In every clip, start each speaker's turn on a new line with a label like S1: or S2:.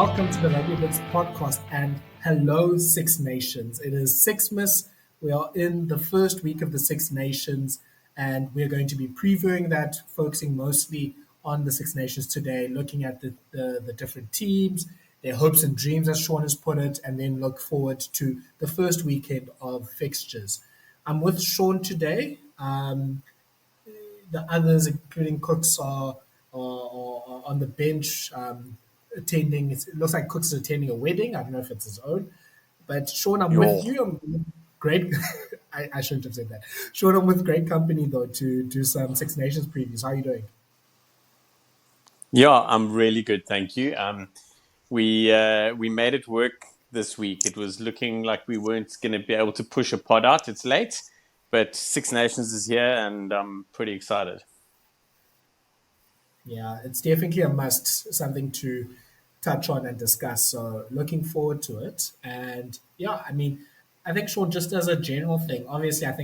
S1: welcome to the Rugby Bits podcast and hello Six Nations. It is Sixmas. We are in the first week of the Six Nations and we're going to be previewing that, focusing mostly on the Six Nations today, looking at the different teams, their hopes and dreams, as Shaun has put it, and then look forward to the first weekend of fixtures. I'm with Shaun today. The others, including Cooks, are on the bench attending. It looks like Cooks is attending a wedding. I don't know if it's his own. But Shaun, I'm
S2: Yo.
S1: with you. I'm with great. I shouldn't have said that. Shaun, I'm with great company, though, to do some Six Nations previews. How are you doing?
S2: Yeah, I'm really good, thank you. We made it work this week. It was looking like we weren't going to be able to push a pod out. It's late, but Six Nations is here, and I'm pretty excited.
S1: Yeah, it's definitely a must, something to touch on and discuss. So looking forward to it. And yeah, I mean, I think Shaun, just as a general thing, obviously, I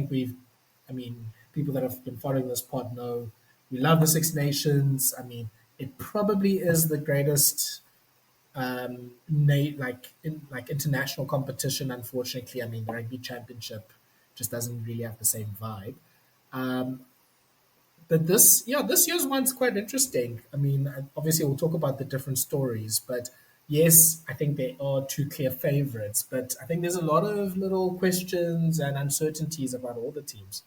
S1: mean, people that have been following this pod know we love the Six Nations. I mean, it probably is the greatest, like international competition. Unfortunately, I mean, the Rugby Championship just doesn't really have the same vibe. Um, but this year's one's quite interesting. I mean, obviously we'll talk about the different stories, but yes, I think there are two clear favorites. But I think there's a lot of little questions and uncertainties about all the teams.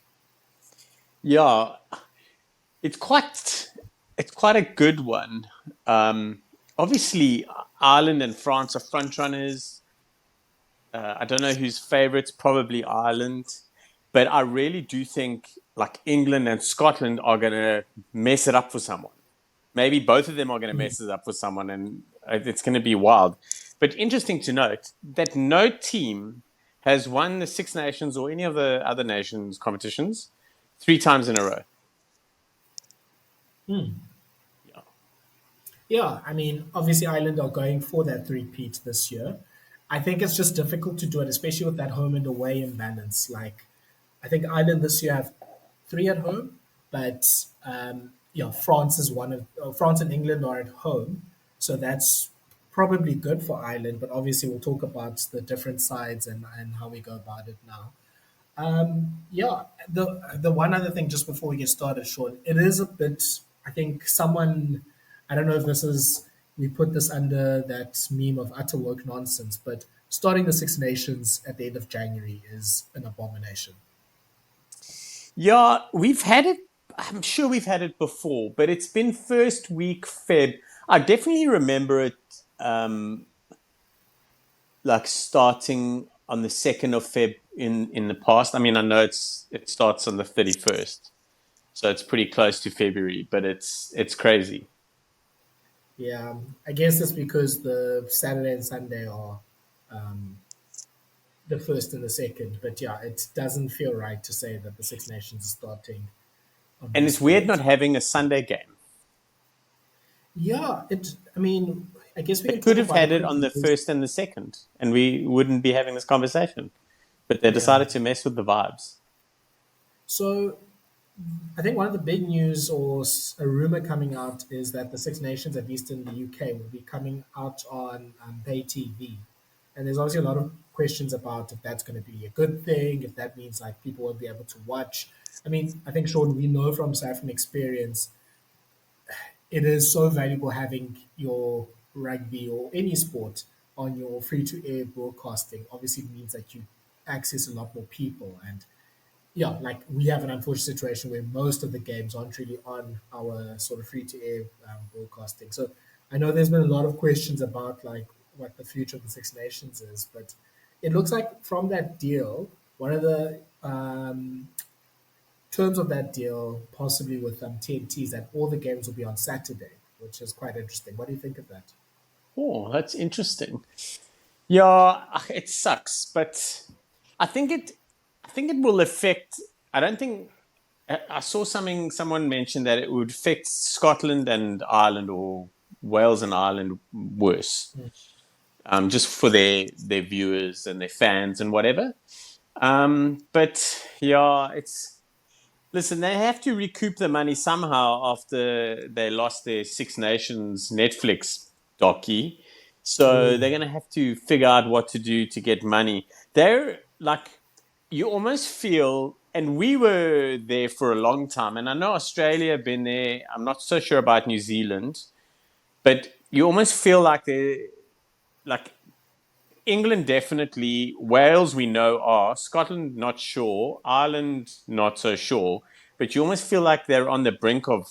S2: Yeah, it's quite a good one. Obviously, Ireland and France are front runners. I don't know who's favorites. Probably Ireland, but I really do think like England and Scotland are going to mess it up for someone. Maybe both of them are going to mess it up for someone, and it's going to be wild. But interesting to note that no team has won the Six Nations or any of the other nations competitions 3 times in a row. Yeah.
S1: Yeah, I mean, obviously Ireland are going for that three-peat this year. I think it's just difficult to do it, especially with that home and away imbalance. Like, I think Ireland this year have three at home, but France is France and England are at home, so that's probably good for Ireland. But obviously, we'll talk about the different sides and how we go about it now. Yeah, the one other thing just before we get started, Sean, it is a bit. I think someone, I don't know if this is we put this under that meme of utter woke nonsense, but starting the Six Nations at the end of January is an abomination.
S2: Yeah, we've had it. I'm sure we've had it before, but it's been first week Feb. I definitely remember it like starting on the 2nd of Feb in the past. I mean, I know it starts on the 31st, so it's pretty close to February, but it's crazy.
S1: Yeah, I guess it's because the Saturday and Sunday are um, the first and the second. But yeah, it doesn't feel right to say that the Six Nations is starting on
S2: And
S1: those
S2: it's weird not
S1: days.
S2: having a Sunday game.
S1: Yeah, it. I mean, I guess we
S2: They
S1: can
S2: could
S1: talk
S2: have
S1: about
S2: had
S1: it
S2: it on
S1: quickly.
S2: the first and the second, and we wouldn't be having this conversation. But they
S1: Yeah.
S2: decided to mess with the vibes.
S1: So I think one of the big news or a rumor coming out is that the Six Nations, at least in the UK, will be coming out on pay TV. And there's obviously a lot of questions about if that's going to be a good thing, if that means like people won't be able to watch. I mean, I think, Sean, we know from South African experience, it is so valuable having your rugby or any sport on your free to air broadcasting. Obviously, it means that you access a lot more people. And yeah, like we have an unfortunate situation where most of the games aren't really on our sort of free to air broadcasting. So I know there's been a lot of questions about like what the future of the Six Nations is, but it looks like from that deal, one of the terms of that deal, possibly with TNT, is that all the games will be on Saturday, which is quite interesting. What do you think of that?
S2: Oh, that's interesting. Yeah, it sucks, but I think it. I think it will affect. I don't think. I saw someone mentioned that it would affect Scotland and Ireland, or Wales and Ireland worse, just for their viewers and their fans and whatever. But yeah, it's listen. They have to recoup the money somehow after they lost their Six Nations Netflix docu. So
S1: Oh,
S2: they're going to have to figure out what to do to get money. They're like, you almost feel, and we were there for a long time, and I know Australia have been there. I'm not so sure about New Zealand, but you almost feel like they're like England definitely, Wales we know are, Scotland not sure, Ireland not so sure, but you almost feel like they're on the brink of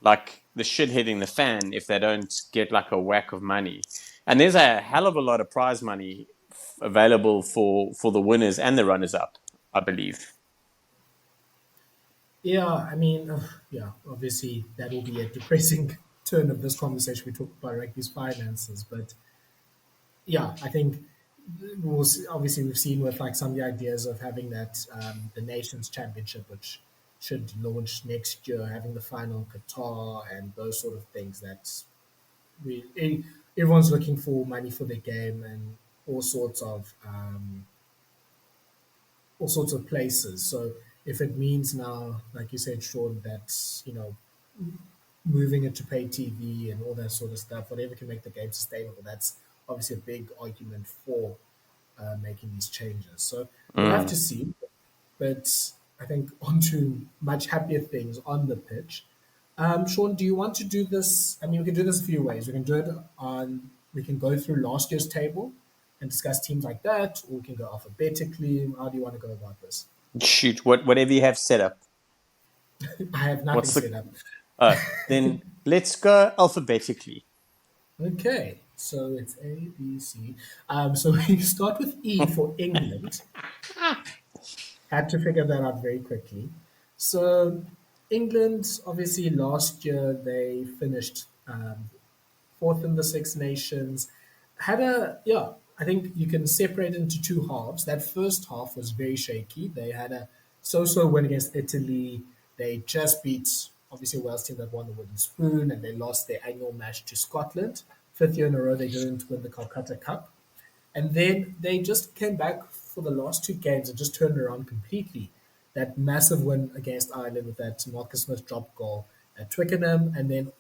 S2: like the shit hitting the fan if they don't get like a whack of money. And there's a hell of a lot of prize money available for the winners and the runners up, I believe.
S1: yeah. I mean, yeah. Obviously, that will be a depressing turn of this conversation. We talk about rugby's finances, but yeah, I think obviously we've seen with like some of the ideas of having that the Nations Championship, which should launch next year, having the final in Qatar and those sort of things. That everyone's looking for money for the game and all sorts of places. So if it means now, like you said, Sean, that moving it to pay TV and all that sort of stuff, whatever can make the game sustainable, that's obviously a big argument for making these changes. So we'll have to
S2: Mm.
S1: see. But I think on to much happier things on the pitch. Sean, do you want to do this? I mean, we can do this a few ways. We can do it on, we can go through last year's table and discuss teams like that, or we can go alphabetically. How do you want to go about this?
S2: Shoot, whatever you have set up.
S1: I have nothing
S2: What's the
S1: set up.
S2: uh then let's go alphabetically.
S1: Okay, so it's A, B, C. So we start with E for England. Had to figure that out very quickly. So England, obviously, last year they finished fourth in the Six Nations. Had a yeah, I think you can separate it into two halves. That first half was very shaky. They had a so-so win against Italy. They just beat obviously a Wales team that won the wooden spoon, and they lost their annual match to Scotland. Fifth year in a row they didn't win the Calcutta Cup. And then they just came back for the last two games and just turned around completely. That massive win against Ireland with that Marcus Smith drop goal at Twickenham, and then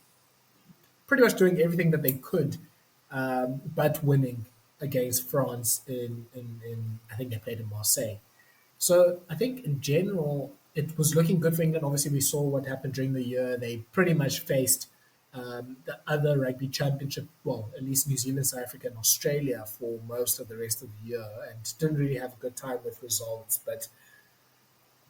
S1: pretty much doing everything that they could, but winning against France in I think they played in Marseille. So I think in general it was looking good for England. Obviously, we saw what happened during the year. They pretty much faced the other rugby championship, well, at least New Zealand, South Africa, and Australia for most of the rest of the year, and didn't really have a good time with results. But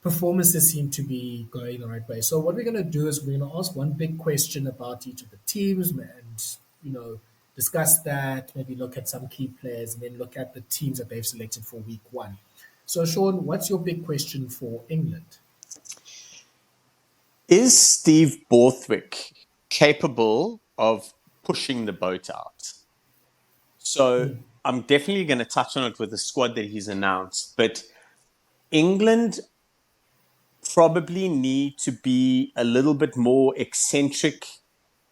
S1: performances seem to be going the right way. So what we're going to do is we're going to ask one big question about each of the teams, and discuss that. Maybe look at some key players, and then look at the teams that they've selected for week one. So Sean, what's your big question for England?
S2: Is Steve Borthwick capable of pushing the boat out? So
S1: Mm,
S2: I'm definitely going to touch on it with the squad that he's announced, but England probably need to be a little bit more eccentric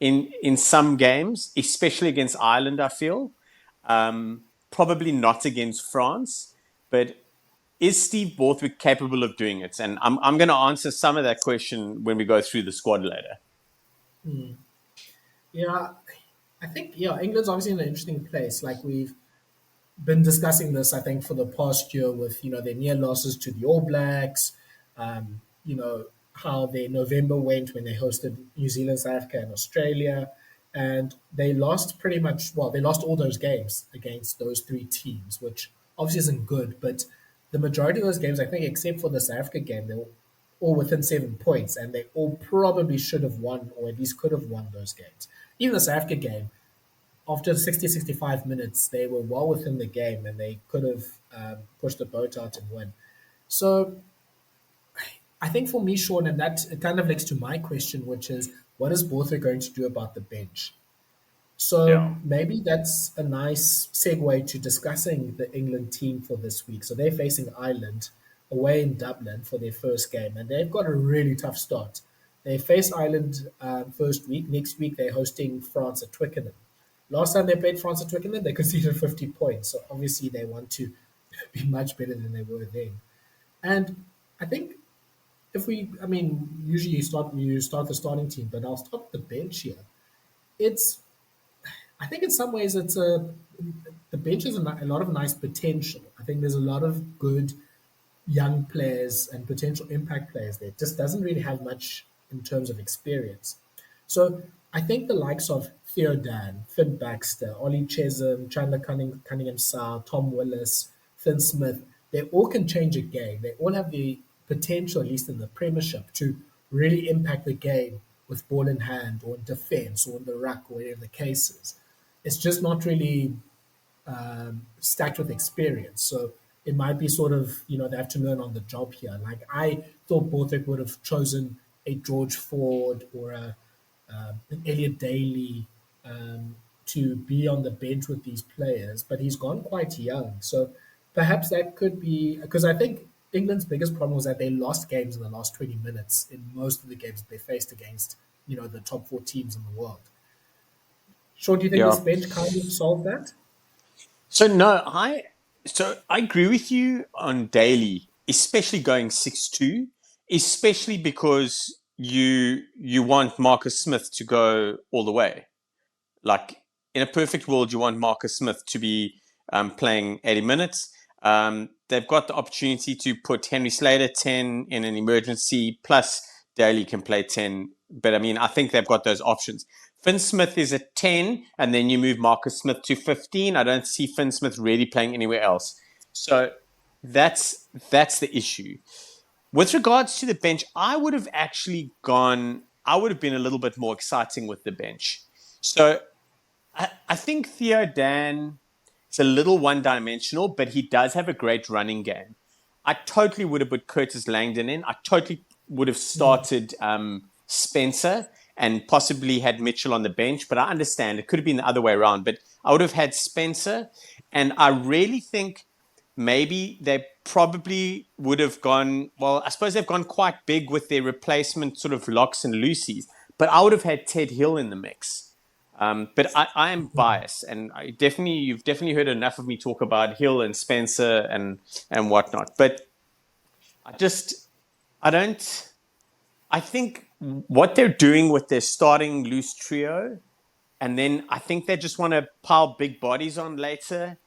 S2: in some games, especially against Ireland. I feel probably not against France, but is Steve Borthwick capable of doing it? And I'm going to answer some of that question when we go through the squad later.
S1: mm. Yeah, I think England's obviously in an interesting place. Like we've been discussing this, I think, for the past year with their near losses to the All Blacks. How their November went when they hosted New Zealand, South Africa, and Australia, and they lost pretty much. Well, they lost all those games against those three teams, which obviously isn't good. But the majority of those games, I think, except for the South Africa game, they were all within 7 points, and they all probably should have won, or at least could have won those games. Even the South Africa game, after 60, 65 minutes, they were well within the game and they could have pushed the boat out and win. So I think for me, Sean, and that it kind of links to my question, which is what is Borthwick going to do about the bench? So
S2: Yeah.
S1: maybe that's a nice segue to discussing the England team for this week. So they're facing Ireland away in Dublin for their first game, and they've got a really tough start. They face Ireland first week. Next week, they're hosting France at Twickenham. Last time they played France at Twickenham, they conceded 50 points. So obviously, they want to be much better than they were then. And I think if I mean, usually you start the starting team, but I'll start the bench here. It's I think in some ways it's a the bench has a lot of nice potential. I think there's a lot of good young players and potential impact players there. It just doesn't really have much in terms of experience. So I think the likes of Theo Dan, Finn Baxter, Ollie Chesham, Cunningham Sarr, Tom Willis, Finn Smith, they all can change a game. They all have the potential, at least in the Premiership, to really impact the game with ball in hand or in defence or in the ruck or whatever the case is. It's just not really stacked with experience. So it might be sort of, they have to learn on the job here. Like I thought Borthwick would have chosen a George Ford or an Elliot Daly to be on the bench with these players, but he's gone quite young. So perhaps that could be because I think England's biggest problem was that they lost games in the last 20 minutes in most of the games that they faced against, the top four teams in the world. Sean, do you think this
S2: Yeah.
S1: bench kind of solved that?
S2: So no, I agree with you on Daly, especially going 6-2, especially because you want Marcus Smith to go all the way. Like in a perfect world, you want Marcus Smith to be playing 80 minutes. They've got the opportunity to put Henry Slater 10 in an emergency, plus Daly can play 10. But I mean, I think they've got those options. Finn Smith is a 10, and then you move Marcus Smith to 15. I don't see Finn Smith really playing anywhere else. So that's the issue. With regards to the bench, I would have been a little bit more exciting with the bench. So I think Theo Dan is a little one dimensional, but he does have a great running game. I totally would have put Curtis Langdon in. I totally would have started Spencer and possibly had Mitchell on the bench, but I understand it could have been the other way around. But I would have had Spencer, and I really think maybe they probably would have gone, well, I suppose they've gone quite big with their replacement sort of locks and loosies, but I would have had Ted Hill in the mix. But I am biased, and you've definitely heard enough of me talk about Hill and Spencer and whatnot. But I just I don't. I think what they're doing with their starting loose trio, and then I think they just want to pile big bodies on later.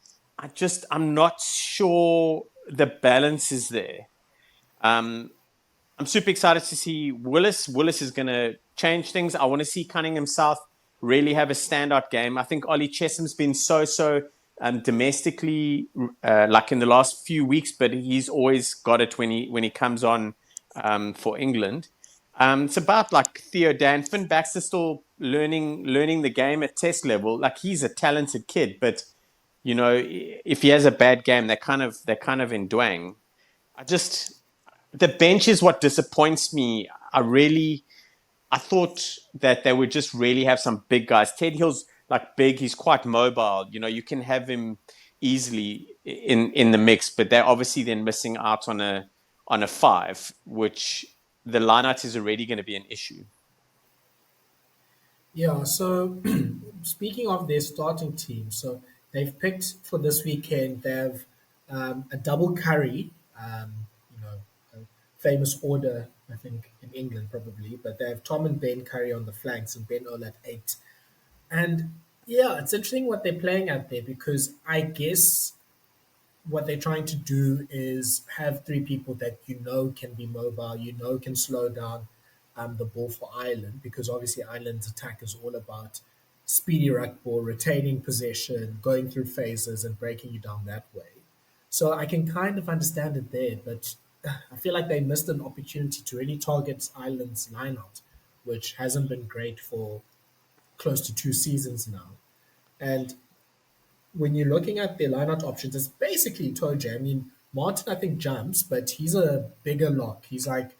S2: I'm not sure the balance is there. Um, I'm super excited to see Willis. Willis is going to change things. I want to see Cunningham South really have a standout game. I think Ollie Chesham's been so domestically, like in the last few weeks, but he's always got it when he comes on for England. It's about like Theo Dan. Finn Baxter still learning the game at test level. Like he's a talented kid, but if he has a bad game, they're kind of in Dwang. I just the bench is what disappoints me. I thought that they would just really have some big guys. Ted Hill's like big. He's quite mobile. You can have him easily in the mix, but they're obviously then missing out on a five, which the lineout is already going to be an issue.
S1: Yeah, so speaking of their starting team, so they've picked for this weekend, they have a double curry, a famous order, I think, in England probably, but they have Tom and Ben Curry on the flanks and Ben Earl at eight. And yeah, it's interesting what they're playing out there because I guess what they're trying to do is have three people that can be mobile, can slow down the ball for Ireland, because obviously Ireland's attack is all about speedy ruck ball, retaining possession, going through phases, and breaking you down that way. So I can kind of understand it there, but I feel like they missed an opportunity to really target Ireland's lineout, which hasn't been great for close to 2 seasons now. And when you're looking at their lineout options, it's basically Toja. I mean, Martin, I think, jumps, but he's a bigger lock. He's like,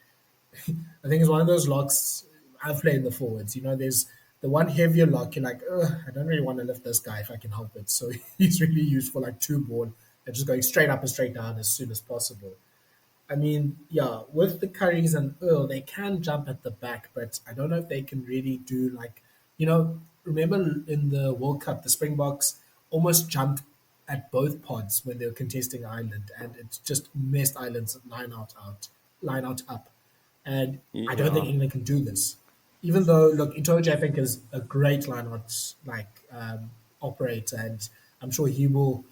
S1: I think it's one of those locks I've played in the forwards. There's the one heavier lock, you're like, ugh, I don't really want to lift this guy if I can help it. So he's really used for like two ball and just going straight up and straight down as soon as possible. I mean, yeah, with the Currys and Earl, they can jump at the back, but I don't know if they can really do like, remember in the World Cup, the Springboks almost jumped at both pods when they were contesting Ireland, and it just messed Ireland's line out up. And I don't think
S2: Yeah.
S1: England can do this. even though look, Itoje I think is a great lineout operator, and I'm sure he will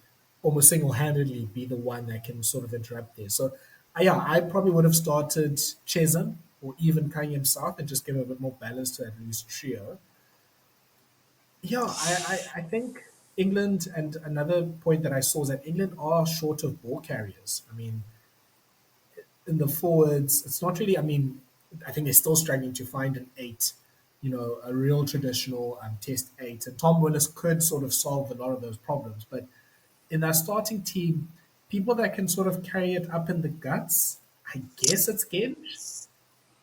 S1: almost single-handedly be the one that can sort of interrupt there. So, yeah, I probably would have started Chesum or even Kanye South and just give a bit more balance to that loose trio. Yeah, I think England, and another point that I saw is that England are short of ball carriers. I mean, in the forwards, it's not really. I mean, I think they're still struggling to find an eight, a real traditional Test eight. And Tom Willis could sort of solve a lot of those problems. But in our starting team, people that can sort of carry it up in the guts, I guess it's Genge.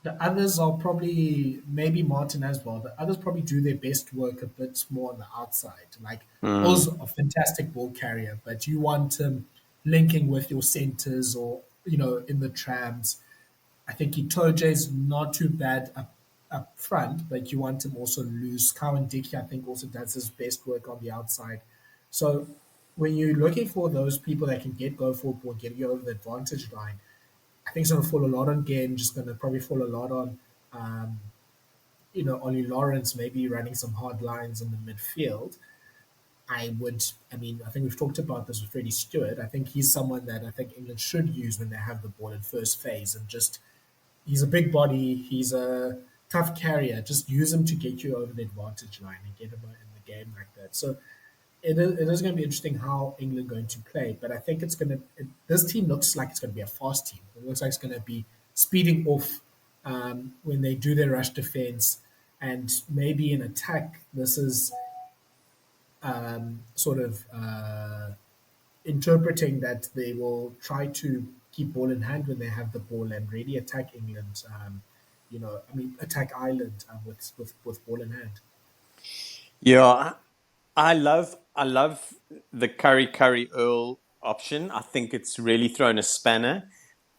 S1: The others are probably maybe Martin as well. The others probably do their best work a bit more on the outside. Like Oz,
S2: Mm.
S1: a fantastic ball carrier, but you want him linking with your centers or in the trams. I think Itoje's not too bad up front, but you want him also loose. Cowan Dickey, I think, also does his best work on the outside. So when you're looking for those people that can go for a ball, get you over the advantage line, I think it's going to fall a lot on Game. Just going to probably fall a lot on, um, Ollie Lawrence maybe running some hard lines in the midfield. I mean, I think we've talked about this with Freddie Stewart. I think he's someone that I think England should use when they have the ball in first phase and just he's a big body. He's a tough carrier. Just use him to get you over the advantage line and get him in the game like that. So it is going to be interesting how England are going to play. But I think it's going to. This team looks like it's going to be a fast team. It looks like it's going to be speeding off when they do their rush defense, and maybe in attack. This is sort of interpreting that they will try to keep ball in hand when they have the ball and really attack England. I mean, attack Ireland with ball in hand.
S2: Yeah, I love the Curry Earl option. I think it's really thrown a spanner.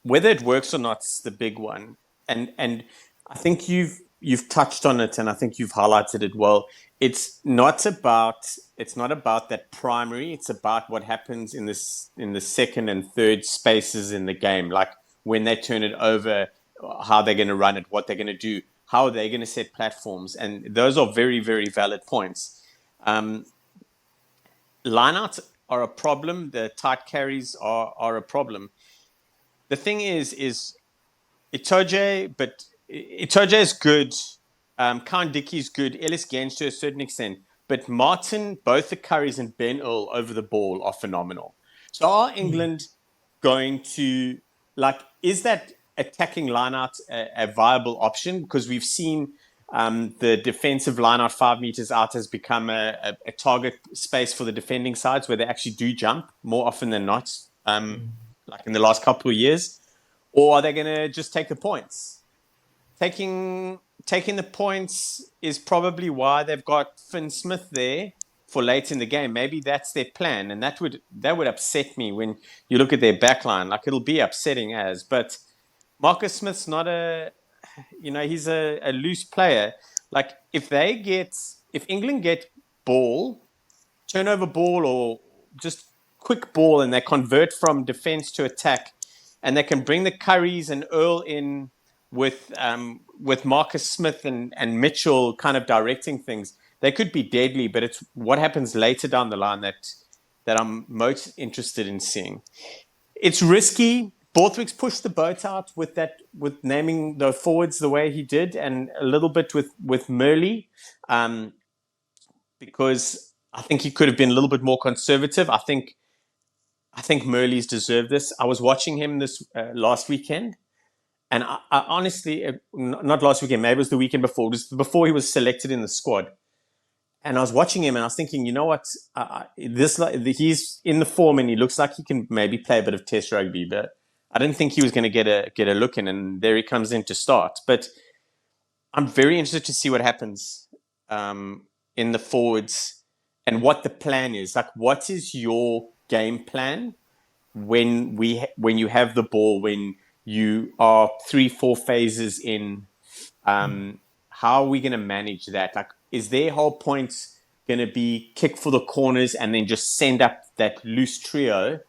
S2: Whether it works or not's the big one. And I think you've touched on it, and I think you've highlighted it well. It's not about that primary. It's about what happens in the second and third spaces in the game, like when they turn it over, how they're going to run it, what they're going to do, how they're going to set platforms, and those are very very valid points. Um, Lineouts are a problem. The tight carries are a problem. The thing is Itoje is good. Count Dickey's good. Ellis Genge to a certain extent. But Martin, both the Currys and Ben Earl over the ball are phenomenal. So are
S1: Mm,
S2: England going to, like, is that attacking lineout a viable option? Because we've seen the defensive lineout 5 meters out has become a target space for the defending sides where they actually do jump more often than not, like in the last couple of years. Or are they going to just take the points? Taking the points is probably why they've got Finn Smith there for late in the game. Maybe that's their plan, and that would upset me when you look at their backline. Like it'll be upsetting but Marcus Smith's not he's a loose player. Like if England get ball, turnover ball, or just quick ball, and they convert from defense to attack, and they can bring the Currys and Earl in with Marcus Smith and Mitchell kind of directing things. They could be deadly, but it's what happens later down the line that I'm most interested in seeing. It's risky. Borthwick's pushed the boat out with naming the forwards the way he did, and a little bit with Murley. Um, because I think he could have been a little bit more conservative. I think Murley's deserved this. I was watching him this last weekend, and I honestly, not last weekend, maybe it was the weekend before, just before he was selected in the squad. And I was watching him, and I was thinking, you know what, he's in the form, and he looks like he can maybe play a bit of Test rugby, but I didn't think he was going to get a look in, and there he comes in to start. But I'm very interested to see what happens in the forwards and what the plan is. Like, what is your game plan when you have the ball, when you are 3-4 phases in? How are we going to manage that? Like, is their whole point going to be kick for the corners and then just send up that loose trio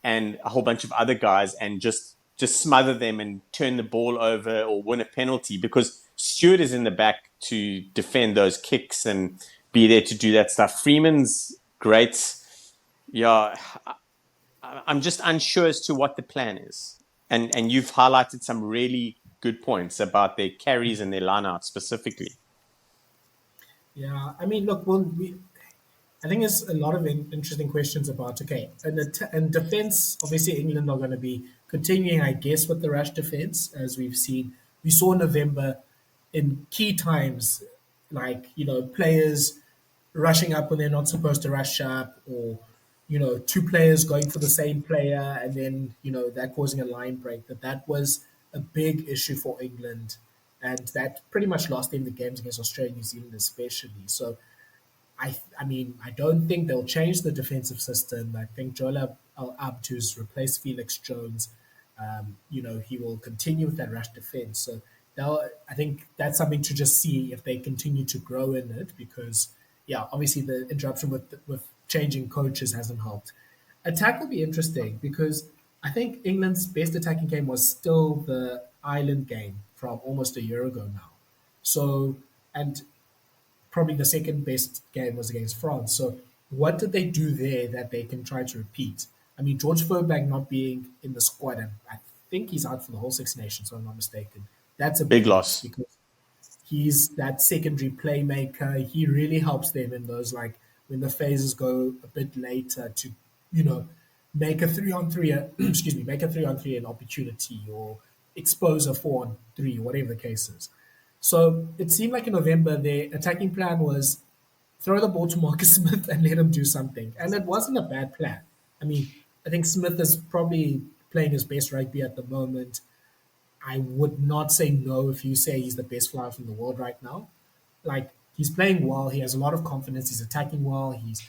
S2: and a whole bunch of other guys and just just smother them and turn the ball over or win a penalty, because Stewart is in the back to defend those kicks and be there to do that stuff. Freeman's great. Yeah, I'm just unsure as to what the plan is. And you've highlighted some really good points about their carries and their lineout specifically.
S1: Yeah, I mean, look, I think there's a lot of interesting questions about, okay, and defense, obviously England are going to be continuing, I guess, with the rush defense, as we've seen. We saw in November in key times, like, players rushing up when they're not supposed to rush up, or, two players going for the same player, and then, that causing a line break, that was a big issue for England. And that pretty much lost them the games against Australia, New Zealand, especially. So, I mean, I don't think they'll change the defensive system. I think Joel Abdu's replaced Felix Jones. He will continue with that rush defense. So I think that's something to just see if they continue to grow in it, because, yeah, obviously the interruption with changing coaches hasn't helped. Attack will be interesting because I think England's best attacking game was still the Ireland game from almost a year ago now. So, and probably the second best game was against France. So what did they do there that they can try to repeat? I mean, George Furbank not being in the squad, and I think he's out for the whole Six Nations, if I'm not mistaken. That's a
S2: Big
S1: big loss
S2: loss.
S1: because he's that secondary playmaker. He really helps them in those, like, when the phases go a bit later to, you know, make a 3-on-3, excuse me, make a 3-on-3 an opportunity, or expose a 4-on-3, whatever the case is. So it seemed like in November their attacking plan was throw the ball to Marcus Smith and let him do something. And it wasn't a bad plan. I mean, I think Smith is probably playing his best rugby at the moment. I would not say no if you say he's the best flyer in the world right now. Like, he's playing well. He has a lot of confidence. He's attacking well. He's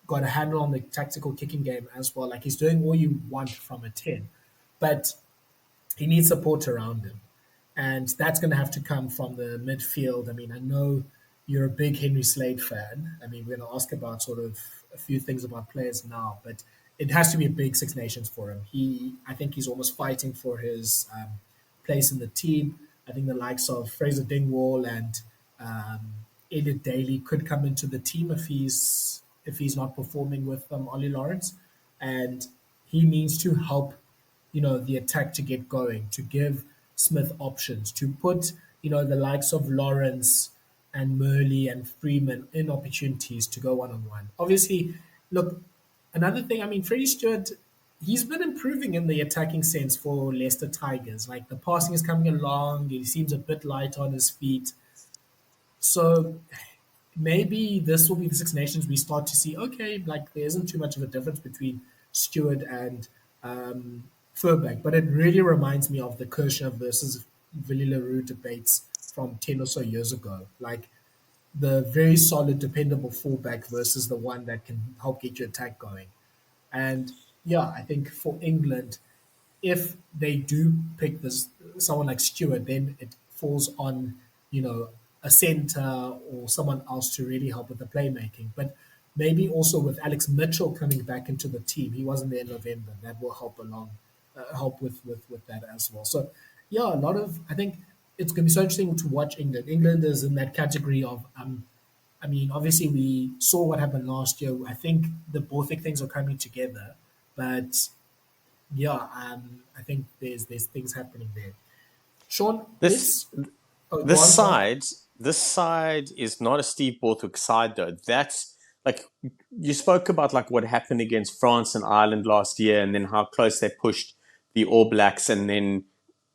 S1: got a handle on the tactical kicking game as well. Like, he's doing all you want from a 10. But he needs support around him. And that's going to have to come from the midfield. I mean, I know you're a big Henry Slade fan. I mean, we're going to ask about sort of a few things about players now, but it has to be a big Six Nations for him. I think he's almost fighting for his place in the team. I think the likes of Fraser Dingwall and Elliot Daly could come into the team if he's not performing with Ollie Lawrence, and he needs to help, the attack to get going, to give Smith options, to put, the likes of Lawrence and Murley and Freeman in opportunities to go one on one. Obviously, look, another thing, I mean, Freddie Stewart, he's been improving in the attacking sense for Leicester Tigers. Like, the passing is coming along, he seems a bit light on his feet. So maybe this will be the Six Nations we start to see, okay, like, there isn't too much of a difference between Stewart and Furbank, but it really reminds me of the Kirshner versus Villiers debates from 10 or so years ago. Like, the very solid, dependable fullback versus the one that can help get your attack going. And yeah, I think for England, if they do pick this someone like Stewart, then it falls on, a center or someone else to really help with the playmaking. But maybe also with Alex Mitchell coming back into the team, he wasn't there in November. That will help with that as well. So yeah, a lot of I think it's going to be so interesting to watch England. England is in that category of I mean, obviously we saw what happened last year. I think the both things are coming together, but yeah, I think there's things happening there. Sean,
S2: This
S1: let's go
S2: this
S1: on. Sorry.
S2: side this side is not a Steve Borthwick side though. That's like, you spoke about like what happened against France and Ireland last year, and then how close they pushed the All Blacks, and then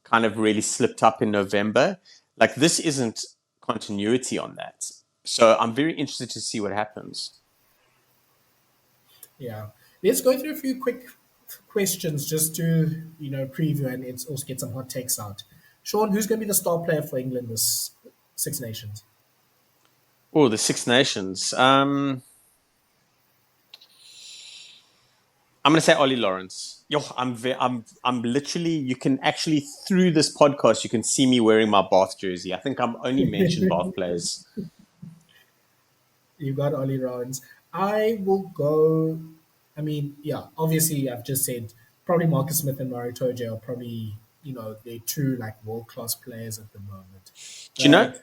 S2: kind of really slipped up in November. Like, this isn't continuity on that. So I'm very interested to see what happens.
S1: Yeah, let's go through a few quick questions just to preview, and it's also get some hot takes out. Sean, who's going to be the star player for England this Six Nations?
S2: Oh, the Six Nations. I'm gonna say Ollie Lawrence. Yo, I'm literally. You can actually, through this podcast, you can see me wearing my Bath jersey. I think I'm only mentioned Bath players.
S1: You got Ollie Rollins. I will go. I mean, yeah, obviously, I've just said probably Marcus Smith and Mari Toje are probably, they're two like world class players at the moment.
S2: Do you know?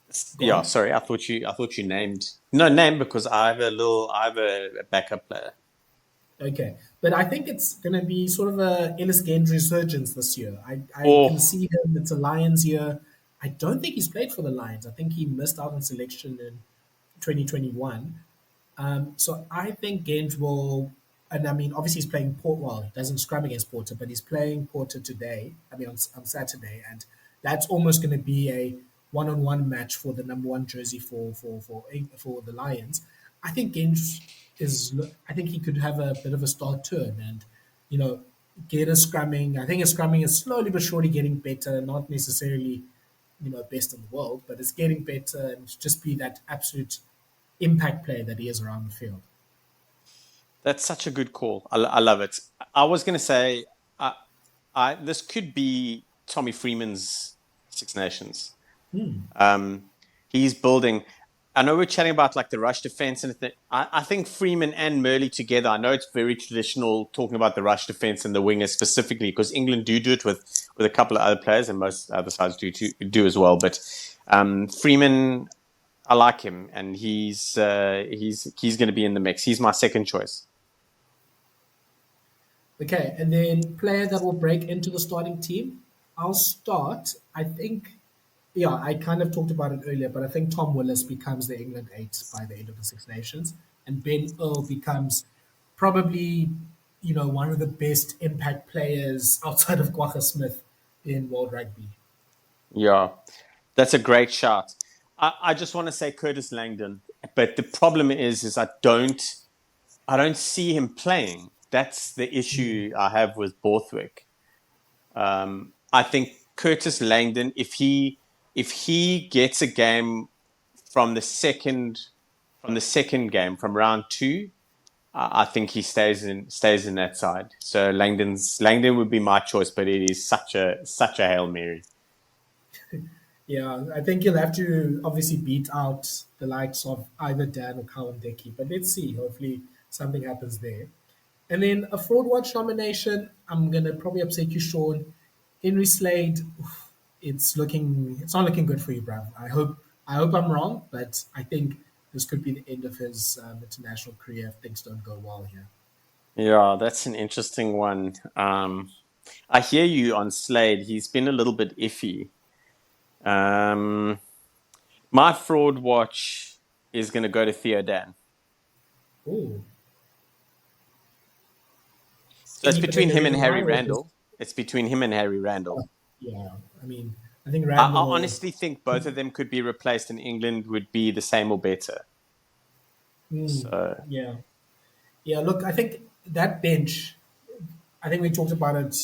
S1: But go
S2: Yeah,
S1: on.
S2: sorry. I thought you named no name because I have a backup player.
S1: Okay, but I think it's going to be sort of a Ellis Genge resurgence this year. I can
S2: Or
S1: see him. It's a Lions year. I don't think he's played for the Lions. I think he missed out on selection in 2021. So I think Genge will, and I mean, obviously he's playing Port. Well, he doesn't scrum against Porter, but he's playing Porter today. I mean, on Saturday, and that's almost going to be a one-on-one match for the number one jersey for the Lions. I think Genge is. I think he could have a bit of a start turn, and you know, get a scrumming. I think his scrumming is slowly but surely getting better. Not necessarily, best in the world, but it's getting better, and just be that absolute impact player that he is around the field.
S2: that's such a good call. I love it. I was going to say, I, this could be Tommy Freeman's Six Nations. Um, he's building. I know we're chatting about like the rush defense and I think Freeman and Murley together. I know it's very traditional talking about the rush defense and the wingers specifically because England do it with a couple of other players and most other sides do as well. But Freeman, I like him and he's going to be in the mix. He's my second choice.
S1: Okay, and then player that will break into the starting team. I'll start. I think, yeah, I kind of talked about it earlier, but I think Tom Willis becomes the England eight by the end of the Six Nations, and Ben Earl becomes probably, one of the best impact players outside of Kwagga Smith in World Rugby.
S2: Yeah, that's a great shot. I just want to say Curtis Langdon, but the problem is I don't see him playing. That's the issue I have with Borthwick. I think Curtis Langdon, if he gets a game from the second game from round two, I think he stays in that side. So Langdon would be my choice, but it is such a hail mary.
S1: Yeah, I think you'll have to obviously beat out the likes of either Dan or Cowan Dickey, but let's see. Hopefully, something happens there. And then a fraud watch nomination. I'm gonna probably upset you, Sean. Henry Slade. Oof, it's not looking good for you, bruv. I hope I'm wrong, but I think this could be the end of his international career if things don't go well here.
S2: Yeah, that's an interesting one. I hear you on Slade. He's been a little bit iffy. Um, my fraud watch is going to go to Theo Dan.
S1: Oh,
S2: So it's
S1: any
S2: between
S1: particular
S2: him and
S1: reason
S2: Harry
S1: why, or just
S2: Randall. It's between him and Harry Randall.
S1: yeah? I mean, I think
S2: I
S1: Randall.
S2: honestly think both of them could be replaced, and England would be the same or better.
S1: Mm,
S2: So
S1: yeah, yeah. Look, I think that bench. I think we talked about it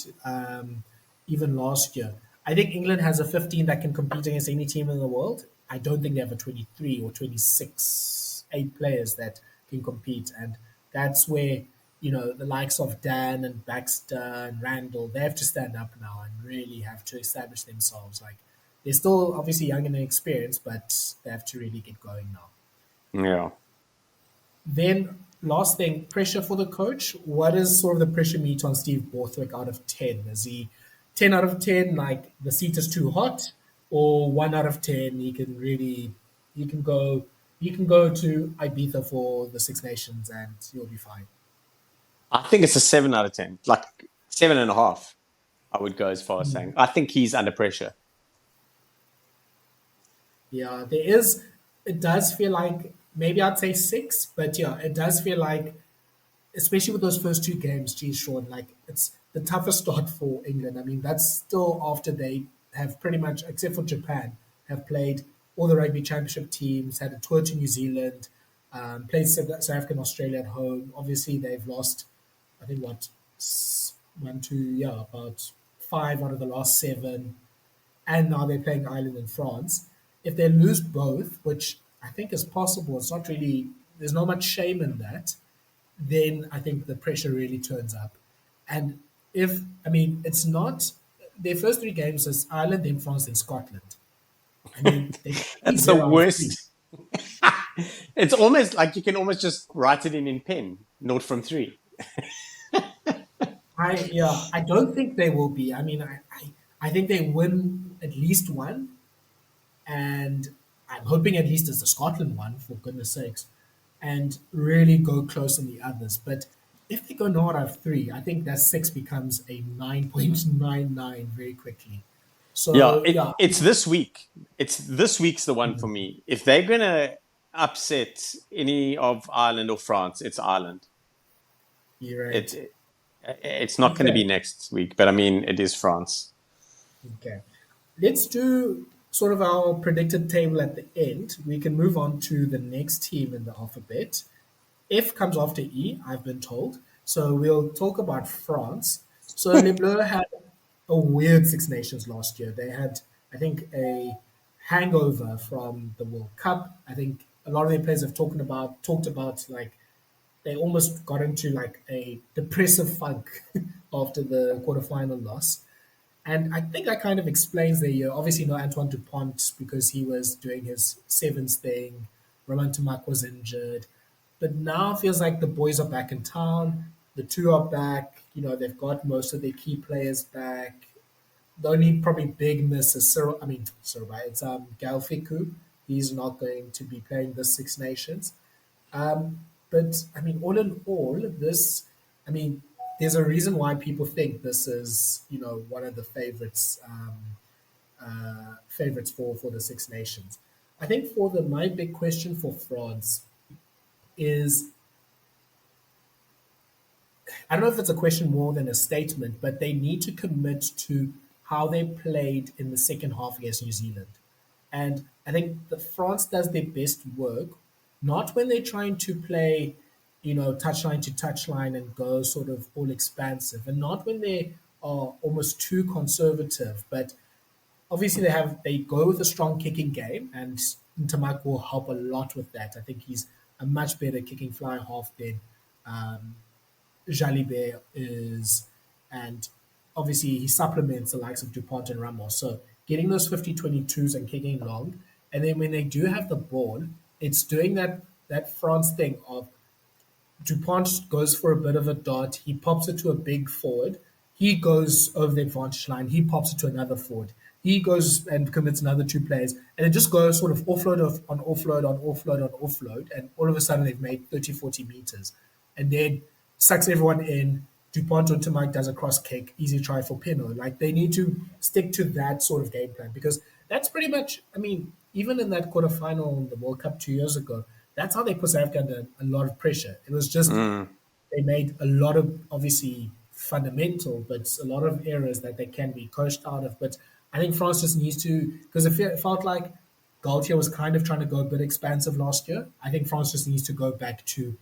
S1: even last year. I think England has a 15 that can compete against any team in the world. I don't think they have a 23 or 26, eight players that can compete. And that's where, the likes of Dan and Baxter and Randall, they have to stand up now and really have to establish themselves. Like, they're still obviously young and inexperienced, but they have to really get going now.
S2: yeah,
S1: Then, last thing, pressure for the coach. What is sort of the pressure meet on Steve Borthwick out of 10? Is he 10 out of 10, like the seat is too hot, or 1 out of 10, he can go, you can go to Ibiza for the Six Nations and you'll be fine.
S2: I think it's a 7 out of 10, like 7.5. I would go as far as saying I think he's under pressure.
S1: Yeah, it does feel like maybe I'd say six, but yeah, it does feel like especially with those first two games, geez, Sean, like it's the toughest start for England. I mean, that's still after they have pretty much, except for Japan, have played all the rugby championship teams, had a tour to New Zealand, played South Africa and Australia at home. Obviously, they've lost, I think, one, two, yeah, about five out of the last seven, and now they're playing Ireland and France. If they lose both, which I think is possible, it's not really, there's not much shame in that, then I think the pressure really turns up. And I mean, it's not, their first three games is Ireland, then France, then Scotland. I mean, they can be
S2: That's the
S1: 0 out of 3.
S2: worst. It's almost like you can almost just write it in pen, 0 from 3.
S1: I don't think they will be. I mean, I think they win at least one, and I'm hoping at least it's the Scotland one, for goodness sakes, and really go close in the others. But if they go no out of three, I think that six becomes a 9.99 very quickly.
S2: Yeah,
S1: So yeah,
S2: it's this week. It's this week's the one for me. If they're gonna upset any of Ireland or France, it's Ireland.
S1: you're right.
S2: It it's not going to be
S1: Okay,
S2: next week, but I mean, it is France.
S1: okay. Let's do sort of our predicted table at the end. We can move on to the next team in the alphabet. F comes after E, I've been told. So we'll talk about France. So Les Bleus had a weird Six Nations last year. They had, I think, a hangover from the World Cup. I think a lot of their players have talked about like they almost got into like a depressive funk after the quarterfinal loss. And I think that kind of explains their year. Obviously, no Antoine Dupont because he was doing his sevens thing. Roman Tamak was injured. But now it feels like the boys are back in town. The two are back. You know, they've got most of their key players back. The only probably big miss is Cyril. I mean, Cyril, right? It's Galfiku. He's not going to be playing the Six Nations. But I mean, all in all, this, I mean, there's a reason why people think this is, you know, one of the favorites for the Six Nations. I think for the my big question for France is I don't know if it's a question more than a statement, but they need to commit to how they played in the second half against New Zealand. And I think that France does their best work, not when they're trying to play, you know, touchline to touchline and go sort of all expansive, and not when they are almost too conservative, but obviously they go with a strong kicking game, and Ntamak will help a lot with that. I think he's a much better kicking fly half than um, Jalibert is, and obviously he supplements the likes of Dupont and Ramos. So getting those 50-22s and kicking long, and then when they do have the ball, it's doing that France thing of Dupont goes for a bit of a dot. He pops it to a big forward. He goes over the advantage line. He pops it to another forward. He goes and commits another two plays. And it just goes sort of on offload, on offload, on offload. And all of a sudden they've made 30, 40 meters. And then sucks everyone in. Dupont onto Mike does a cross kick. Easy try for Pinot. Like they need to stick to that sort of game plan because that's pretty much, I mean, even in that quarterfinal in the World Cup 2 years ago, that's how they put South Africa under a lot of pressure. It was just
S2: Mm.
S1: they made a lot of obviously fundamental, but a lot of errors that they can be coached out of. But I think France just needs to because it felt like Gaultier was kind of trying to go a bit expansive last year. I think France just needs to go back to,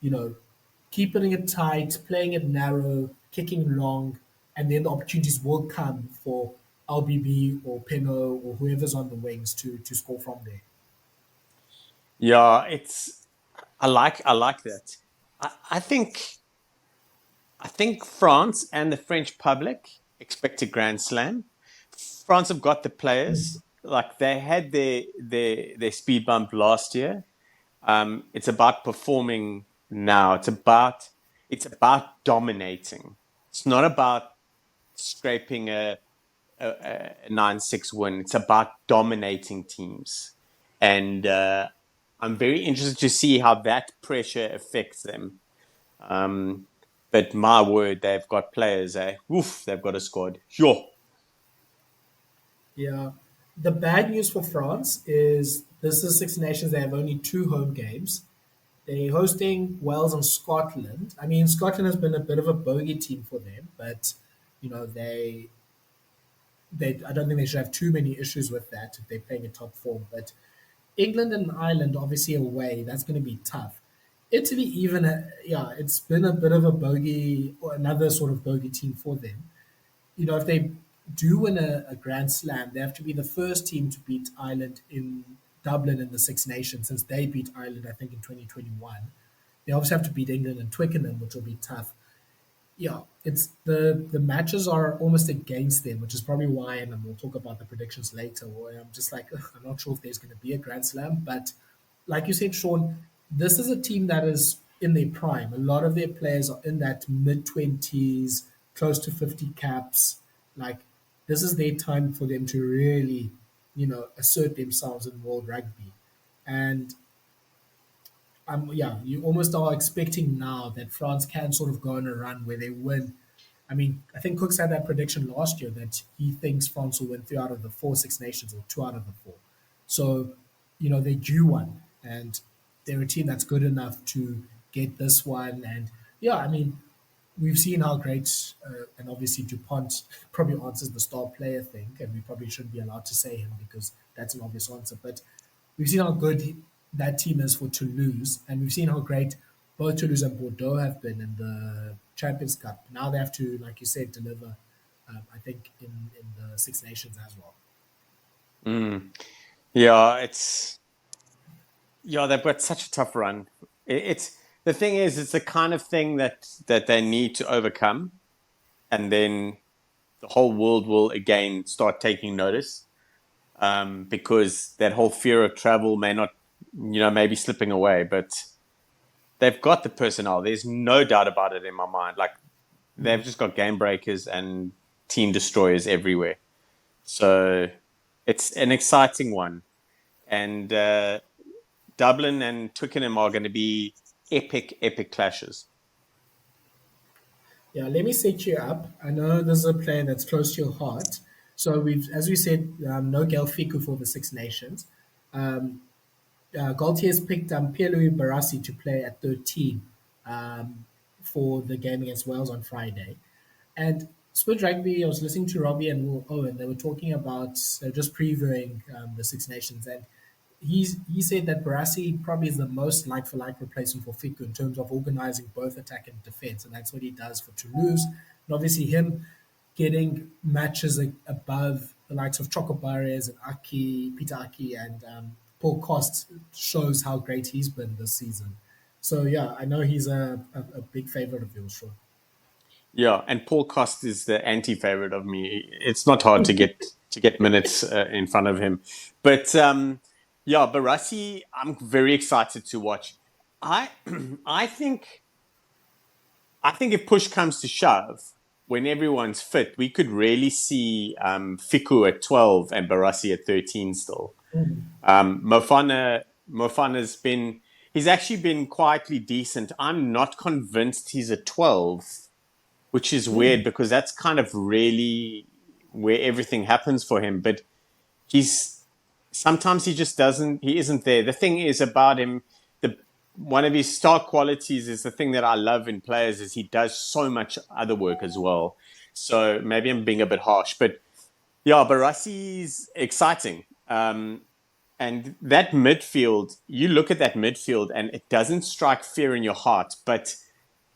S1: you know, keeping it tight, playing it narrow, kicking long, and then the opportunities will come for LBB or Pinot or whoever's on the wings to score from there.
S2: Yeah, it's I like that. I think France and the French public expect a grand slam. France have got the players. Like they had their speed bump last year. It's about performing now. It's about dominating. It's not about scraping a 9-6 win. It's about dominating teams. And I'm very interested to see how that pressure affects them. Um, but my word, they've got players, eh? Woof, they've got a squad. Sure.
S1: Yeah. The bad news for France is this is Six Nations. They have only two home games. They're hosting Wales and Scotland. I mean, Scotland has been a bit of a bogey team for them, but you know they I don't think they should have too many issues with that if they're playing a top four. But England and Ireland, obviously away, that's going to be tough. Italy, even yeah, it's been a bit of a bogey or another sort of bogey team for them. You know, if they do win a Grand Slam, they have to be the first team to beat Ireland in Dublin in the Six Nations since they beat Ireland, I think, in 2021. They obviously have to beat England and Twickenham, which will be tough. Yeah, it's the matches are almost against them, which is probably why, and we'll talk about the predictions later. Where I'm just like, ugh, I'm not sure if there's going to be a Grand Slam, but like you said, Sean, this is a team that is in their prime. A lot of their players are in that mid 20s, close to 50 caps. Like, this is their time for them to really, assert themselves in world rugby. And yeah, you almost are expecting now that France can sort of go on a run where they win. I mean, I think Cooks had that prediction last year that he thinks France will win three out of the four Six Nations or two out of the four. So, they're due one, and they're a team that's good enough to get this one. And yeah, I mean, we've seen how great, and obviously Dupont probably answers the star player thing, and we probably shouldn't be allowed to say him because that's an obvious answer. But we've seen how good that team is for Toulouse, and we've seen how great both Toulouse and Bordeaux have been in the Champions Cup. Now they have to, like you said, deliver. I think in the Six Nations as well.
S2: Mm. Yeah, they've got such a tough run. It's the thing is, it's the kind of thing that they need to overcome, and then the whole world will again start taking notice. Because that whole fear of travel may not, maybe slipping away, but they've got the personnel. There's no doubt about it in my mind. Like they've just got game breakers and team destroyers everywhere. So it's an exciting one. And Dublin and Twickenham are going to be epic, epic clashes.
S1: Yeah, let me set you up. I know this is a player that's close to your heart. So as we said, no Gael Fiku for the Six Nations. Um, Galtier's picked Pierre-Louis Barassi to play at 13 um, for the game against Wales on Friday. And Spurs Rugby, I was listening to Robbie and Will Owen. They were talking about just previewing the Six Nations, and he said that Barassi probably is the most like for like replacement for Fiku in terms of organizing both attack and defense, and that's what he does for Toulouse. And obviously, him getting matches above the likes of Choco Barres and Peter Aki, and Paul Cost shows how great he's been this season. So yeah, I know he's a big favorite of yours, sure.
S2: Yeah, and Paul Cost is the anti-favorite of me. It's not hard to get minutes in front of him, but yeah, Barassi, I'm very excited to watch. I I think I think if push comes to shove, when everyone's fit, we could really see Fiku at 12 and Barassi at 13 still. Mofana's been he's actually been quietly decent. I'm not convinced he's a 12, which is weird because that's kind of really where everything happens for him. But he's sometimes he just doesn't. He isn't there. The thing is about him. The one of his star qualities is the thing that I love in players is he does so much other work as well. So maybe I'm being a bit harsh, but yeah, Barassi's exciting. And that midfield, you look at that midfield and it doesn't strike fear in your heart, but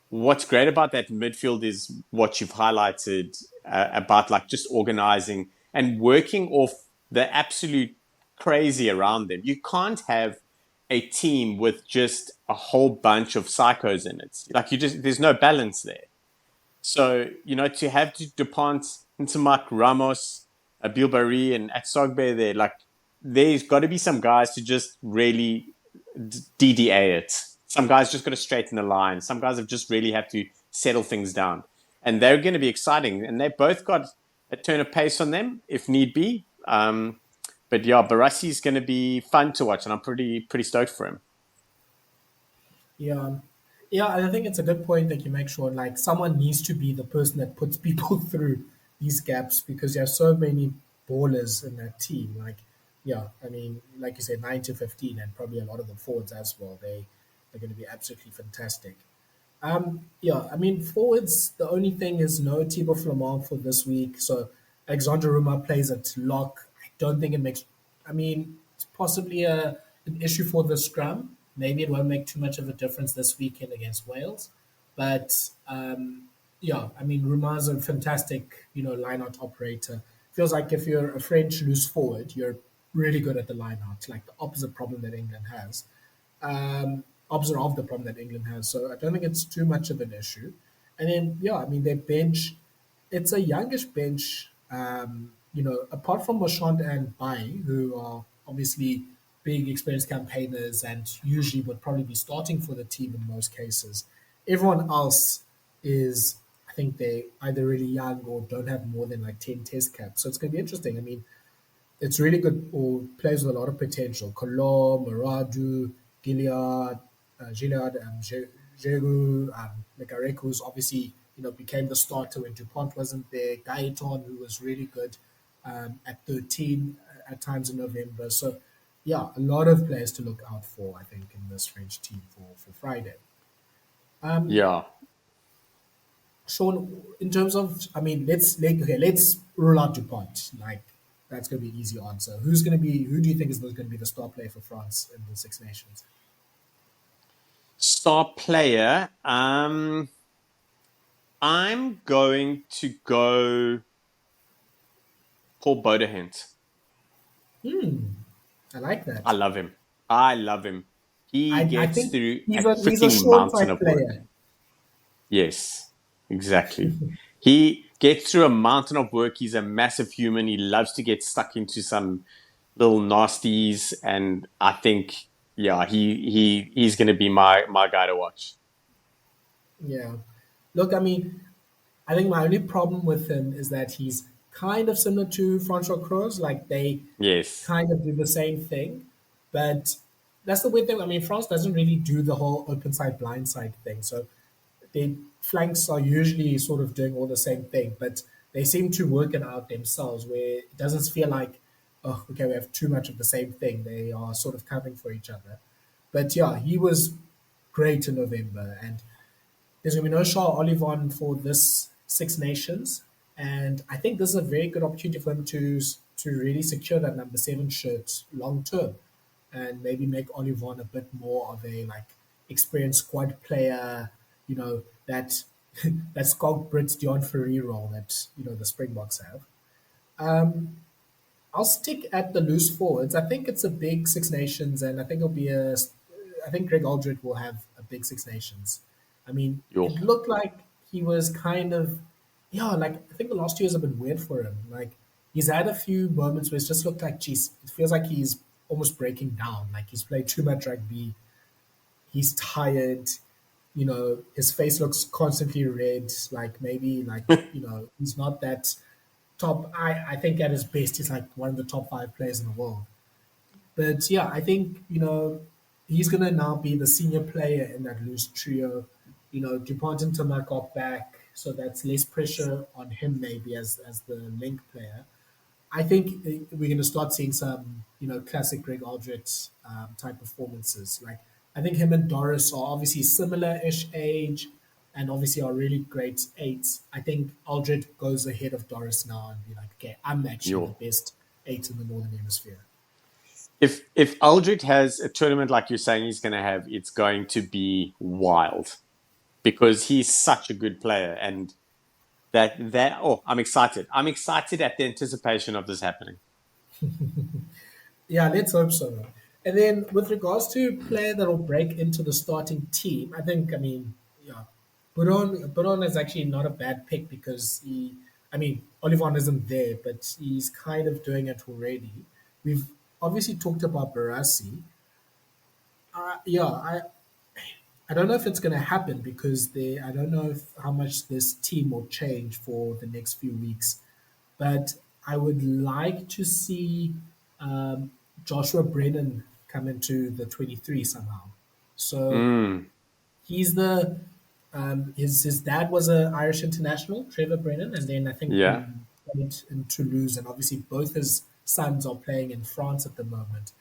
S2: what's great about that midfield is what you've highlighted about like just organizing and working off the absolute crazy around them. You can't have a team with just a whole bunch of psychos in it. Like there's no balance there. So, to have DuPont, Ntamak, Ramos, Bilbari, and Atsogbe there, like, there's got to be some guys to just really DDA it. Some guys just got to straighten the line. Some guys have just really have to settle things down. And they're going to be exciting. And they've both got a turn of pace on them if need be. But yeah, Barassi is going to be fun to watch, and I'm pretty stoked for him.
S1: Yeah. Yeah, I think it's a good point that you make, sure like someone needs to be the person that puts people through these gaps because there are so many ballers in that team. Like, yeah, I mean, like you said, 9 to 15 and probably a lot of the forwards as well. They're going to be absolutely fantastic. Yeah, I mean, forwards, the only thing is no Thibaut Flamand for this week. So Alexander Ruma plays at lock. I don't think it makes, I mean, it's possibly an issue for the scrum. Maybe it won't make too much of a difference this weekend against Wales. But yeah, I mean, Ruma's a fantastic, line-out operator. Feels like if you're a French loose forward, you're really good at the line-out, like the opposite problem that England has opposite of the problem that England has. So I don't think it's too much of an issue. And then, yeah, I mean, their bench, it's a youngish bench, apart from Moshant and Bai, who are obviously big experienced campaigners and usually would probably be starting for the team in most cases. Everyone else is, I think they either really young or don't have more than like 10 test caps. So it's going to be interesting. I mean, it's really good or players with a lot of potential. Kolo, Maradu, Gilead, Jegu, Mekareku's obviously, became the starter when DuPont wasn't there. Gaeton, who was really good at 13 at times in November. So, yeah, a lot of players to look out for, I think, in this French team for Friday. Um,
S2: Yeah.
S1: Sean, in terms of, I mean, let's rule out Dupont. Like that's going to be an easy answer. Who do you think is going to be the star player for France in the Six Nations?
S2: Star player. I'm going to go Paul Bodehent.
S1: Hmm, I like
S2: I
S1: that.
S2: love him. I love him. He
S1: I
S2: gets
S1: think
S2: through a
S1: he's a
S2: freaking
S1: short
S2: mountain
S1: type
S2: of work.
S1: player.
S2: Yes, exactly. He gets through a mountain of work. He's a massive human. He loves to get stuck into some little nasties, and I think, yeah, he's going to be my guy to watch.
S1: Yeah. Look, I mean, I think my only problem with him is that he's kind of similar to Francois Kroos. Like they
S2: Yes,
S1: kind of do the same thing, but that's the weird thing. I mean, France doesn't really do the whole open side, blind side thing. So the flanks are usually sort of doing all the same thing, but they seem to work it out themselves where it doesn't feel like, oh, okay, we have too much of the same thing. They are sort of covering for each other. But yeah, he was great in November. And there's going to be no Charles Olivon for this Six Nations. And I think this is a very good opportunity for him to really secure that number seven shirt long term and maybe make Olivon a bit more of a like experienced squad player, that that Schalk Brits Dion Ferry role that, the Springboks have. Um, I'll stick at the loose forwards. I think it's a big Six Nations, and I think it'll be a. I think Greg Aldred will have a big Six Nations. I mean,
S2: yo,
S1: it looked like he was kind of, yeah. Like I think the last 2 years have been weird for him. Like he's had a few moments where it's just looked like, geez, it feels like he's almost breaking down. Like he's played too much rugby. He's tired. His face looks constantly red. Like maybe like he's not that top. I think at his best, he's like one of the top five players in the world. But yeah, I think he's gonna now be the senior player in that loose trio. Dupont and Tomac got back, so that's less pressure on him maybe as the link player. I think we're going to start seeing some, classic Greg Aldrich type performances. Like I think him and Doris are obviously similar-ish age, and obviously are really great eights. I think Aldrich goes ahead of Doris now and be like, okay, I'm actually the
S2: yo.
S1: best eight in the Northern Hemisphere.
S2: If Aldred has a tournament like you're saying he's going to have, it's going to be wild because he's such a good player, and that oh, I'm excited. I'm excited at the anticipation of this happening.
S1: Yeah, let's hope so. And then with regards to player that will break into the starting team, I mean, yeah, Buron is actually not a bad pick because I mean, Olivon isn't there, but he's kind of doing it already. We've obviously talked about Barassi. Yeah, I don't know if it's going to happen because I don't know how much this team will change for the next few weeks. But I would like to see Joshua Brennan come into the 23 somehow. So
S2: Mm,
S1: he's the his dad was an Irish international, Trevor Brennan, and then I think he
S2: yeah,
S1: played in Toulouse, and obviously both his sons are playing in France at the moment.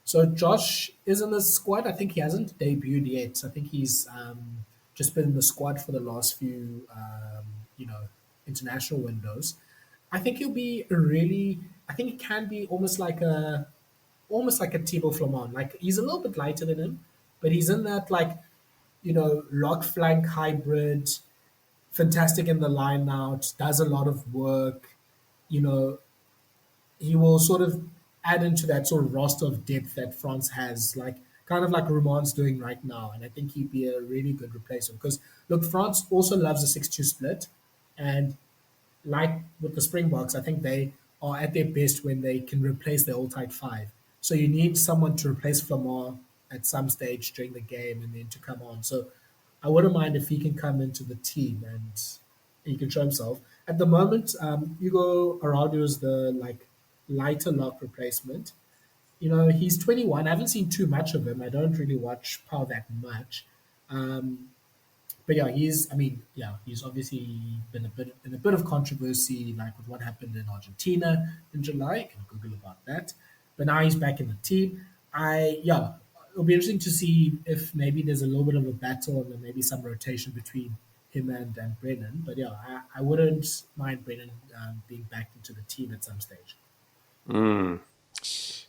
S1: So Josh is in the squad. I think he hasn't debuted yet. I think he's just been in the squad for the last few international windows. I think he'll be a really. I think it can be almost like a Thibaut Flamand. Like he's a little bit lighter than him, but he's in that like lock flank hybrid, fantastic in the line out, does a lot of work. You know, he will sort of add into that sort of roster of depth that France has, like kind of like Roman's doing right now. And I think he'd be a really good replacement because look, France also loves a 6-2 split, and like with the Springboks, I think they are at their best when they can replace their old tight five. So you need someone to replace Flamand at some stage during the game and then to come on. So I wouldn't mind if he can come into the team and he can show himself. At the moment, Hugo Araujo is the like lighter lock replacement. He's 21. I haven't seen too much of him. I don't really watch Power that much. Um, but yeah, he's obviously been a bit of controversy, like with what happened in Argentina in July. You can Google about that. But now he's back in the team. It'll be interesting to see if maybe there's a little bit of a battle and then maybe some rotation between him and Brennan. But yeah, I wouldn't mind Brennan being back into the team at some stage.
S2: Mm.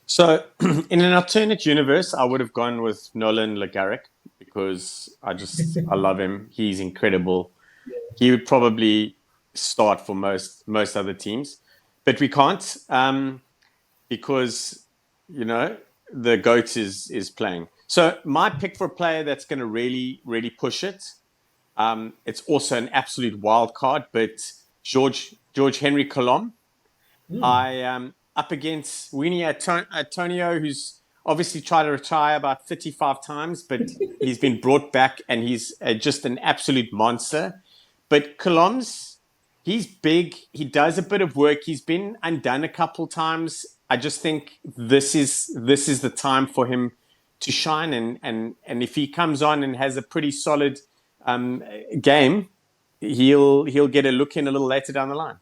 S2: So, in an alternate universe, I would have gone with Nolan Legaric because I love him. He's incredible. He would probably start for most other teams, but we can't because you know the goat is playing. So my pick for a player that's going to really push it. It's also an absolute wild card, but George Henry Colom.
S1: Mm.
S2: I am up against Winnie Antonio, who's obviously tried to retire about 35 times, but he's been brought back and he's just an absolute monster. But Colom's, he's big. He does a bit of work. He's been undone a couple times. I just think this is the time for him to shine, and if he comes on and has a pretty solid um, game, he'll get a look in a little later down the line.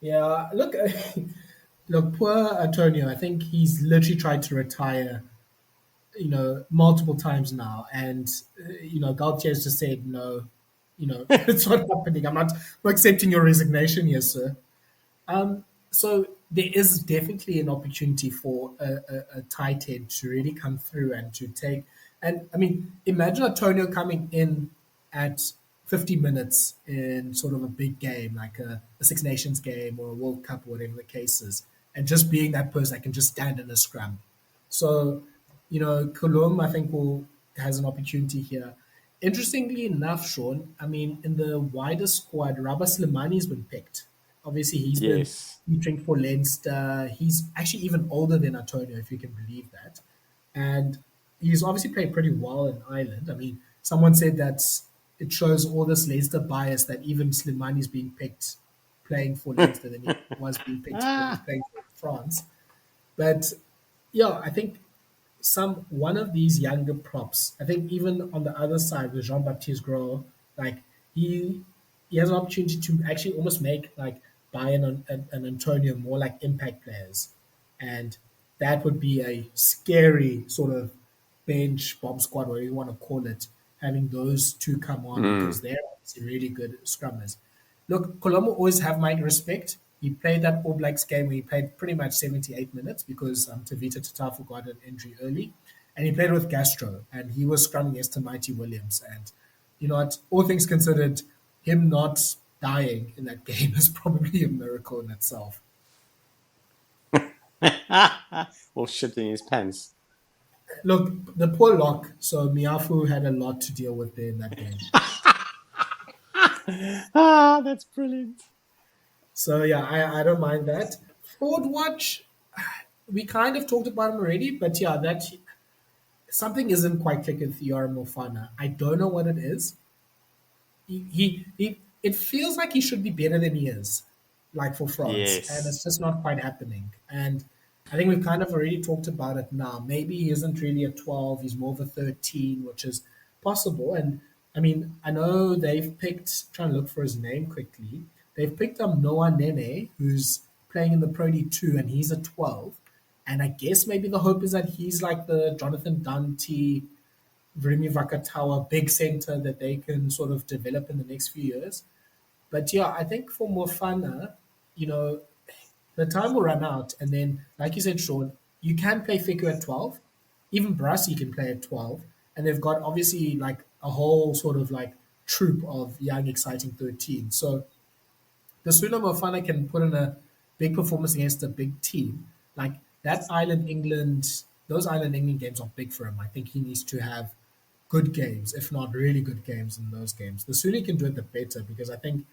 S1: Yeah, look, look, poor Antonio. I think he's literally tried to retire, multiple times now, and Galtier's just said no. It's not happening. I'm not accepting your resignation here, sir. So there is definitely an opportunity for a tight head to really come through and to take. And I mean, imagine Antonio coming in at 50 minutes in sort of a big game, like a Six Nations game or a World Cup or whatever the case is, and just being that person that can just stand in a scrum. So, Colum, I think, will has an opportunity here. Interestingly enough, Sean, I mean, in the wider squad, Rabah Slimani's been picked. Obviously, he's been
S2: Yes.
S1: featuring for Leinster. He's actually even older than Antonio, if you can believe that. And he's obviously played pretty well in Ireland. I mean, someone said that it shows all this Leinster bias that even Slimani's being picked playing for Leinster than he was being picked when he's
S2: Ah.
S1: playing for France. But yeah, I think some one of these younger props. I think even on the other side with Jean Baptiste Gros, like he he has an opportunity to actually almost make like Bayern and Antonio more like impact players, and that would be a scary sort of bench bomb squad, whatever you want to call it, having those two come on because
S2: Mm.
S1: they're obviously really good scrummers. Look, Colombo always have my respect. He played that All Blacks game where he played pretty much 78 minutes because Tavita Tatafu got an injury early. And he played with Gastro, and he was scrumming next to Mighty Williams. And you know what? All things considered, him not dying in that game is probably a miracle in itself.
S2: Or shitting his pants.
S1: Look, the poor lock. So Miafu had a lot to deal with there in that game.
S2: That's brilliant.
S1: So yeah, I don't mind that. Forward watch, we kind of talked about him already, but yeah, that something isn't quite clicking with Yara Mofana. I don't know what it is. It feels like he should be better than he is, like for France, and it's
S2: Yes.
S1: just not quite happening. And I think we've kind of already talked about it now. Maybe he isn't really a 12, he's more of a 13, which is possible. And I mean, I know they've picked, trying to look for his name quickly, they've picked up Noah Nene, who's playing in the Pro D2, and he's a 12. And I guess maybe the hope is that he's like the Jonathan Dante Vrimi Vakatawa big center that they can sort of develop in the next few years. But yeah, I think for Mofana, you know, the time will run out. And then, like you said, Sean, you can play Fiku at 12. Even Brasi can play at 12. And they've got obviously like a whole sort of like troop of young, exciting 13. So the sooner Mofana can put in a big performance against a big team, like that Ireland England, those Ireland England games are big for him. I think he needs to have good games, if not really good games in those games. The sooner he can do it, the better, because I think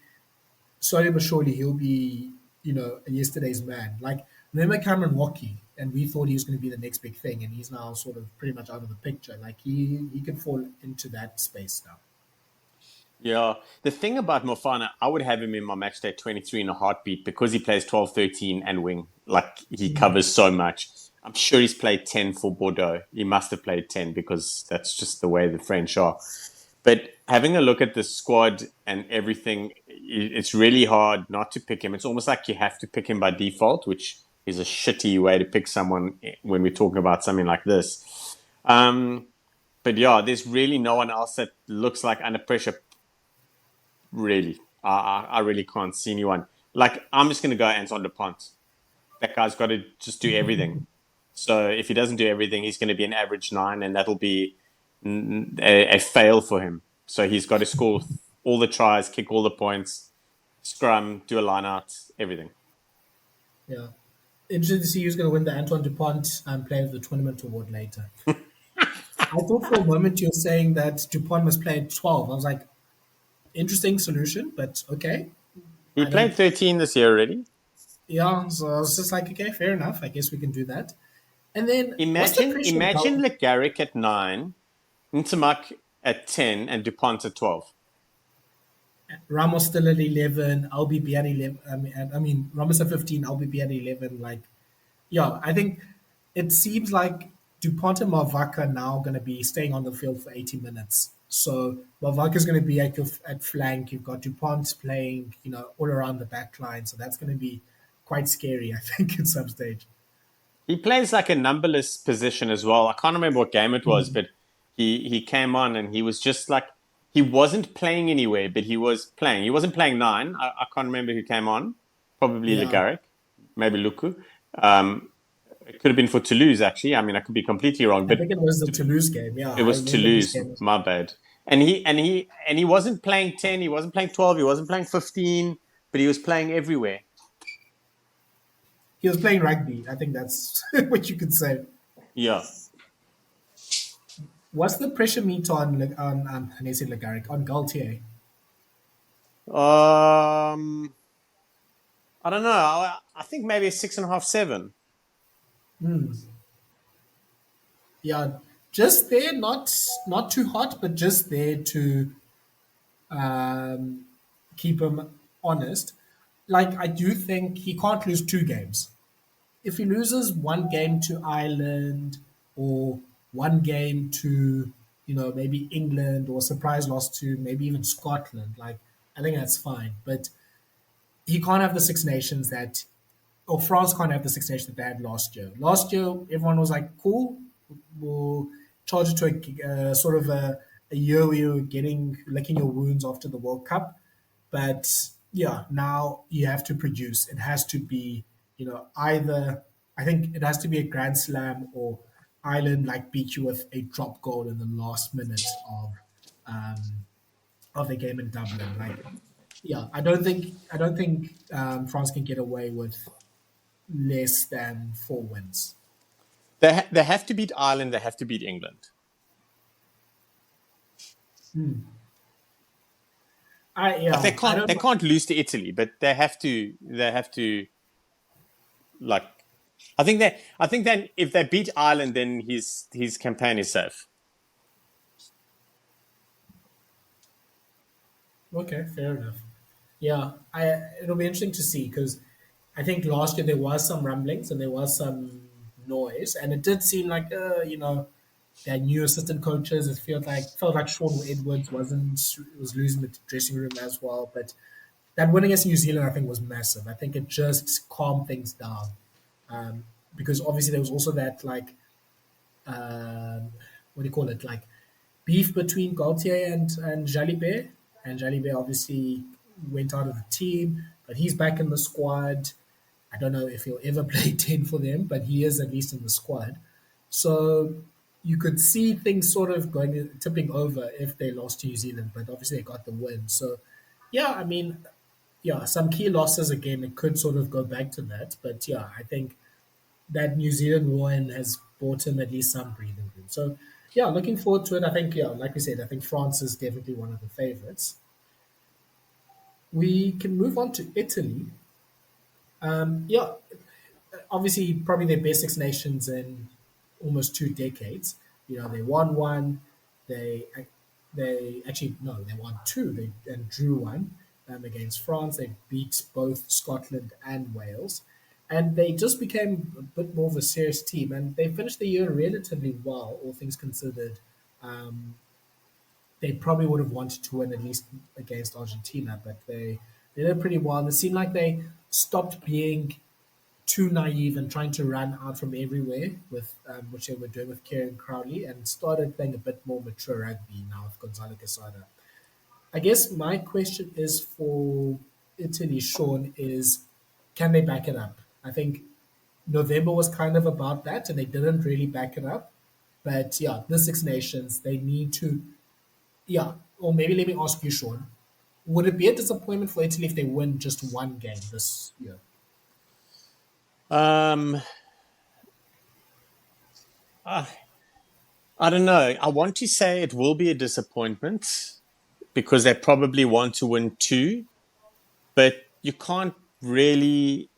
S1: slowly but surely he'll be, yesterday's man. Like, remember Cameron Walkie, and we thought he was going to be the next big thing, and he's now sort of pretty much out of the picture. Like, he could fall into that space now.
S2: Yeah. The thing about Mofana, I would have him in my match day 23 in a heartbeat because he plays 12, 13, and wing. Like, he
S1: Mm,
S2: covers so much. I'm sure he's played 10 for Bordeaux. He must have played 10 because that's just the way the French are. But having a look at the squad and everything, it's really hard not to pick him. It's almost like you have to pick him by default, which is a shitty way to pick someone when we're talking about something like this. But yeah, there's really no one else that looks like under pressure. Really, I really can't see anyone. Like, I'm just going to go Anton Dupont. That guy's got to just do everything. So if he doesn't do everything, he's going to be an average nine, and that'll be a fail for him. So he's got to score all the tries, kick all the points, scrum, do a line out, everything.
S1: yeah. Interested to see who's going to win the Antoine Dupont Player of the Tournament award later. I thought for a moment you were saying that Dupont must play at 12. I was like, interesting solution, but okay.
S2: He
S1: I
S2: played
S1: think,
S2: 13 this year already.
S1: yeah, so I was just like, okay, fair enough. I guess we can do that. And then what's the pressure of
S2: Imagine LeGarrick at 9, Ntamak at 10, and Dupont at 12.
S1: Ramos still at 11, LBB at 11. I mean, Ramos at 15, LBB at 11. Like, yeah, I think it seems like DuPont and Mavaka now going to be staying on the field for 80 minutes. So Mavaka is going to be at flank. You've got DuPont playing, all around the back line. So that's going to be quite scary, I think, at some stage.
S2: He plays like a numberless position as well. I can't remember what game it was,
S1: Mm,
S2: but he came on and he was just like he wasn't playing anywhere, but he was playing. He wasn't playing nine. I can't remember who came on. Probably
S1: yeah,
S2: Legaric, maybe Luku. Um, it could have been for Toulouse actually. I mean, I could be completely wrong,
S1: I
S2: but
S1: think it was the Toulouse game. Yeah,
S2: it
S1: I
S2: was
S1: remember this
S2: Toulouse.
S1: game.
S2: My bad. And he wasn't playing 10. He wasn't playing 12. He wasn't playing 15. But he was playing everywhere.
S1: He was playing rugby. I think that's what you could say.
S2: Yeah.
S1: What's the pressure meter on I said Legaric, on Galtier?
S2: Um, I don't know. I think maybe a 6.5, 7.
S1: Yeah, just there, not too hot, but just there to um, keep him honest. Like I do think he can't lose two games. If he loses one game to Ireland or one game to maybe England or a surprise loss to maybe even Scotland, like I think that's fine. But he can't have the Six Nations that or France can't have the Six Nations that they had last year. Last year, everyone was like, "Cool, we'll charge it to a sort of a year where you're licking your wounds after the World Cup." But yeah, now you have to produce. It has to be, either I think it has to be a Grand Slam or Ireland like beat you with a drop goal in the last minute of the game in Dublin. Like, yeah, I don't think France can get away with less than four wins.
S2: They have to beat Ireland. They have to beat England. Like they
S1: I
S2: can't
S1: don't
S2: they
S1: know.
S2: can't lose to Italy, but they have to like I think then if they beat Ireland, then his campaign is safe.
S1: Okay, fair enough. Yeah, it'll be interesting to see because I think last year there was some rumblings and there was some noise, and it did seem like their new assistant coaches. It felt like Sean Edwards was losing the dressing room as well. But that win against New Zealand, I think, was massive. I think it just calmed things down um, because obviously there was also that like what do you call it, like beef between Gaultier and Jalibert. And Jalibert obviously went out of the team, but he's back in the squad. I don't know if he'll ever play 10 for them, but he is at least in the squad. So you could see things sort of tipping over if they lost to New Zealand, but obviously they got the win. So yeah, I mean, yeah, some key losses again. It could sort of go back to that, but yeah, I think that New Zealand win has bought him at least some breathing room. So yeah, looking forward to it. I think yeah, like we said, I think France is definitely one of the favorites. We can move on to Italy. Yeah, obviously probably their best Six Nations in almost 2 decades. They won one. They They actually no, they won two. They and drew one against France. They beat both Scotland and Wales, and they just became a bit more of a serious team. And they finished the year relatively well, all things considered. Um, they probably would have wanted to win at least against Argentina, but they did pretty well. And it seemed like they stopped being too naive and trying to run out from everywhere with which they were doing with Kieran Crowley, and started playing a bit more mature rugby now with Gonzalo Quesada. I guess my question is for Italy, Sean, is can they back it up? I think November was kind of about that, and they didn't really back it up. But yeah, the Six Nations, they need to, yeah, or maybe let me ask you, Sean, would it be a disappointment for Italy if they win just one game this year?
S2: Um, I, I don't know. I want to say it will be a disappointment because they probably want to win two, but you can't really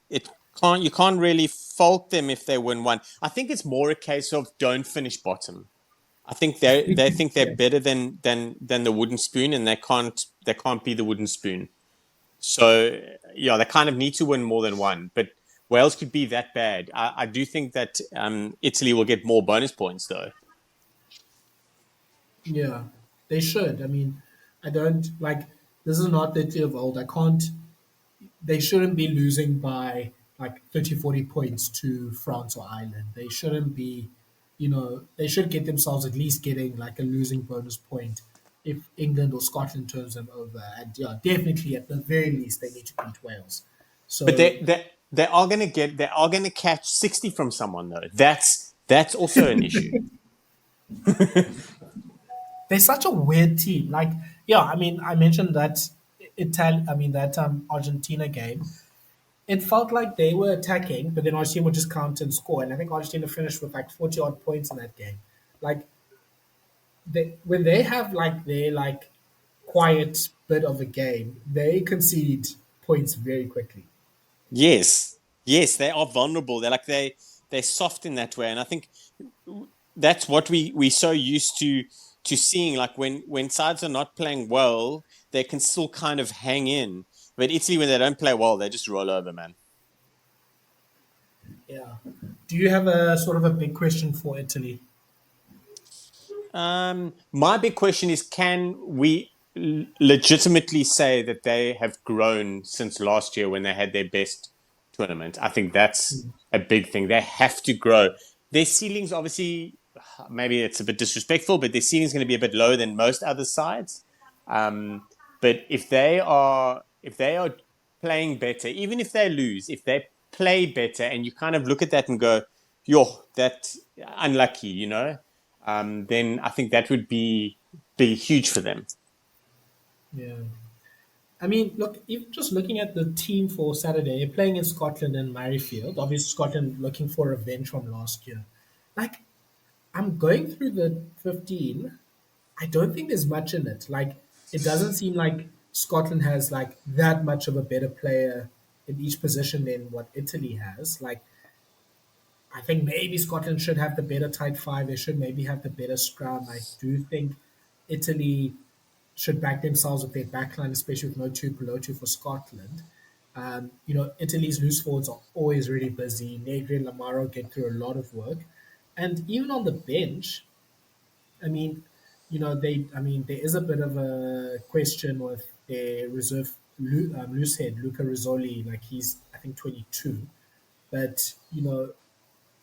S2: you can't really fault them if they win one. I think it's more a case of don't finish bottom. I think they think they're
S1: Yeah.
S2: better than the wooden spoon, and they can't be the wooden spoon. So yeah, they kind of need to win more than one. But Wales could be that bad. I do think that Italy will get more bonus points though.
S1: Yeah, they should. I mean, I don't like this is not the Italy of old. I can't they shouldn't be losing by like 30, 40 points to France or Ireland. They shouldn't be, they should get themselves at least getting like a losing bonus point if England or Scotland turns them over. And yeah, definitely at the very least they need to beat Wales.
S2: But
S1: So
S2: they are gonna catch 60 from someone though. That's also an issue.
S1: they're such a weird team. Like, yeah, I mean, I mentioned that that Argentina game. It felt like they were attacking, but then Argentina would just counter and score. And I think Argentina finished with like 40 odd points in that game. Like when they have like their like quiet bit of a game, they concede points very quickly.
S2: Yes, yes, they are vulnerable. They're soft in that way, and I think that's what we so used to seeing. Like when sides are not playing well, they can still kind of hang in. But Italy, when they don't play well, they just roll over, man.
S1: Yeah. Do you have a sort of a big question for Italy?
S2: My big question is: can we legitimately say that they have grown since last year when they had their best tournament? I think that's a big thing. They have to grow. Their ceilings, obviously, maybe it's a bit disrespectful, but their ceiling is going to be a bit lower than most other sides. Um, but if they are playing better, even if they lose, if they play better, and you kind of look at that and go, "Yo, that unlucky," then I think that would be huge for them.
S1: Yeah. I mean, look, even just looking at the team for Saturday, they're playing in Scotland and Murrayfield. Obviously, Scotland looking for revenge from last year. Like, I'm going through the 15. I don't think there's much in it. Like, it doesn't seem like Scotland has like that much of a better player in each position than what Italy has. Like, I think maybe Scotland should have the better tight five. They should maybe have the better scrum. I do think Italy should back themselves with their backline, especially with no two below two for Scotland. Italy's loose forwards are always really busy. Negri and Lamaro get through a lot of work. And even on the bench, I mean, there is a bit of a question with their reserve loose head, Luca Rizzoli. Like he's, I think, 22. But,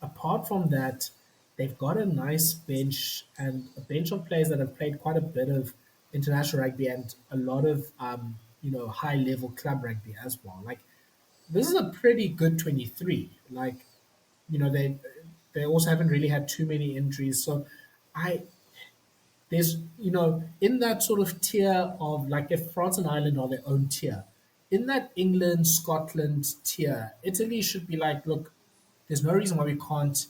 S1: apart from that, they've got a nice bench and a bench of players that have played quite a bit of international rugby and a lot of, high level club rugby as well. Like, this is a pretty good 23. Like, they also haven't really had too many injuries. So, I there's in that sort of tier of like if France and Ireland are their own tier, in that England Scotland tier, Italy should be like, look, there's no reason why we can't.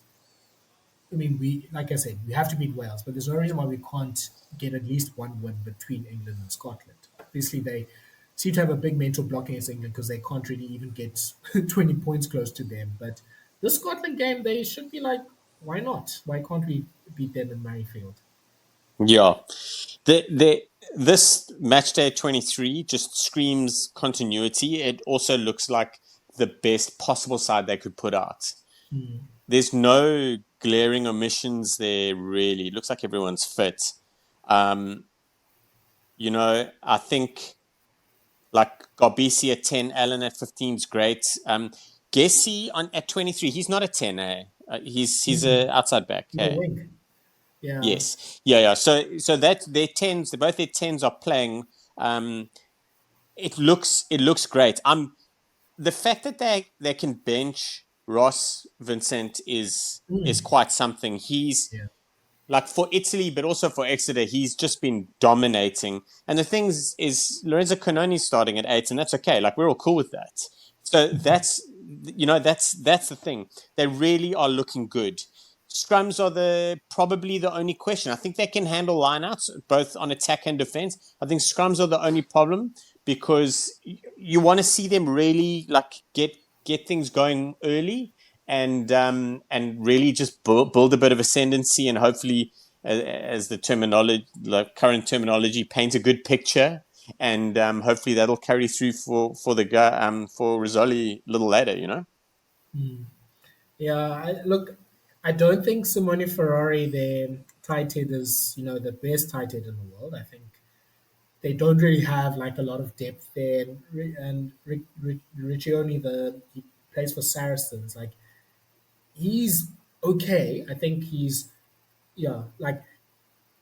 S1: I mean, we like I said, we have to beat Wales, but there's no reason why we can't get at least one win between England and Scotland. Obviously, they seem to have a big mental block against England because they can't really even get 20 points close to them. But the Scotland game, they should be like, why not? Why can't we beat them in Murrayfield?
S2: Yeah. The this match day 23 just screams continuity. It also looks like the best possible side they could put out.
S1: Mm,
S2: There's no glaring omissions there, really. It looks like everyone's fit. Um, I think like Garbisi at 10, Allen at 15 is great. Gessie at 23, he's not a 10, eh? He's a outside back,
S1: he's a
S2: hey?
S1: wing. Yeah.
S2: Yes. Yeah, yeah. So that their 10s, both their 10s are playing. Um, it looks great. The fact that they can bench Ross Vincent is
S1: Mm,
S2: quite something. He's
S1: yeah.
S2: like for Italy, but also for Exeter, he's just been dominating. And the thing is Lorenzo Canoni's starting at 8, and that's okay. Like we're all cool with that. So that's the thing. They really are looking good. Scrums are probably the only question. I think they can handle lineouts both on attack and defense. I think scrums are the only problem because you want to see them really like get things going early and really just build a bit of ascendancy and hopefully as the terminology like current terminology paint a good picture and hopefully that'll carry through for the guy for Rizzoli a little later.
S1: Mm. Yeah, look, I don't think Simone Ferrari, their tight head, is the best tight head in the world. I think they don't really have like a lot of depth there. And Riccioni, he plays for Saracens. Like he's okay. I think he's yeah. Like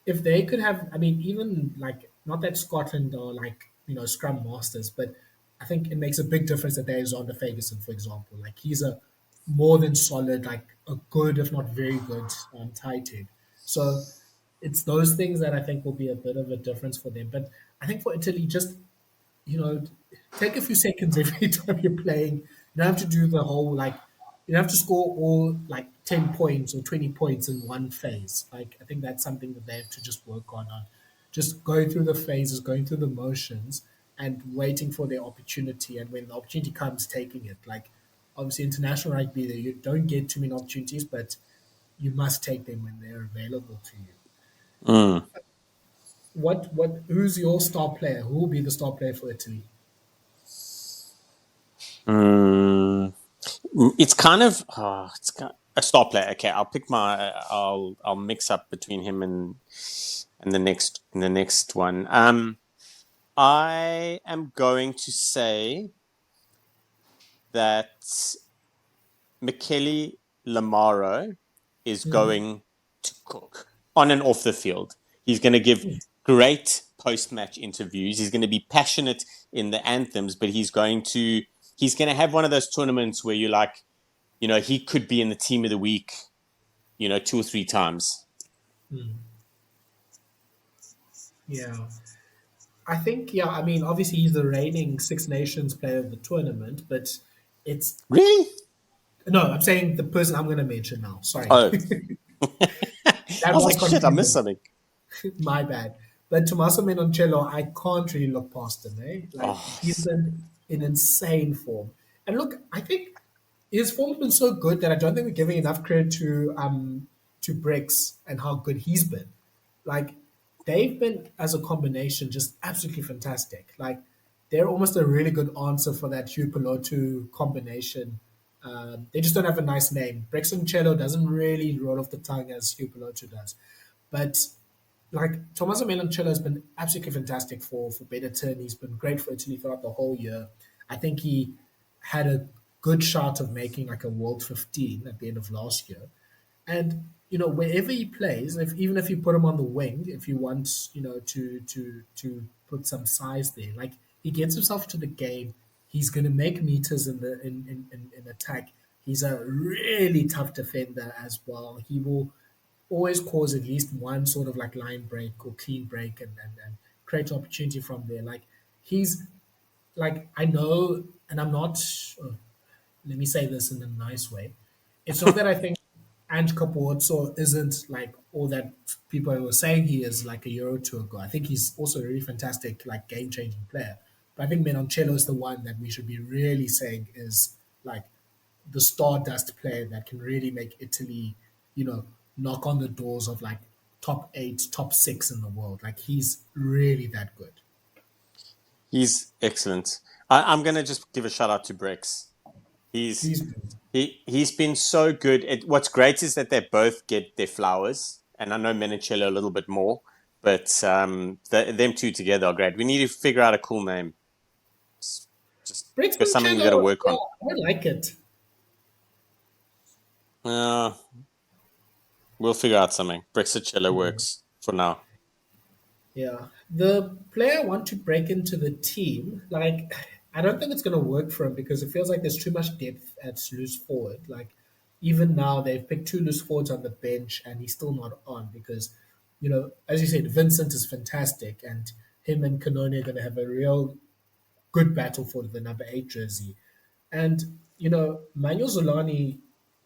S1: if they could have, I mean, even like not that Scotland are like Scrum masters, but I think it makes a big difference that there is Zonda Ferguson, for example. Like he's a more than solid, like a good, if not very good, tight head. So it's those things that I think will be a bit of a difference for them. But I think for Italy, just you know, take a few seconds every time you're playing. You don't have to do the whole like you don't have to score all like 10 points or 20 points in one phase. Like I think that's something that they have to just work on just going through the phases, going through the motions, and waiting for their opportunity. And when the opportunity comes, taking it. Like obviously international rugby, you don't get too many opportunities, but you must take them when they're available to you.
S2: Mm.
S1: Who's your star player? Who will be the star player for Italy?
S2: Mm. It's kind of a star player. Okay, I'll mix up between him and the next one. I am going to say that Michele Lamaro is
S1: Mm.
S2: going to cook on and off the field. He's going to give great post-match interviews. He's going to be passionate in the anthems, but he's going to have one of those tournaments where you're like, he could be in the team of the week, 2 or 3 times.
S1: Mm. Yeah. I think, yeah, I mean, obviously he's the reigning Six Nations player of the tournament, but it's
S2: Really?
S1: no, I'm saying the person I'm going to mention now. Sorry.
S2: Oh, I
S1: That
S2: was
S1: was
S2: like, shit, I missed
S1: confusing.
S2: something.
S1: My bad. But Tommaso Menoncello, I can't really look past him, eh? Like,
S2: Oh,
S1: he's been in insane form. And look, I think his form's been so good that I don't think we're giving enough credit to Brix and how good he's been. Like they've been as a combination just absolutely fantastic. Like they're almost a really good answer for that Hugh Pelotu combination. They just don't have a nice name. Brixton Cello doesn't really roll off the tongue as Hugh Pelotu does, but like Tommaso Melancello has been absolutely fantastic for Benetton. He's been great for Italy throughout the whole year. I think he had a good shot of making like a World 15 at the end of last year. And wherever he plays, even if you put him on the wing, if you want, to put some size there, like he gets himself to the game, he's going to make meters in attack. He's a really tough defender as well. He will always cause at least one sort of like line break or clean break and create opportunity from there. Like he's like I know, and I'm not. Let me say this in a nice way. It's not that I think Ange Capuozzo isn't like all that people were saying he is like a year or two ago. I think he's also a really fantastic, like game changing player. But I think Menoncello is the one that we should be really saying is like the stardust player that can really make Italy, knock on the doors of like top eight, top six in the world. Like he's really that good.
S2: He's excellent. I'm gonna just give a shout out to Brex. He's
S1: Please, please.
S2: he's been so good. What's great is that they both get their flowers, and I know Menicello a little bit more, but them two together are great. We need to figure out a cool name. It's just got
S1: Brixton
S2: something we got to
S1: Cello,
S2: work on.
S1: yeah, I like it.
S2: Uh, we'll figure out something. Brexicello
S1: Yeah.
S2: works for now.
S1: Yeah. The player I want to break into the team, like, I don't think it's going to work for him because it feels like there's too much depth at loose forward. Like, even now, they've picked two loose forwards on the bench and he's still not on because, as you said, Vincent is fantastic and him and Kanone are going to have a real good battle for the number eight jersey. And, Manuel Zulani,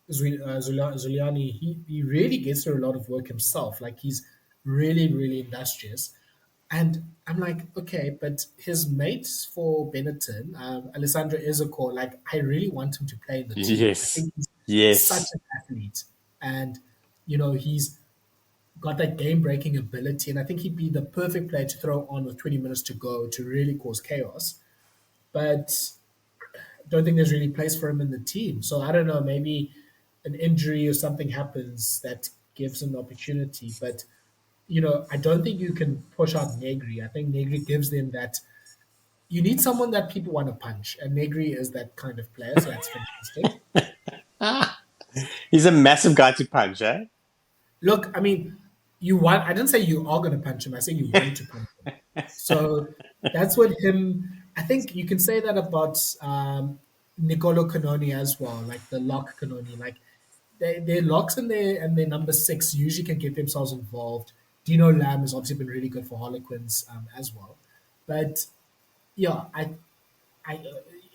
S1: Zuliani, he really gets through a lot of work himself. Like, he's really, really industrious. And I'm like, okay, but his mates for Benetton, Alessandro Ezekor, like, I really want him to play in the team. I
S2: Yes,
S1: think he's such
S2: yes.
S1: an athlete. And, he's got that game breaking ability. And I think he'd be the perfect player to throw on with 20 minutes to go to really cause chaos. But don't think there's really place for him in the team. So I don't know, maybe an injury or something happens that gives him the opportunity. But I don't think you can push out Negri. I think Negri gives them that. You need someone that people want to punch, and Negri is that kind of player, so that's fantastic.
S2: Ah, he's a massive guy to punch, eh?
S1: Look, I mean, you want. I didn't say you are going to punch him. I say you want to punch him. So that's what him. I think you can say that about Nicolo Canoni as well, like the lock Canoni. Like their locks and their number six usually can get themselves involved. Dino Lamb has obviously been really good for Harlequins as well, but yeah, I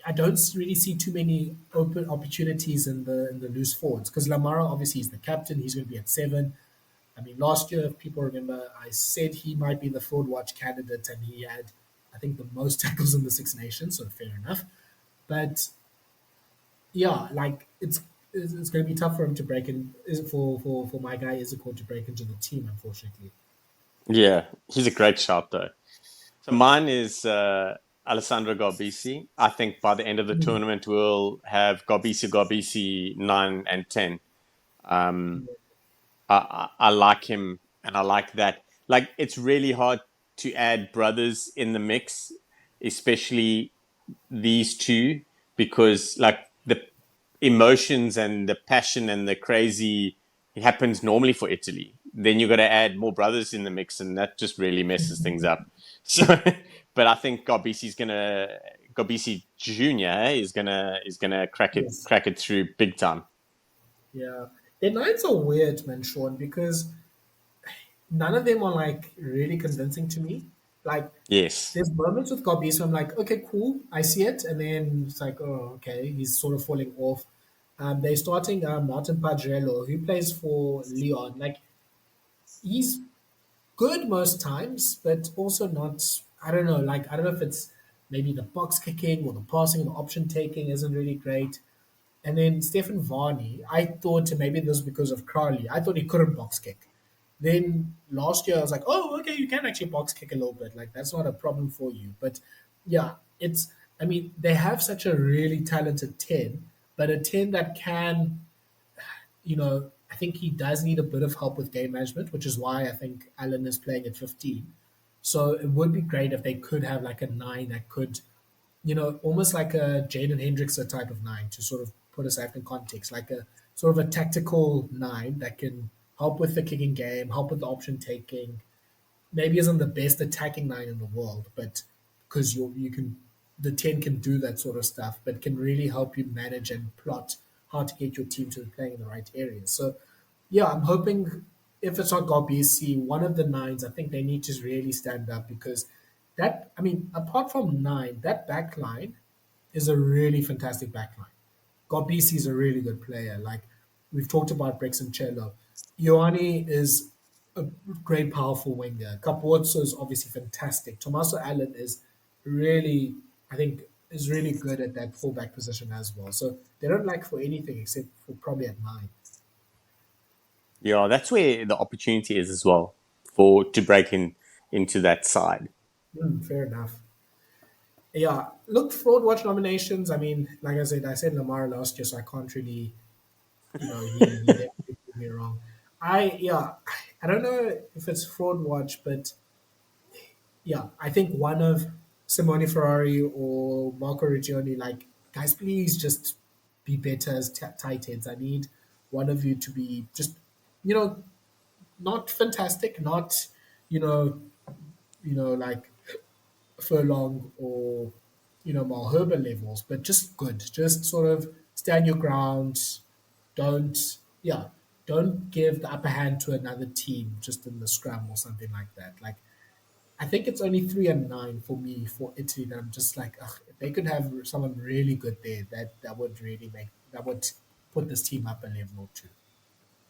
S1: I don't really see too many open opportunities in the loose forwards because Lamara obviously is the captain. He's going to be at seven. I mean, last year, if people remember, I said he might be the forward watch candidate, and he had, I think, the most tackles in the Six Nations. So fair enough. But yeah, like it's going to be tough for him to break in. Is for my guy Izakor to break into the team, unfortunately.
S2: Yeah, he's a great shot though. So mine is Alessandro Garbisi. I think by the end of the
S1: Mm.
S2: tournament we'll have Garbisi 9 and 10. Um, I like him and I like that. Like it's really hard to add brothers in the mix, especially these two, because like the emotions and the passion and the crazy it happens normally for Italy. Then you got to add more brothers in the mix, and that just really messes things up. So, but I think Garbisi Junior is gonna
S1: Yes.
S2: crack it through big time.
S1: Yeah. Their nines are weird, man, Sean, because none of them are like really convincing to me. Like
S2: Yes.
S1: there's moments with Gobis where I'm like, okay, cool, I see it, and then it's like, oh, okay, he's sort of falling off. They're starting Martin Padrello, who plays for Leon. Like he's good most times, but also not. I don't know. Like I don't know if it's maybe the box kicking or the passing and the option taking isn't really great. And then Stefan Varney, I thought maybe this was because of Crowley. I thought he couldn't box kick. Then last year I was like, oh, okay, you can actually box kick a little bit. Like that's not a problem for you. But yeah, it's. I mean, they have such a really talented ten, but a ten that can, I think he does need a bit of help with game management, which is why I think Alan is playing at 15. So it would be great if they could have like a nine that could, almost like a Jaden Hendrickson type of nine to sort of put us out in context, like a sort of a tactical nine that can help with the kicking game, help with the option taking. Maybe isn't the best attacking nine in the world, but because you can, the 10 can do that sort of stuff, but can really help you manage and plot how to get your team to playing in the right areas. So yeah, I'm hoping if it's not Garbisi, one of the nines, I think they need to really stand up because that, I mean, apart from nine, that back line is a really fantastic back line. Garbisi is a really good player. Like we've talked about Brex and Cello. Ioane is a great, powerful winger. Capozzo is obviously fantastic. Tommaso Allen is really, I think, is really good at that fullback position as well. So they don't lack for anything except for probably at nine.
S2: Yeah, that's where the opportunity is as well for to break in into that side.
S1: Fair enough. Yeah, look, fraud watch nominations. I mean, like I said Lamar last year, so I can't really, he definitely proved me wrong. Yeah, I don't know if it's fraud watch, but yeah, I think one of Simone Ferrari or Marco Reggiani, like, guys, please just be better as tight ends. I need one of you to be just, you know, not fantastic, not, you know, like Furlong or Malherbe levels, but just good. Just sort of stand your ground. Don't yeah, don't give the upper hand to another team just in the scrum or something like that. Like I think it's only 3-9 for me for Italy. That I'm just like, ugh, if they could have someone really good there, that would really that would put this team up a level or two.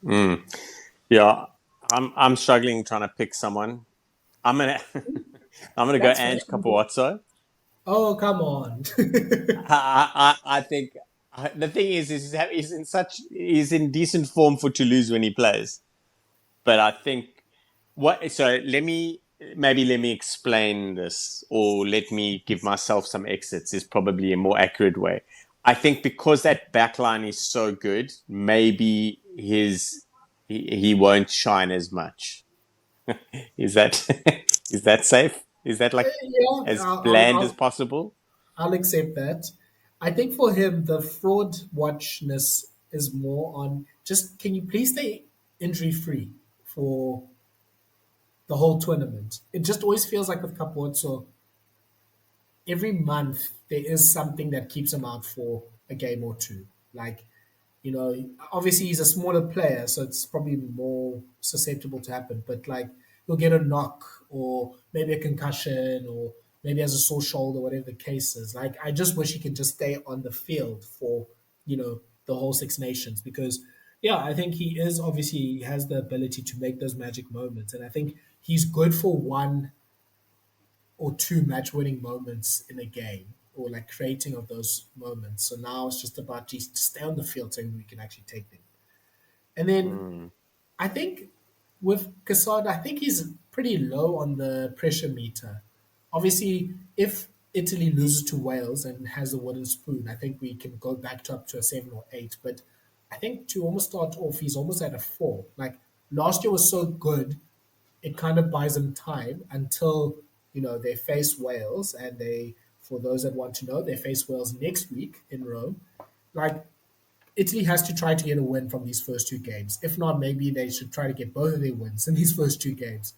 S2: Mm. Yeah, I'm struggling trying to pick someone. I'm gonna I'm gonna go
S1: That's fair.
S2: Ange Capuozzo.
S1: Oh, come on.
S2: I think the thing is he's in decent form for Toulouse when he plays. But I think what so let me explain this, or let me give myself some exits is probably a more accurate way. I think because that backline is so good, maybe he won't shine as much. Is that is that safe? Is that like
S1: Yeah,
S2: as bland as possible?
S1: I'll accept that. I think for him, the fraud watchness is more on just can you please stay injury free for the whole tournament? It just always feels like with Capozzo, every month there is something that keeps him out for a game or two. Like, obviously he's a smaller player, so it's probably more susceptible to happen. But like, he'll get a knock, or maybe a concussion, or maybe has a sore shoulder, whatever the case is. Like, I just wish he could just stay on the field for the whole Six Nations because. Yeah, I think he has the ability to make those magic moments. And I think he's good for one or two match winning moments in a game or like creating of those moments. So now it's just about just stay on the field so we can actually take them. And then
S2: Mm,
S1: I think with Casada, I think he's pretty low on the pressure meter. Obviously, if Italy loses to Wales and has a wooden spoon, I think we can go back to up to a 7 or 8. But I think to almost start off, he's almost at a 4. Like last year was so good it kind of buys them time until they face Wales, and for those that want to know, they face Wales next week in Rome. Like Italy has to try to get a win from these first two games. If not, maybe they should try to get both of their wins in these first two games.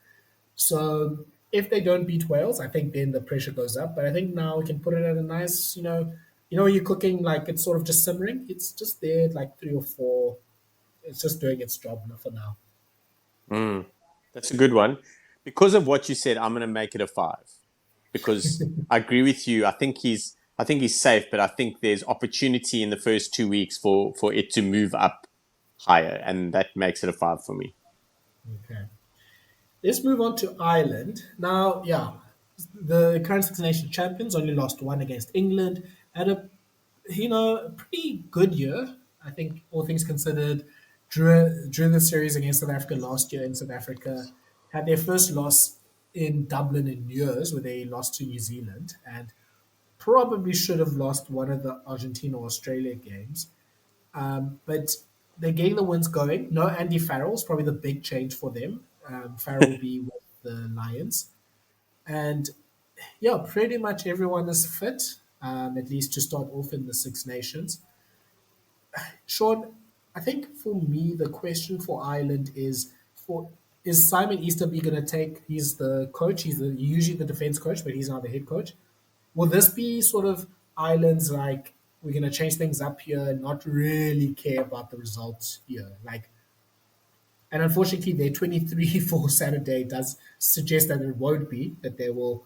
S1: So if they don't beat Wales, I think then the pressure goes up. But I think now we can put it at a nice, you're cooking like it's sort of just simmering. It's just there at like 3 or 4. It's just doing its job for now.
S2: mm. That's a good one. Because of what you said, I'm going to make it a 5 because I agree with you. I think he's safe, but I think there's opportunity in the first 2 weeks for it to move up higher, and that makes it a 5 for me.
S1: Okay. Let's move on to Ireland. Now, yeah, the current Six Nations champions only lost one against England. Had a pretty good year, I think, all things considered. Drew the series against South Africa last year in South Africa. Had their first loss in Dublin in years, where they lost to New Zealand, and probably should have lost one of the Argentina Australia games. But they're getting the wins going. No Andy Farrell's probably the big change for them. Farrell will be with the Lions. And yeah, pretty much everyone is fit, at least to start off in the Six Nations. Sean, I think for me, the question for Ireland is Simon Easterby going to take? He's the coach. He's usually the defense coach, but he's now the head coach. Will this be sort of Ireland's like we're going to change things up here and not really care about the results here? Like, and unfortunately, their 23 for Saturday does suggest that it won't be that they will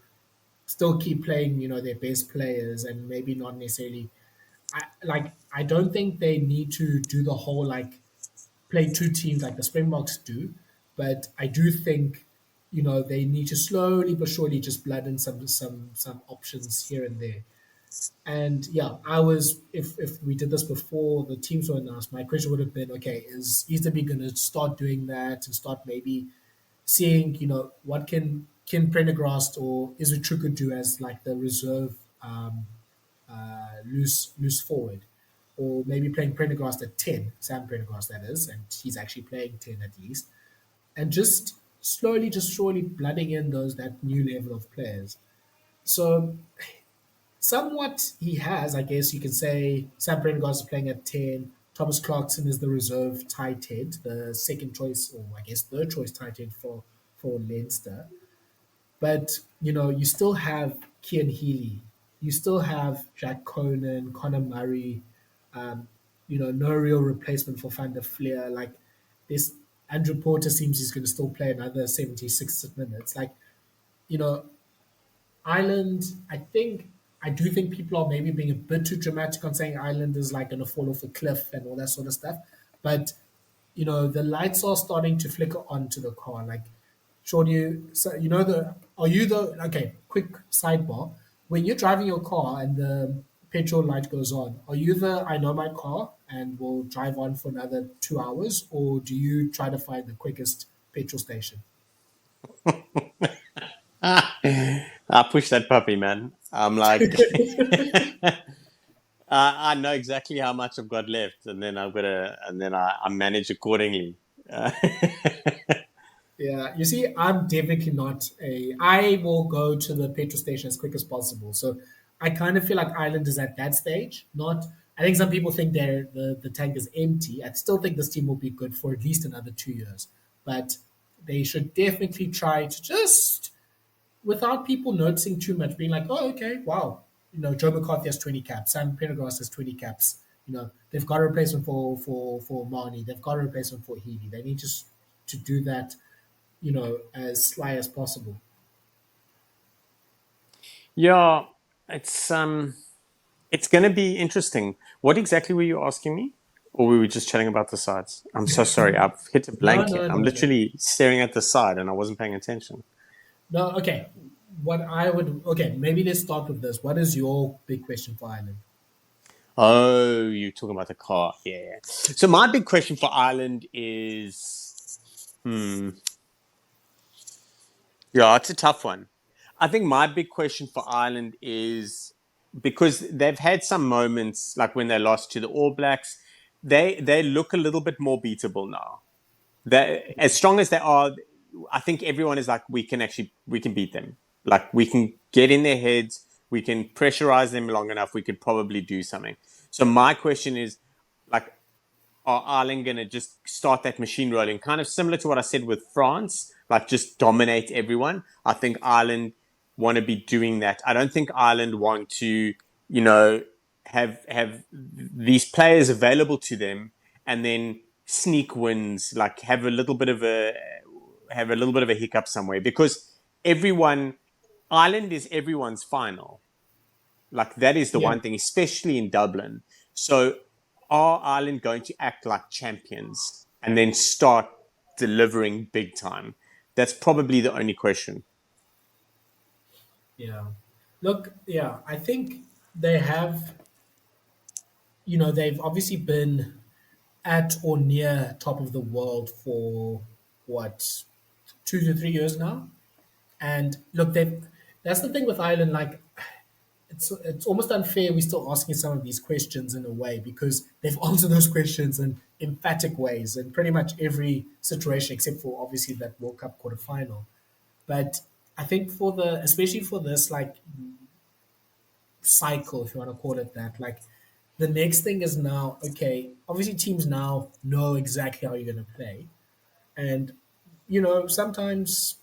S1: still keep playing, their best players and maybe not necessarily. I don't think they need to do the whole like play two teams like the Springboks do, but I do think they need to slowly but surely just blood in some options here and there. And yeah, I was if we did this before the teams were announced, my question would have been, okay, is Easterby going to start doing that and start maybe seeing, what can Prendergast or Izuchuku do as like the reserve loose forward, or maybe playing Prendergast at 10, Sam Prendergast that is, and he's actually playing 10 at least, and just slowly, just surely blooding in those that new level of players. So somewhat he has, I guess you can say, Sam Prendergast is playing at 10. Thomas Clarkson is the reserve tight end, the second choice, or I guess third choice tight end for Leinster. But you still have Kian Healy, you still have Jack Conan, Connor Murray. Um, no real replacement for Van der Fleer. Like this, Andrew Porter seems he's going to still play another 76 minutes. Like you know, Ireland. I do think people are maybe being a bit too dramatic on saying Ireland is like going to fall off a cliff and all that sort of stuff. But the lights are starting to flicker onto the car. Like, Sean, are you the, okay, quick sidebar. When you're driving your car and the petrol light goes on, are you the, I know my car and will drive on for another 2 hours, or do you try to find the quickest petrol station?
S2: I push that puppy, man. I'm like, I know exactly how much I've got left, and then I manage accordingly. Uh,
S1: Yeah, you see, I'm definitely not a. I will go to the petrol station as quick as possible. So I kind of feel like Ireland is at that stage. Not, I think some people think the tank is empty. I still think this team will be good for at least another 2 years, but they should definitely try to just, without people noticing too much, being like, oh, okay, wow, Joe McCarthy has 20 caps, Sam Pendergrass has 20 caps. They've got a replacement for Marnie. They've got a replacement for Healy. They need to do that as sly as possible.
S2: yeah, it's going to be interesting. What exactly were you asking me, or were we just chatting about the sides? I'm so sorry. I've hit a
S1: No,
S2: blank here.
S1: no,
S2: I'm
S1: no, no.
S2: literally staring at the side, and I wasn't paying attention.
S1: No, okay. Okay, maybe let's start with this. What is your big question for Ireland?
S2: Oh, you're talking about the car. Yeah. So my big question for Ireland is, yeah, it's a tough one. I think my big question for Ireland is because they've had some moments like when they lost to the All Blacks, they look a little bit more beatable now. They, as strong as they are, I think everyone is like we can beat them. Like we can get in their heads, we can pressurize them long enough, we could probably do something. So my question is like are Ireland going to just start that machine rolling? Kind of similar to what I said with France, like just dominate everyone. I think Ireland want to be doing that. I don't think Ireland want to, have these players available to them and then sneak wins, like have a little bit of a hiccup somewhere because everyone Ireland is everyone's final. Like that is the
S1: Yeah,
S2: one thing, especially in Dublin. So are Ireland going to act like champions and then start delivering big time? That's probably the only question.
S1: yeah. Look, yeah, I think they have, they've obviously been at or near top of the world for what, 2 to 3 years now. And look, that's the thing with Ireland. Like, it's almost unfair we're still asking some of these questions in a way because they've answered those questions in emphatic ways in pretty much every situation except for obviously that World Cup quarterfinal. But I think for especially for this like cycle, if you want to call it that, like the next thing is now, okay, obviously teams now know exactly how you're going to play. And, sometimes,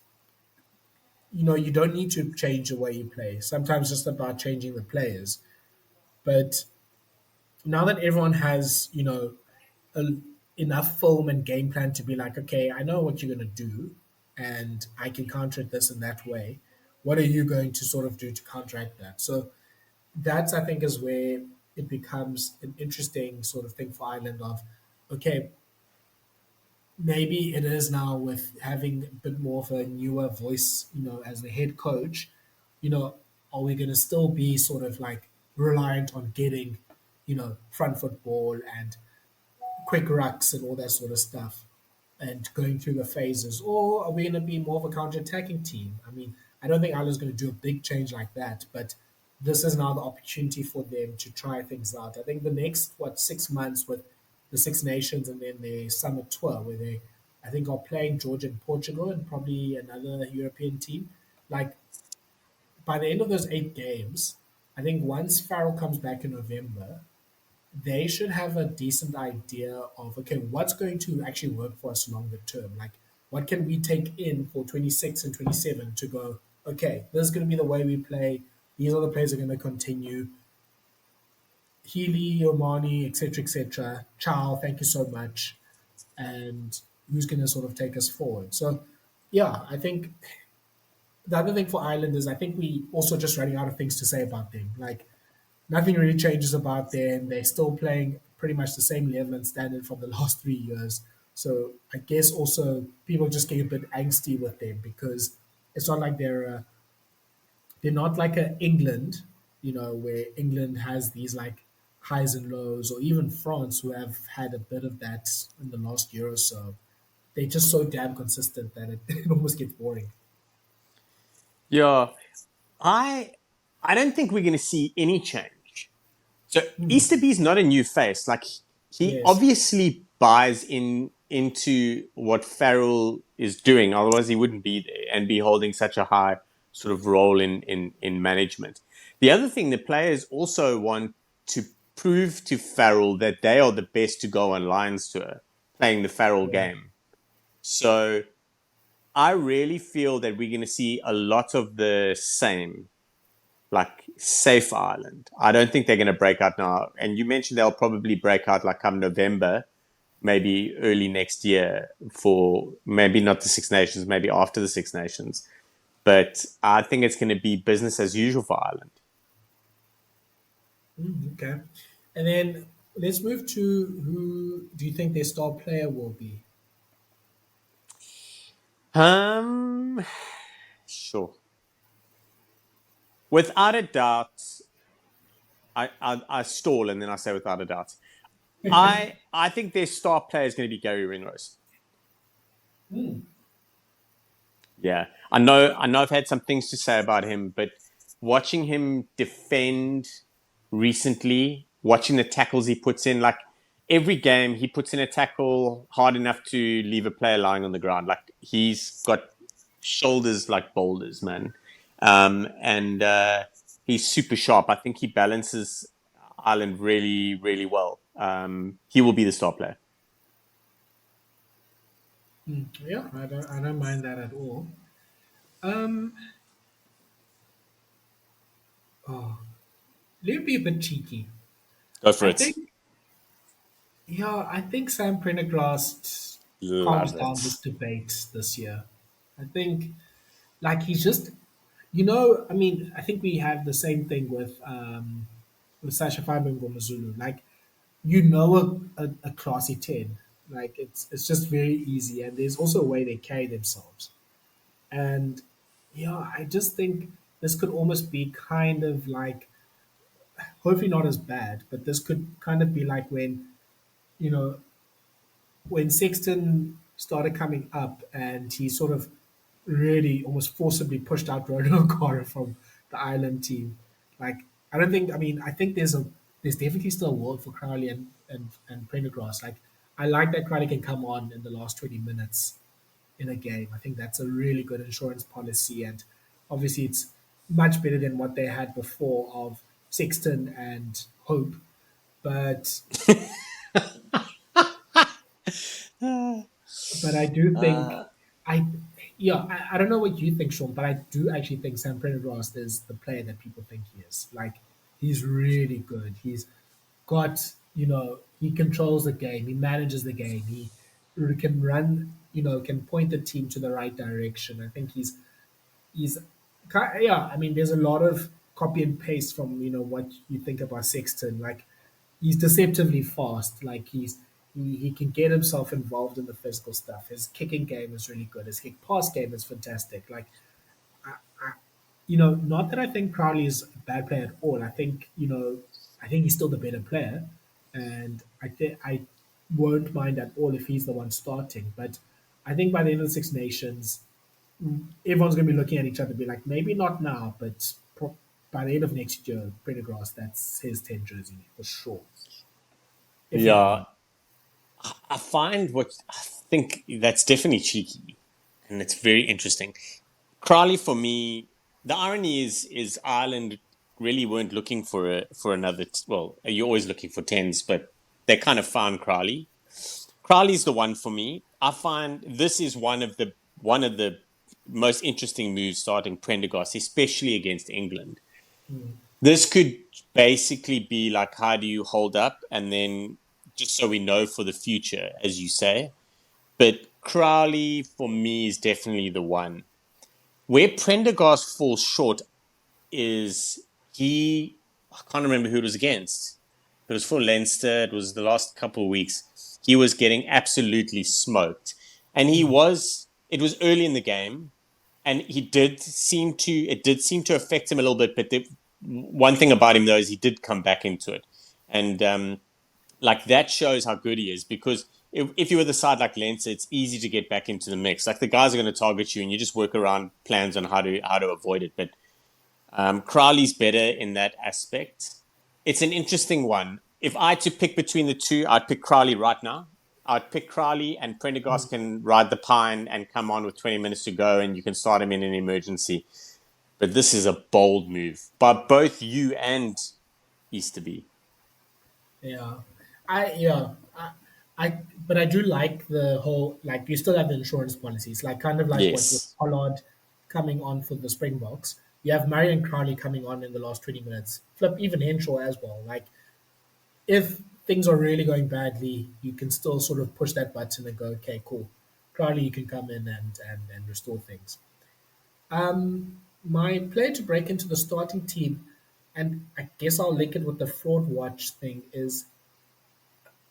S1: you don't need to change the way you play. Sometimes it's just about changing the players. But now that everyone has, a, enough film and game plan to be like, okay, I know what you're going to do, and I can counter it this and that way. What are you going to sort of do to counteract that? So that's, I think, is where it becomes an interesting sort of thing for Ireland of, okay, maybe it is now with having a bit more of a newer voice, as the head coach, you know, are we going to still be sort of like reliant on getting, front football and quick rucks and all that sort of stuff and going through the phases? Or are we going to be more of a counter-attacking team? I mean, I don't think Ireland's going to do a big change like that, but this is now the opportunity for them to try things out. I think the next, 6 months with the Six Nations and then the summer tour where they, I think, are playing Georgia and Portugal and probably another European team. Like, by the end of those 8 games, I think once Farrell comes back in November, they should have a decent idea of, okay, what's going to actually work for us longer term. Like, what can we take in for 26 and 27 to go, okay, this is going to be the way we play. These are the players that are going to continue. Healy, Omani, etc., etc. Chow, thank you so much. And who's going to sort of take us forward? So, yeah, I think the other thing for Ireland is I think we also just running out of things to say about them. Like, nothing really changes about them. They're still playing pretty much the same level and standard from the last 3 years. So I guess also people just get a bit angsty with them because it's not like they're not like a England, where England has these like highs and lows, or even France who have had a bit of that in the last year or so. They're just so damn consistent that it, it almost gets boring.
S2: Yeah, I I don't think we're going to see any change. So Easterby's not a new face. Like he
S1: Yes.
S2: obviously buys into what Farrell is doing, otherwise he wouldn't be there and be holding such a high sort of role in management. The other thing, the players also want to prove to Farrell that they are the best to go on Lions tour, playing the Farrell
S1: Yeah.
S2: game. So I really feel that we're going to see a lot of the same, like safe Ireland. I don't think they're going to break out now. And you mentioned they'll probably break out like come November, maybe early next year for maybe not the Six Nations, maybe after the Six Nations. But I think it's going to be business as usual for Ireland.
S1: Okay. And then let's move to who do you think their star player will be?
S2: Um, sure. Without a doubt, I stall and then I say without a doubt. I think their star player is going to be Gary Ringrose. Yeah, I know. I've had some things to say about him, but watching him defend recently, watching the tackles he puts in, like every game he puts in a tackle hard enough to leave a player lying on the ground. Like he's got shoulders like boulders, man, and he's super sharp. I think he balances Ireland really, really well. He will be the star player.
S1: Yeah, I don't mind that at all. Um, oh, let me be a bit cheeky.
S2: Go for
S1: I
S2: it.
S1: think, yeah, I think Sam Prendergast calms
S2: Love
S1: down this
S2: it.
S1: debate this year. I think, like, he's just, I mean, I think we have the same thing with Sasha Faber and Gomazulu. Like, a classy 10. Like, it's just very easy, and there's also a way they carry themselves. And yeah, I just think this could almost be kind of like, hopefully not as bad, but this could kind of be like you know, when Sexton started coming up and he sort of really almost forcibly pushed out Ronan O'Gara from the Ireland team. Like, I mean, I think there's definitely still a world for Crowley and Prendergast. Like, I like that Crowley can come on in the last 20 minutes in a game. I think that's a really good insurance policy, and obviously it's much better than what they had before of Sexton and Hope. But I do think I yeah I don't know what you think, Sean, but I do actually think Sam Prendergast is the player that people think he is. Like, he's really good. He's got, he controls the game. He manages the game. He can run. Can point the team to the right direction. I think he's yeah. I mean, there's a lot of copy and paste from what you think about Sexton. Like, he's deceptively fast. Like, he can get himself involved in the physical stuff. His kicking game is really good. His kick pass game is fantastic. Like, not that I think Crowley is a bad player at all. I think he's still the better player, and I won't mind at all if he's the one starting. But I think by the end of the Six Nations, everyone's going to be looking at each other and be like, maybe not now, but by the end of next year, Prendergast, that's his 10 jersey for sure, if not
S2: Yeah,
S1: now.
S2: I find what I think that's definitely cheeky, and it's very interesting. Crowley for me, the irony is Ireland really weren't looking for another. Well, you're always looking for tens, but they kind of found Crowley. Crowley's the one for me. I find this is one of the most interesting moves starting Prendergast, especially against England.
S1: Mm,
S2: This could basically be like, how do you hold up? And then just so we know for the future, as you say. But Crowley, for me, is definitely the one. Where Prendergast falls short is I can't remember who it was against. It was for Leinster. It was the last couple of weeks. He was getting absolutely smoked. And
S1: mm,
S2: it was early in the game, and it did seem to affect him a little bit. But the one thing about him though is he did come back into it, and like that shows how good he is. Because if you're the side like Leinster, it's easy to get back into the mix. Like the guys are going to target you, and you just work around plans on how to avoid it. But Crowley's better in that aspect. It's an interesting one. If I had to pick between the two, I'd pick Crowley right now. I'd pick Crowley, and
S1: mm.
S2: Prendergast can ride the pine and come on with 20 minutes to go, and you can start him in an emergency. But this is a bold move by both you and Easterby.
S1: Yeah, yeah, but I do like the whole like you still have the insurance policies, like kind of like what with
S2: Yes.
S1: Pollard coming on for the Springboks. You have Marion Crowley coming on in the last 20 minutes. Flip even Henshaw as well. Like if things are really going badly, you can still sort of push that button and go, okay, cool. Crowley, you can come in and restore things. My play to break into the starting team, and I guess I'll link it with the fraud watch thing, is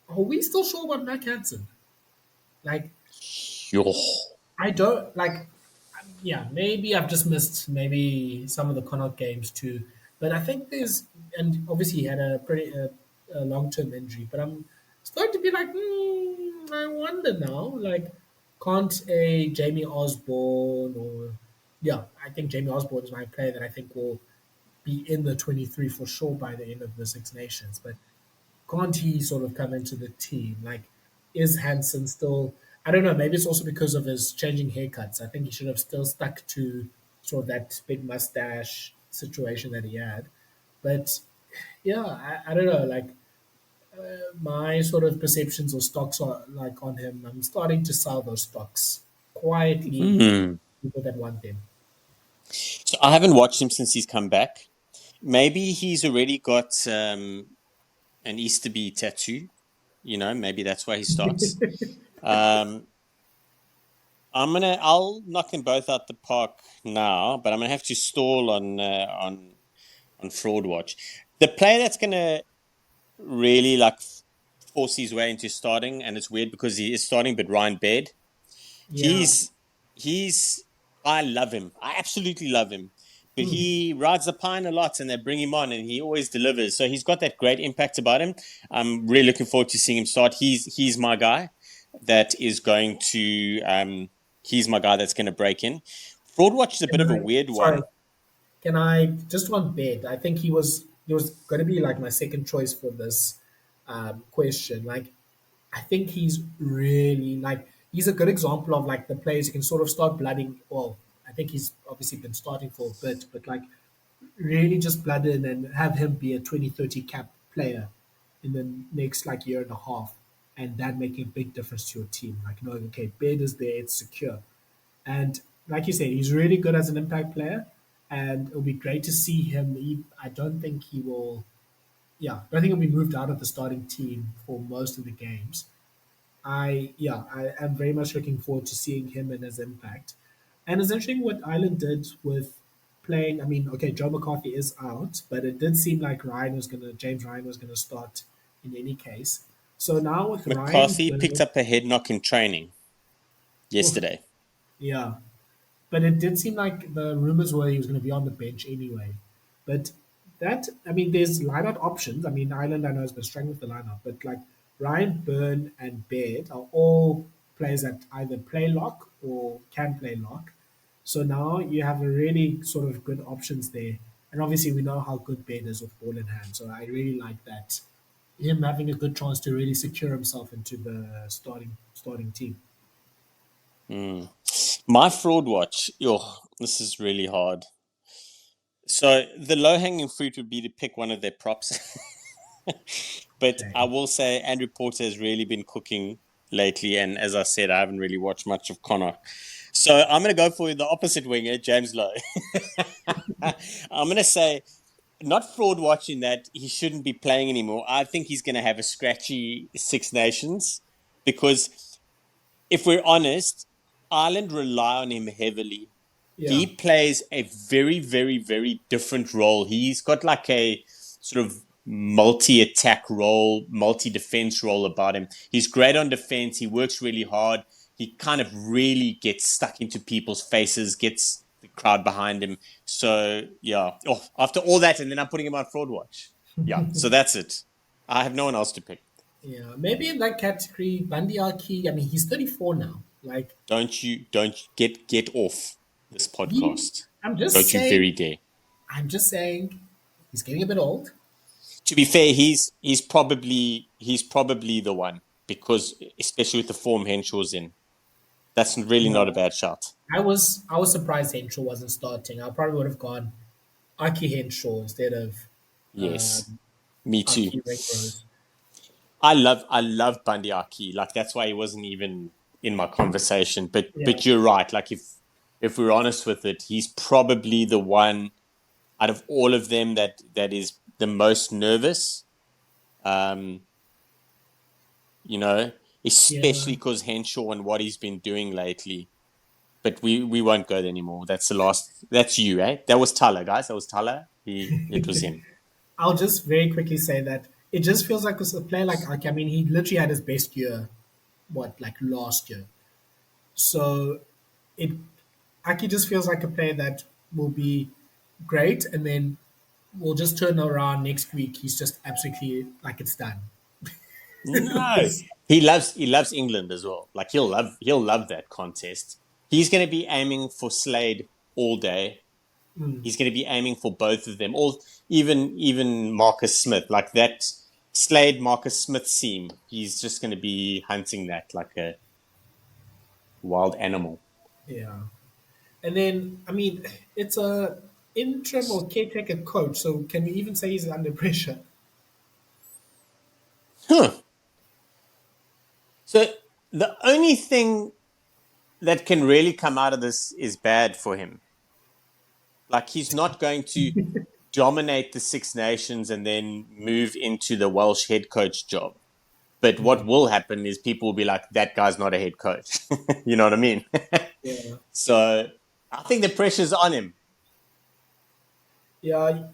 S1: are we still sure about Mac Hansen? Like,
S2: Yo.
S1: I don't like. Yeah, maybe I've just missed maybe some of the Connacht games too. But I think and obviously he had a long term injury. But I'm starting to be like, I wonder now. Like, can't a Jamie Osborne or yeah, I think Jamie Osborne is my player that I think will be in the 23 for sure by the end of the Six Nations. But can't he sort of come into the team? Like, is Hansen still? I don't know. Maybe it's also because of his changing haircuts. I think he should have still stuck to sort of that big mustache situation that he had. But yeah, I don't know. Like my sort of perceptions or stocks are like on him. I'm starting to sell those stocks quietly.
S2: Hmm.
S1: People that want them.
S2: So I haven't watched him since he's come back. Maybe he's already got an Easterby tattoo. Maybe that's why he starts. Um, I'll knock them both out the park now, but I'm gonna have to stall on fraud watch. The player that's gonna really like force his way into starting, and it's weird because he is starting, but Ryan Baird,
S1: Yeah.
S2: he's he's I love him. I absolutely love him. But
S1: Hmm.
S2: he rides the pine a lot, and they bring him on, and he always delivers. So he's got that great impact about him. I'm really looking forward to seeing him start. He's my guy that is going to. He's my guy that's going to break in. Fraud Watch is a bit
S1: Can
S2: of a
S1: I?
S2: weird
S1: Sorry.
S2: one.
S1: Can I just one bed? I think he was going to be like my second choice for this question. Like, I think he's really like he's a good example of like the players you can sort of start blooding. Well, I think he's obviously been starting for a bit, but like really just blood in and have him be a 2030 cap player in the next like year and a half, and that making a big difference to your team. Like knowing okay, bed is there, it's secure. And like you said, he's really good as an impact player, and it'll be great to see him. I don't think he will. Yeah, I don't think he'll be moved out of the starting team for most of the games. I am very much looking forward to seeing him and his impact. And it's interesting what Ireland did with playing. I mean, okay, Joe McCarthy is out, but it did seem like James Ryan was gonna start in any case. So now with Ryan,
S2: McCarthy picked up a head knock in training
S1: oof,
S2: yesterday.
S1: yeah, but it did seem like the rumors were he was going to be on the bench anyway. But that, I mean, there's lineout options. I mean, Ireland, I know, has been struggling with the lineout, but like Ryan, Byrne, and Baird are all players that either play lock or can play lock. So now you have a really sort of good options there. And obviously, we know how good Baird is with ball in hand. So I really like that. Him having a good chance to really secure himself into the starting team.
S2: Mm. My fraud watch. Oh, this is really hard. So the low hanging fruit would be to pick one of their props. But I
S1: Same.
S2: will say Andrew Porter has really been cooking lately, and as I said, I haven't really watched much of Connor. So I'm going to go for the opposite winger, James Lowe. I'm going to say not fraud watching that he shouldn't be playing anymore. I think he's going to have a scratchy Six Nations because if we're honest, Ireland rely on him heavily.
S1: Yeah.
S2: He plays a very, very, very different role. He's got like a sort of multi attack role, multi defense role about him. He's great on defense. He works really hard. He kind of really gets stuck into people's faces, gets the crowd behind him. So, yeah. Oh, after all that, and then I'm putting him on fraud watch. Yeah. So that's it. I have no one else to pick.
S1: Yeah, maybe in that category, Bandiaki. I mean, he's 34 now. Like
S2: Don't get off this
S1: he,
S2: podcast.
S1: I'm just
S2: Don't you
S1: saying.
S2: very dare.
S1: I'm just saying, he's getting a bit old.
S2: To be fair, he's probably the one because especially with the form Henshaw's in, that's really not a
S1: Yeah,
S2: bad shot.
S1: I was surprised Henshaw wasn't starting. I probably would have gone Aki Henshaw instead of
S2: Yes,
S1: um,
S2: me too.
S1: Aki Ringrose.
S2: I love Bandiaki. Like that's why he wasn't even in my conversation. But
S1: Yeah,
S2: but you're right. Like if we're honest with it, he's probably the one out of all of them that is the most nervous. Um, you know,
S1: yeah.
S2: especially because Henshaw and what he's been doing lately. But we won't go there anymore. That's the last. That's you, eh? That was Thala, guys. That was Thala. It was him.
S1: I'll just very quickly say that it just feels like a player like Aki. I mean, he literally had his best year, what, like last year. So it Aki just feels like a player that will be great, and then we'll just turn around next week. He's just absolutely like it's done.
S2: No, he loves England as well. Like he'll love that contest. He's going to be aiming for Slade all day.
S1: Mm,
S2: He's going to be aiming for both of them. All even Marcus Smith, like that Slade Marcus Smith seam. He's just going to be hunting that like a wild animal.
S1: yeah, and then I mean, it's a interim or caretaker coach. So can we even say he's under pressure?
S2: Huh. So the only thing that can really come out of this is bad for him. Like he's not going to dominate the Six Nations and then move into the Welsh head coach job. But what
S1: Mm,
S2: will happen is people will be like, that guy's not a head coach. You know what I mean?
S1: yeah,
S2: So I think the pressure's on him.
S1: yeah.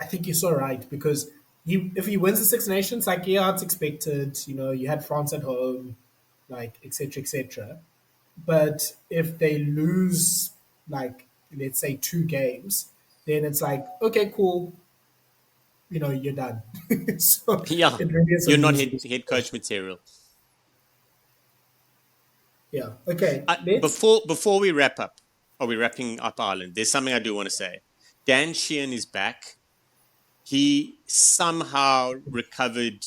S1: I think you're so right because if he wins the Six Nations, like yeah, it's expected. You know, you had France at home, like etc. etc. But if they lose, like let's say two games, then it's like okay, cool. You know, you're done. So
S2: Yeah,
S1: it really is a
S2: you're not
S1: lose
S2: head,
S1: lose
S2: head coach
S1: situation.
S2: material.
S1: Yeah. Okay. Let's.
S2: Before we wrap up, are we wrapping up Ireland? There's something I do want to say. Dan Sheehan is back. He somehow recovered,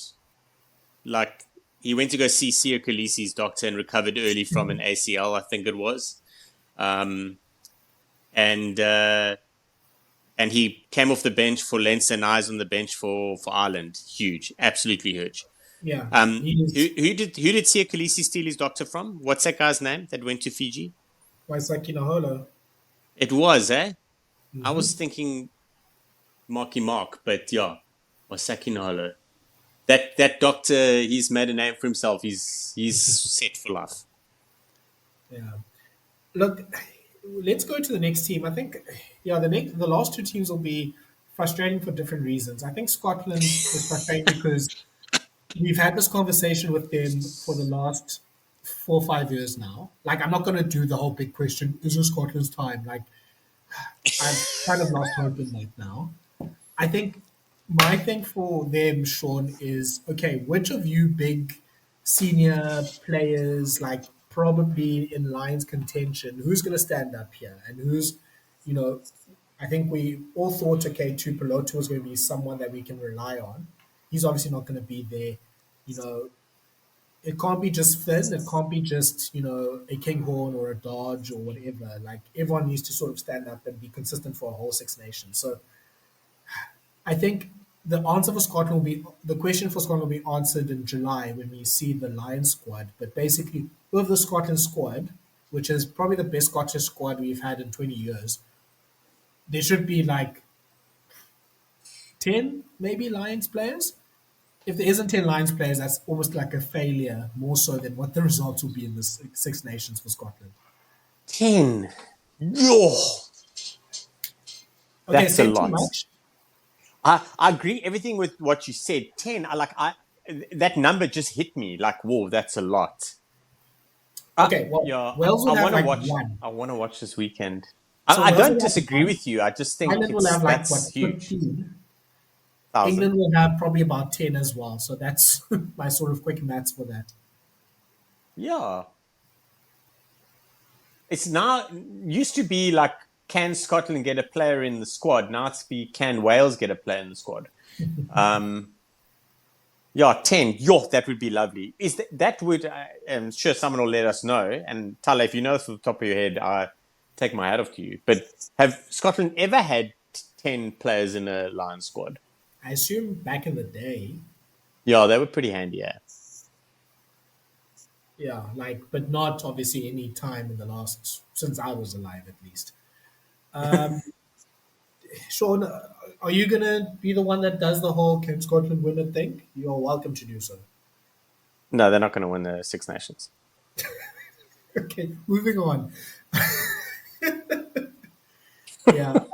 S2: like, he went to go see Sia Khaleesi's doctor and recovered early from an ACL, I think it was. Um, and and he came off the bench for Leinster and eyes on the bench for Ireland. Huge, absolutely huge.
S1: Yeah.
S2: Um,
S1: He
S2: who,
S1: is
S2: who did who did Sia Khaleesi steal his doctor from? What's that guy's name that went to Fiji?
S1: Waisaki Naholo.
S2: It was, eh? I
S1: Mm-hmm.
S2: was thinking Marky Mark, but yeah, Wasaki Nalo. That doctor, he's made a name for himself. He's set for life.
S1: Yeah. Look, let's go to the next team. I think, yeah, the last two teams will be frustrating for different reasons. I think Scotland is frustrating because we've had this conversation with them for the last. 4 or 5 years now. Like, I'm not going to do the whole big question, is it Scotland's time? Like, I've kind of lost hope in that now. I think my thing for them, Sean, is okay, which of you big senior players, like probably in Lions contention, who's going to stand up here? And who's, you know, I think we all thought, okay, Tupelotu was going to be someone that we can rely on. He's obviously not going to be there. You know, it can't be just Finn. It can't be just, a Kinghorn or a Dodge or whatever. Like, everyone needs to sort of stand up and be consistent for a whole Six Nations. So I think the question for Scotland will be answered in July when we see the Lions squad. But basically, with the Scotland squad, which is probably the best Scottish squad we've had in 20 years, there should be like 10 maybe Lions players. If there isn't 10 Lions players, that's almost like a failure, more so than what the results will be in the Six Nations for Scotland.
S2: 10. Yo,
S1: Okay,
S2: that's a
S1: said too
S2: lot.
S1: much.
S2: I agree everything with what you said. 10. I that number just hit me. Like, whoa, that's a lot.
S1: Okay, well,
S2: Yeah,
S1: Wales
S2: I
S1: will have
S2: want to
S1: like
S2: watch.
S1: one.
S2: I want to watch this weekend.
S1: So
S2: I
S1: Wales
S2: don't
S1: will have
S2: disagree
S1: one.
S2: with you. I just think
S1: Ireland will have like,
S2: that's
S1: what,
S2: huge.
S1: 15?
S2: 1,000.
S1: England will have probably about 10 as well. So that's my sort of quick maths for that.
S2: Yeah, it's now used to be like, can Scotland get a player in the squad? Now it's be, can Wales get a player in the squad? Um, yeah, 10. Yo, that would be lovely. Is that would I'm sure someone will let us know. And Thala, if you know off the top of your head, I take my hat off to you. But have Scotland ever had 10 players in a Lions squad?
S1: I assume back in the day,
S2: Yeah, they were pretty handy. Yeah.
S1: yeah, like, but not obviously any time in the last, since I was alive at least. Um, Sean, are you going to be the one that does the whole Can Scotland win it thing? You're welcome to do so.
S2: No, they're not going to win the Six Nations.
S1: Okay, moving on. Yeah.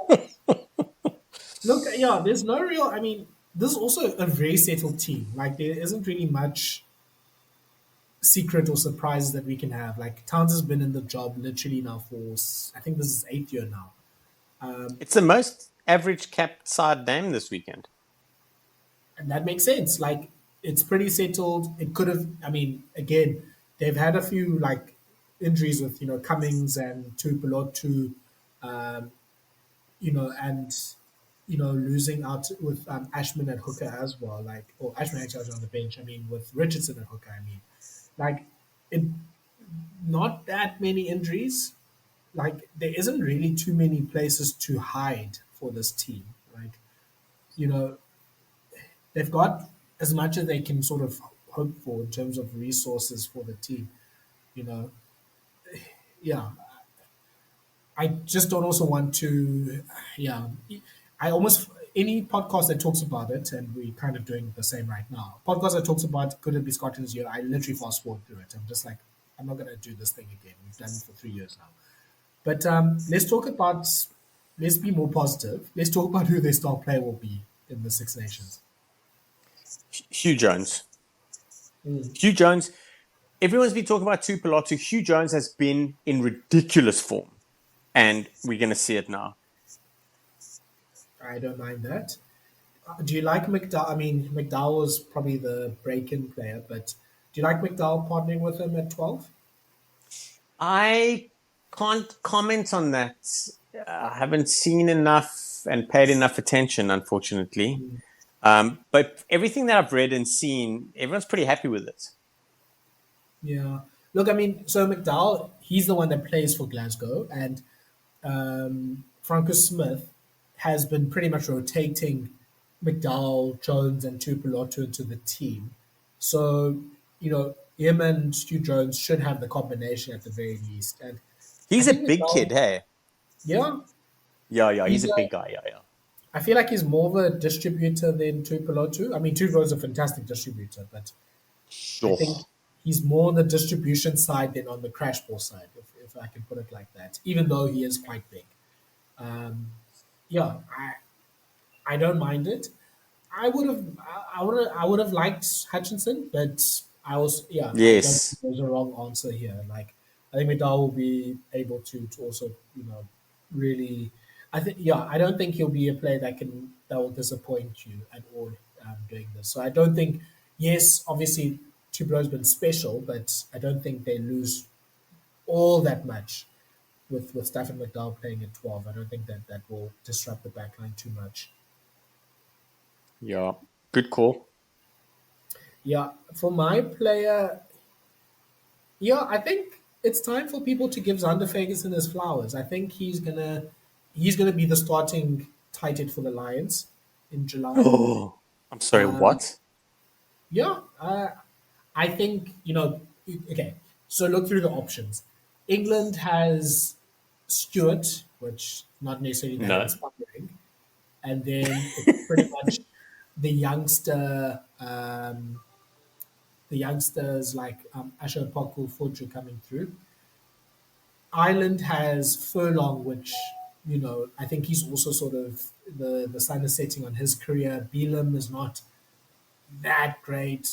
S1: Look, yeah, there's no real, I mean, this is also a very settled team. Like, there isn't really much secret or surprises that we can have. Like, Towns has been in the job literally now for, I think this is 8th year now.
S2: It's the most average capped side name this weekend.
S1: And that makes sense. Like, it's pretty settled. It could have, I mean, again, they've had a few like injuries with, Cummings and Tupelotu, um, and, losing out with Ashman at hooker as well. Like, or Ashman actually was on the bench. I mean, with Richardson at hooker, I mean, like, it, not that many injuries. Like, there isn't really too many places to hide for this team. Like, you know, they've got as much as they can sort of hope for in terms of resources for the team. You know, yeah. I just don't also want to, yeah. I almost any podcast that talks about it, and we're kind of doing the same right now. Podcast that talks about could it be Scotland's year? I literally fast forward through it. I'm just like, I'm not going to do this thing again. We've done it for 3 years now. But let's talk about. Let's be more positive. Let's talk about who their star player will be in the Six Nations.
S2: Hugh Jones.
S1: Mm.
S2: Hugh Jones. Everyone's been talking about Tupelotu. Hugh Jones has been in ridiculous form, and we're going to see it now.
S1: I don't mind that. Do you like McDowell? I mean, McDowell was probably the break-in player, but do you like McDowell partnering with him at 12?
S2: I can't comment on that. I haven't seen enough and paid enough attention, unfortunately. But everything that I've read and seen, everyone's pretty happy with it.
S1: Yeah. Look, I mean, so McDowell, he's the one that plays for Glasgow, and Franco Smith has been pretty much rotating McDowell, Jones, and Tupelotu into the team. So, him and Stu Jones should have the combination at the very least. And I
S2: He's a
S1: think
S2: big kid,
S1: McDowell,
S2: hey?
S1: yeah,
S2: Yeah, he's
S1: he's
S2: a big
S1: a,
S2: guy, yeah.
S1: I feel like he's more of a distributor than Tupelotu. I mean, Tupelotu's a fantastic distributor, but I think
S2: Sure.
S1: he's more on the distribution side than on the crash ball side, if I can put it like that, even though he is quite big. Um, yeah, I don't mind it. I would have liked Hutchinson, but I also, yeah, I don't think
S2: Yes.
S1: there's a wrong answer here. Like, I think Vidal will be able to also, really. I think, yeah, I don't think he'll be a player that will disappoint you at all doing this. So I don't think, yes, obviously, Tubelo's been special, but I don't think they lose all that much with Stafford McDowell playing at 12. I don't think that will disrupt the backline too much.
S2: Yeah. Good call.
S1: Yeah, for my player, yeah, I think it's time for people to give Xander Ferguson his flowers. I think he's gonna be the starting tight end for the Lions in July.
S2: Oh, I'm sorry.
S1: Um,
S2: What?
S1: yeah, I think Okay, so look through the options. England has Stewart, which not necessarily that
S2: No.
S1: inspiring, and then it's pretty much the youngsters like Asher Poku Fortru coming through. Ireland has Furlong, which I think he's also sort of the sun is setting on his career. Beelum is not that great.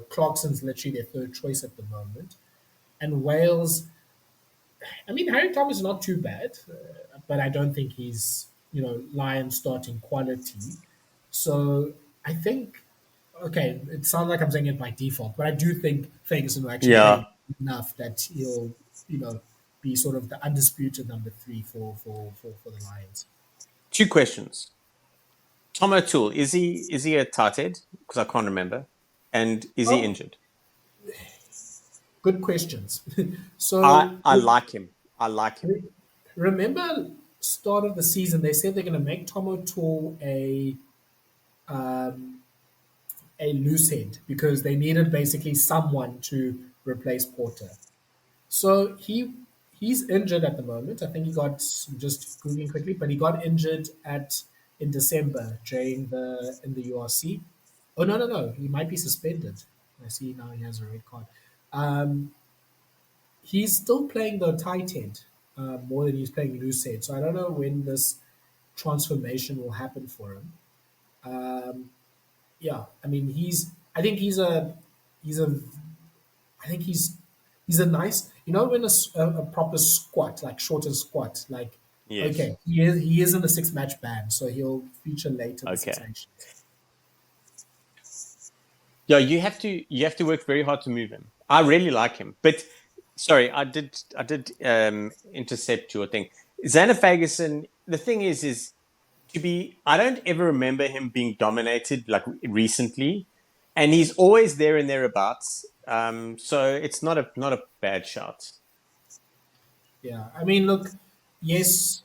S1: Clarkson's literally their third choice at the moment. And Wales, I mean, Harry Thomas is not too bad, but I don't think he's Lion starting quality. So I think, okay, it sounds like I'm saying it by default, but I do think Ferguson will actually
S2: Yeah.
S1: play enough that he'll, be sort of the undisputed number three for the Lions.
S2: Two questions. Tom O'Toole, is he a tight end? Because I can't remember. And is he
S1: Oh,
S2: injured?
S1: good questions.
S2: I
S1: So
S2: I like him. I like him.
S1: remember start of the season, they said they're going to make Tom O'Toole a loose head because they needed basically someone to replace Porter. So he's injured at the moment. I think he got just googling quickly, but he got injured at in December during the in the URC. Oh no, he might be suspended. I see now he has a red card. Um, he's still playing the tight end more than he's playing loose head. So I don't know when this transformation will happen for him. Um, yeah, I mean I think he's a I think he's a nice, when a proper squat, like shorter squat, like
S2: Yes.
S1: okay, he is in the six match ban, so he'll feature late in the Six
S2: Okay.
S1: Nations.
S2: Yeah, you have to work very hard to move him. I really like him, but sorry, I did intercept your thing. Xander Ferguson. The thing is to be. I don't ever remember him being dominated like recently, and he's always there and thereabouts. So it's not a bad shot.
S1: Yeah, I mean, look, yes,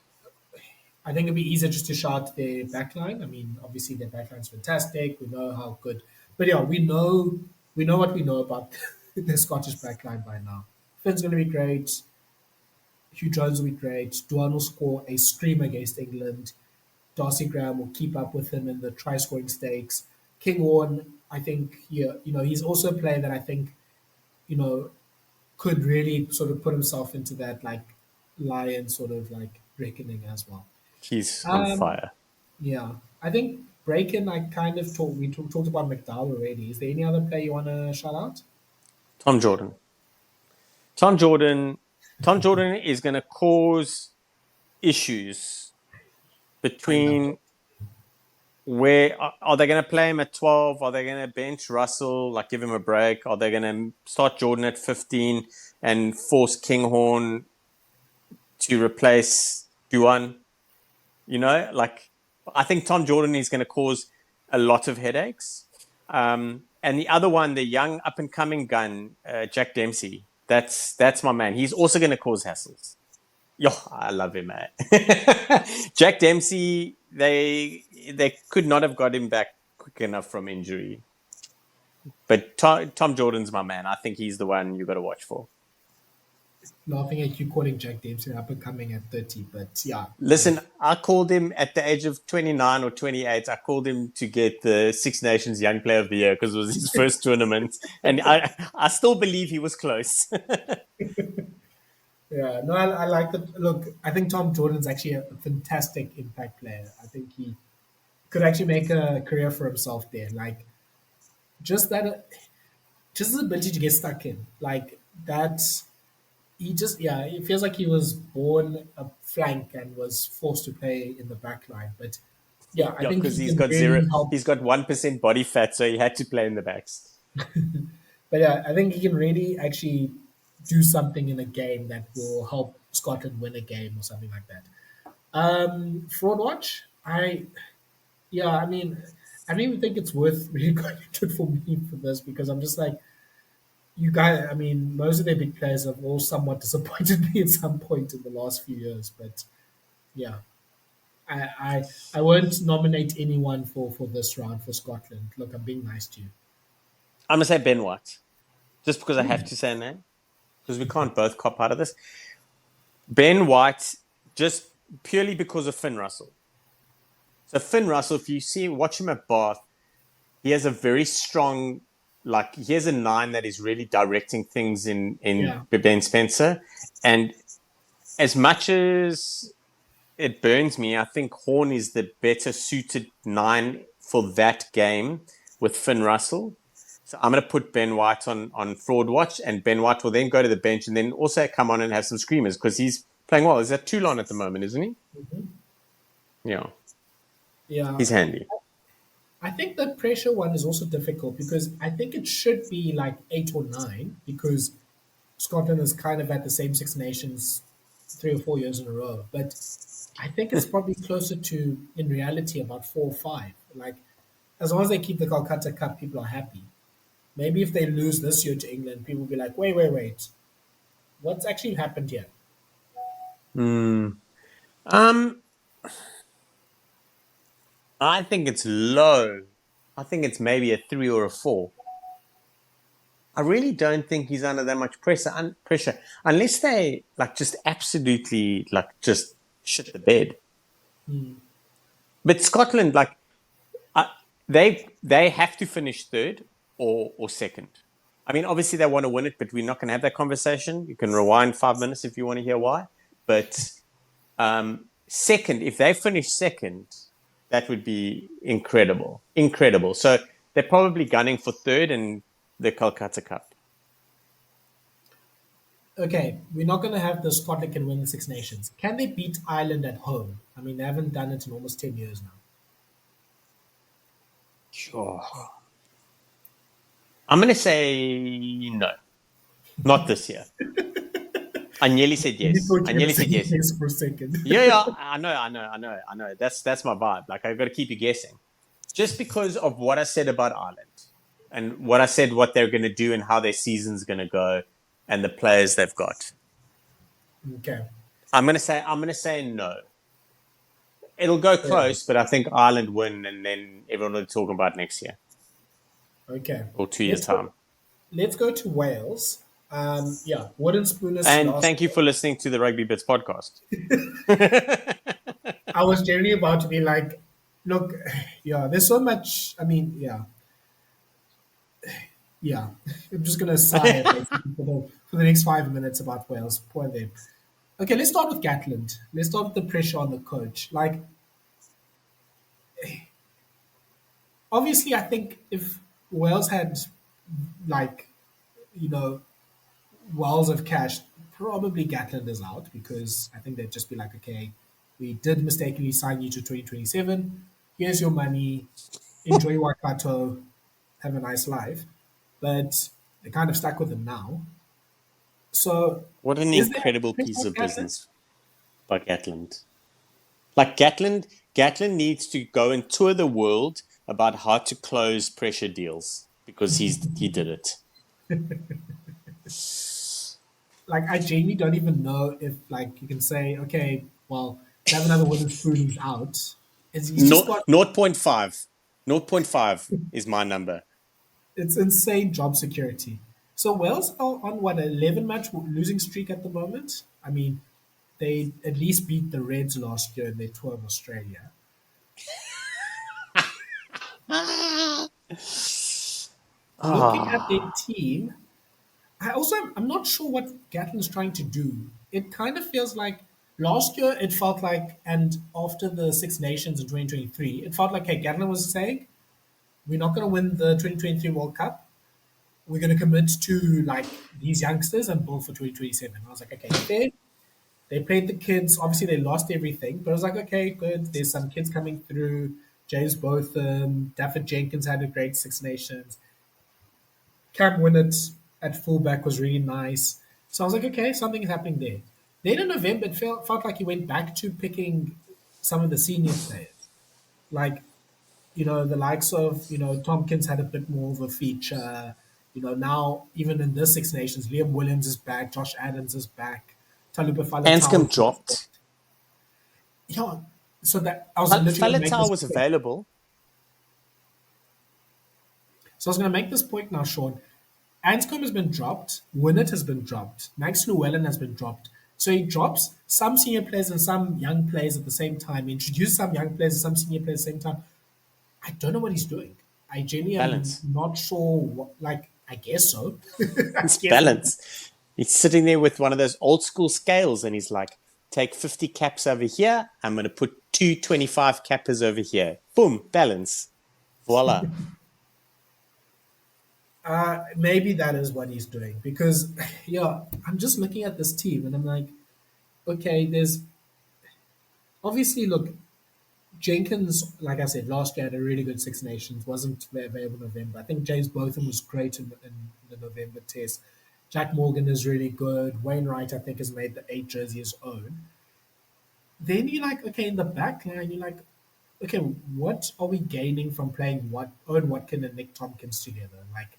S1: I think it'd be easier just to shout their backline. I mean, obviously their backline's fantastic. We know how good, but yeah, we know what we know about the Scottish backline by now. Finn's going to be great. Hugh Jones will be great. Duan will score a scream against England. Darcy Graham will keep up with him in the try scoring stakes. King Warren, I think he's also a player that I think, you know, could really sort of put himself into that like lion sort of like reckoning as well.
S2: He's on
S1: Um,
S2: fire.
S1: yeah. I think Braken, I kind of talked about McDowell already. Is there any other player you want to shout out?
S2: Tom Jordan. Tom Jordan. Tom Jordan is going to cause issues
S1: I love John.
S2: between where are they going to play him at 12? Are they going to bench Russell, like give him a break? Are they going to start Jordan at 15 and force Kinghorn to replace Duan? Like I think Tom Jordan is going to cause a lot of headaches. And the other one, the young up and coming gun, Jack Dempsey. That's my man. He's also going to cause hassles. Yo, I love him, man. Jack Dempsey, they could not have got him back quick enough from injury. But Tom Jordan's my man. I think he's the one you got to watch for.
S1: Laughing at you calling Jack Dempsey up and coming at 30, but yeah,
S2: Listen, I called him at the age of 29 or 28. I called him to get the Six Nations Young Player of the Year because it was his first tournament. And I still believe he was close.
S1: yeah. No, I like that. Look, I think Tom Jordan's actually a fantastic impact player. I think he could actually make a career for himself there. Like just that just his ability to get stuck in, like that. He just, yeah, it feels like he was born a flank and was forced to play in the back line. But yeah, I
S2: Yeah,
S1: think
S2: because
S1: he can really help.
S2: he's got 1% body fat, so he had to play in the backs.
S1: But yeah, I think he can really actually do something in a game that will help Scotland win a game or something like that. Fraud watch, yeah, I mean, I don't even think it's worth really going into it for me for this because I'm just like, you guys, I mean, most of their big players have all somewhat disappointed me at some point in the last few years. But yeah, I I, I won't nominate anyone for this round for Scotland. Look, I'm being nice to you.
S2: I'm gonna say Ben White, just because I have
S1: Hmm,
S2: to say a name, because we can't both cop out of this. Ben White, just purely because of Finn Russell. So Finn Russell, if you see watch him at Bath, he has a very strong, like he has a nine that is really directing things in
S1: yeah,
S2: Ben Spencer. And as much as it burns me, I think Horn is the better suited nine for that game with Finn Russell. So I'm going to put Ben White on fraud watch, and Ben White will then go to the bench and then also come on and have some screamers because he's playing well. Is that Toulon at the moment, isn't he?
S1: hmm,
S2: Yeah,
S1: yeah.
S2: he's handy.
S1: I think the pressure one is also difficult because I think it should be like 8 or 9 because Scotland is kind of at the same Six Nations 3 or 4 years in a row. But I think it's probably closer to, in reality, about 4 or 5. Like, as long as they keep the Calcutta Cup, people are happy. Maybe if they lose this year to England, people will be like, wait, wait, wait. What's actually happened here?
S2: Hmm. Um, I think it's low. I think it's maybe a 3 or a 4. I really don't think he's under that much pressure unless they like just absolutely like just shit the bed.
S1: Hmm.
S2: But Scotland, like uh, they have to finish third or second. I mean, obviously they want to win it, but we're not going to have that conversation. You can rewind 5 minutes if you want to hear why. But second, if they finish second, that would be incredible, incredible. So they're probably gunning for third in the Calcutta Cup.
S1: Okay, we're not going to have the Scotland can win the Six Nations. Can they beat Ireland at home? I mean, they haven't done it in almost 10 years now.
S2: Sure. I'm going to say no, not this year. I nearly said
S1: You
S2: yes.
S1: thought
S2: I
S1: you were going to
S2: nearly
S1: say
S2: said yes.
S1: yes for a second.
S2: Yeah, yeah, I know. That's my vibe. Like I've got to keep you guessing, just because of what I said about Ireland and what I said, what they're going to do and how their season's going to go, and the players they've got.
S1: Okay.
S2: I'm going to say no. It'll go
S1: Fair enough.
S2: close, but I think Ireland win, and then everyone will be talking about next year
S1: Okay.
S2: or 2 years
S1: Let's go.
S2: time.
S1: Let's go to Wales. Yeah, wooden spooners
S2: And
S1: last
S2: thank you
S1: year.
S2: for listening to the Rugby Bits podcast.
S1: I was generally about to be like, look, yeah, there's so much. I mean, yeah, yeah. I'm just gonna sigh basically for the next 5 minutes about Wales. Poor them. Okay, let's start with Gatland. Let's start with the pressure on the coach. Like, obviously, I think if Wales had like, you know, wells of cash, probably Gatland is out because I think they'd just be like, okay, we did mistakenly sign you to 2027. Here's your money. Enjoy Waikato. Have a nice life. But they're kind of stuck with him now. So
S2: What an
S1: is there
S2: incredible
S1: pressure
S2: piece
S1: on
S2: of
S1: Gatland?
S2: business by Gatland. Like Gatland needs to go and tour the world about how to close pressure deals because he did it.
S1: Like, I genuinely don't even know if, like, you can say, okay, well, to have another wooden spoon, he's out. He's just
S2: No,
S1: got,
S2: zero point 0.5. Zero point 0.5 is my number.
S1: it's insane job security. So Wales are on what, 11 match losing streak at the moment? I mean, they at least beat the Reds last year in their tour of Australia. Looking at their
S2: Ah,
S1: team, I'm not sure what Gatlin's trying to do. It kind of feels like last year it felt like, and after the Six Nations in 2023, it felt like, hey, Gatlin was saying, we're not going to win the 2023 World Cup, we're going to commit to like these youngsters and build for 2027. I was like, okay, fair. They played the kids. Obviously, they lost everything, but I was like, okay, good. There's some kids coming through. James Botham, Dafford Jenkins had a great Six Nations. Cam Winnett at fullback was really nice. So I was like, okay, something is happening there. Then in November, it felt like he went back to picking some of the senior players. Like, the likes of, Tompkins had a bit more of a feature. Now, even in this Six Nations, Liam Williams is back, Josh Adams is back, Talupa Faletau
S2: Anscombe
S1: is back.
S2: dropped.
S1: Yeah, so that I was literally going to make
S2: Faletau
S1: this
S2: was
S1: point.
S2: available.
S1: So I was going to make this point now, Sean. Anscombe has been dropped. Winnett has been dropped. Max Llewellyn has been dropped. So he drops some senior players and some young players at the same time. He introduces some young players and some senior players at the same time. I don't know what he's doing. I genuinely am
S2: Balance.
S1: not sure. I guess so. I
S2: It's
S1: guess it.
S2: balance. He's sitting there with one of those old school scales and he's like, take 50 caps over here. I'm going to put 225 cappers over here. Boom, balance. Voila.
S1: Maybe that is what he's doing because, yeah, I'm just looking at this team and I'm like, okay, there's obviously look. Jenkins, like I said, last year had a really good Six Nations, wasn't available in November. I think James Botham was great in the November test. Jack Morgan is really good. Wainwright, I think, has made the eight jersey his own. Then you're like, okay, in the back line, you're like, okay, what are we gaining from playing Owen Watkin and Nick Tompkins together? Like,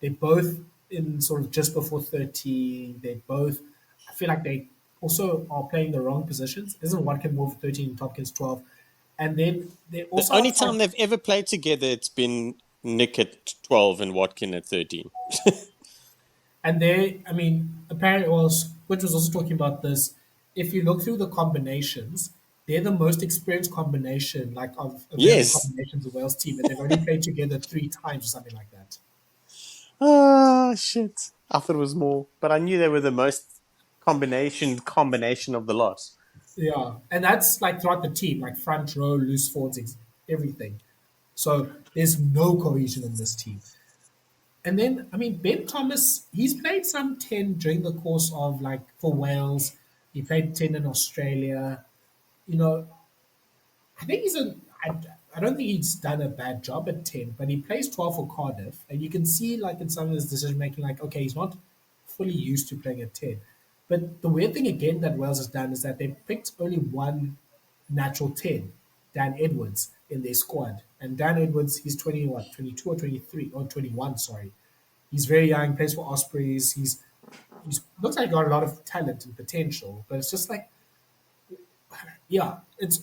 S1: they're both in sort of just before 30. They both, I feel like they also are playing the wrong positions. Isn't Watkin more for 13 and Tompkins 12? And then they
S2: The
S1: also
S2: only
S1: outside,
S2: time they've ever played together, it's been Nick at 12 and Watkin at 13.
S1: and they, I mean, apparently, which was also talking about this. If you look through the combinations, they're the most experienced combination, like of available
S2: Yes.
S1: combinations of Wales team, and they've only played together three times or something like that.
S2: Oh, shit. I thought it was more, but I knew they were the most combination of the lot.
S1: Yeah, and that's like throughout the team, like front row, loose forwards, everything. So there's no cohesion in this team. And then, I mean, Ben Thomas, he's played some 10 during the course of like for Wales. He played 10 in Australia. You know, I think I don't think he's done a bad job at 10, but he plays 12 for Cardiff. And you can see, like, in some of his decision making, like, okay, he's not fully used to playing at 10. But the weird thing again that Wales has done is that they picked only one natural 10, Dan Edwards, in their squad. And Dan Edwards, he's 20, what, 22 or 23, or 21, sorry. He's very young, plays for Ospreys. He's looks like he got a lot of talent and potential, but it's just like, yeah, it's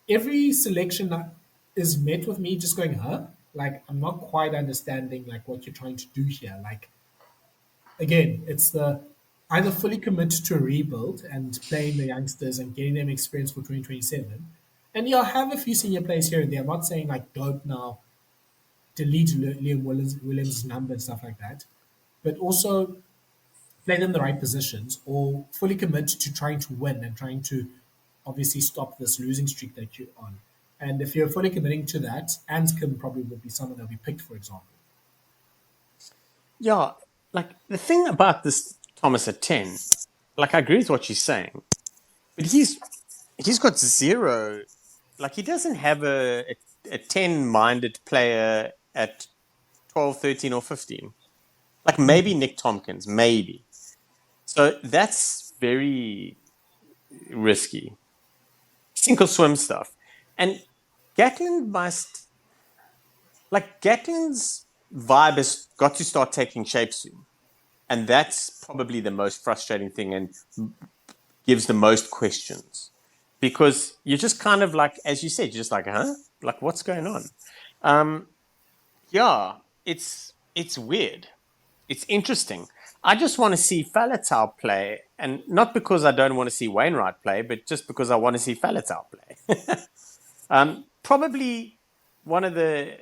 S1: every selection that is met with me just going, huh? Like I'm not quite understanding like what you're trying to do here. Like again, it's the either fully commit to a rebuild and playing the youngsters and getting them experience for 2027. And yeah, have a few senior players here and there. I'm not saying like don't now delete Liam Williams' number and stuff like that. But also play them in the right positions or fully commit to trying to win and trying to obviously stop this losing streak that you're on. And if you're fully committing to that, Anscombe probably would be someone that we picked, for example.
S2: Yeah, like the thing about this Thomas at 10, like I agree with what you're saying, but he's got zero. Like he doesn't have a 10 minded player at 12, 13, or 15. Like maybe Nick Tompkins, maybe. So that's very risky. Sink or swim stuff. And Gatland must, like, Gatland's vibe has got to start taking shape soon. And that's probably the most frustrating thing and gives the most questions. Because you're just kind of like, as you said, you're just like, huh? Like, what's going on? Um, yeah, it's weird. It's interesting. I just want to see Faletau play, and not because I don't want to see Wainwright play, but just because I want to see Faletau play. Probably one of the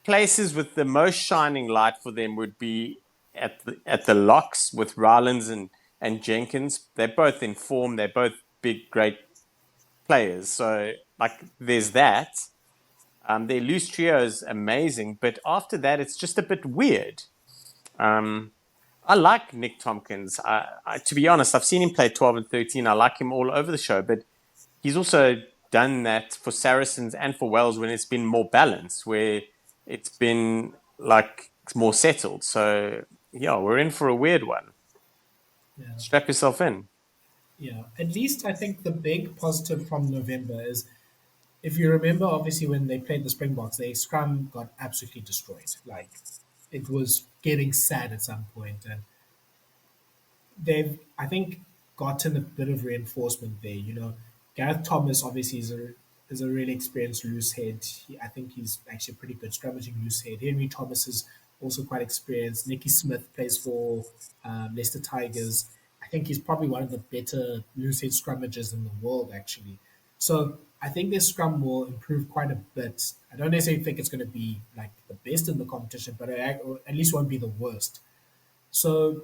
S2: places with the most shining light for them would be at the locks with Rylands and Jenkins. They're both in form. They're both big, great players. So like, there's that. Their loose trio is amazing, but after that, it's just a bit weird. Um, I like Nick Tompkins. To be honest, I've seen him play 12 and 13. I like him all over the show, but he's also done that for Saracens and for Wales when it's been more balanced, where it's been like more settled. So, yeah, we're in for a weird one.
S1: Yeah.
S2: Strap yourself in.
S1: Yeah. At least I think the big positive from November is if you remember, obviously, when they played the Springboks, their scrum got absolutely destroyed. Like, it was getting sad at some point, and they've, I think, gotten a bit of reinforcement there. You know, Gareth Thomas obviously is a really experienced loose head. I think he's actually a pretty good scrummaging loose head. Henry Thomas is also quite experienced. Nicky Smith plays for Leicester Tigers. I think he's probably one of the better loose head scrummagers in the world, actually. So I think their scrum will improve quite a bit. I don't necessarily think it's going to be like the best in the competition, but or at least won't be the worst. So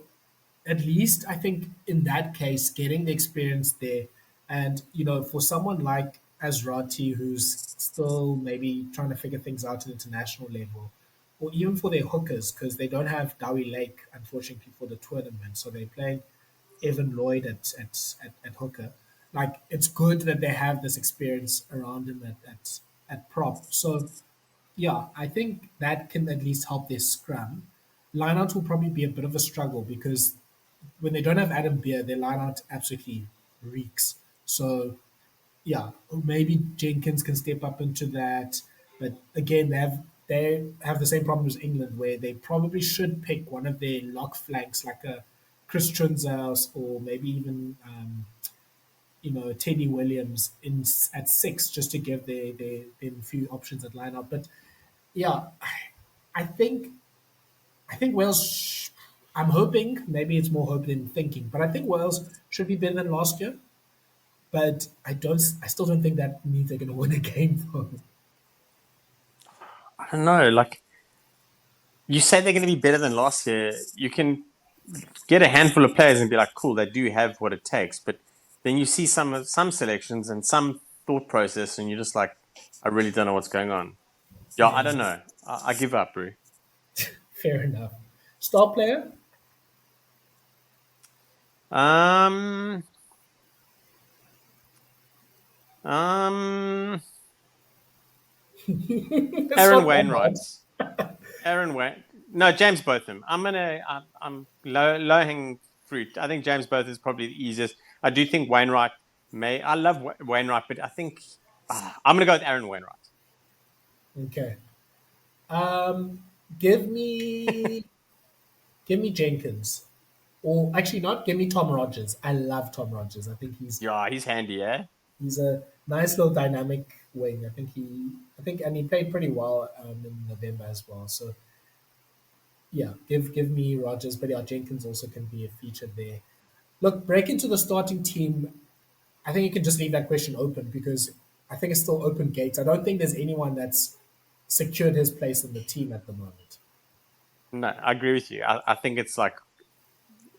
S1: at least I think in that case, getting the experience there, and for someone like Azrati who's still maybe trying to figure things out at international level, or even for their hookers because they don't have Dowie Lake unfortunately for the tournament, so they're playing Evan Lloyd at hooker. Like it's good that they have this experience around him at prop. So yeah, I think that can at least help their scrum. Lineout will probably be a bit of a struggle because when they don't have Adam Beer, their lineout absolutely reeks. So yeah, maybe Jenkins can step up into that. But again, they have the same problem as England, where they probably should pick one of their lock flanks, like a Chris Trinzaus or maybe even Teddy Williams at six, just to give them a few options at lineup. But yeah, I think I think Wales. I'm hoping maybe it's more hope than thinking, but I think Wales should be better than last year. But I don't. I still don't think that means they're going to win a game, though.
S2: I don't know. Like, you say they're going to be better than last year. You can get a handful of players and be like, cool, they do have what it takes. But then you see some selections and some thought process, and you're just like, I really don't know what's going on. Yeah, I
S1: Yeah,
S2: don't know. I give up, bro.
S1: fair enough. Star player,
S2: Um, um,
S1: it's
S2: Aaron
S1: not that
S2: Wainwright.
S1: hard.
S2: Aaron Wain. No, James Botham. I'm low hanging fruit. I think James Botham is probably the easiest. I do think Wainwright may. I love Wainwright, but I think I'm gonna go with Aaron Wainwright.
S1: Okay. Um, give me give me Jenkins, or actually not. Give me Tom Rogers. I love Tom Rogers. I think he's
S2: Yeah, he's handy, eh?
S1: he's a nice little dynamic wing. And he played pretty well in November as well. So yeah, give me Rogers, but yeah, Jenkins also can be a feature there. Look, break into the starting team. I think you can just leave that question open because I think it's still open gates. I don't think there's anyone that's secured his place in the team at the moment.
S2: No, I agree with you. I think it's like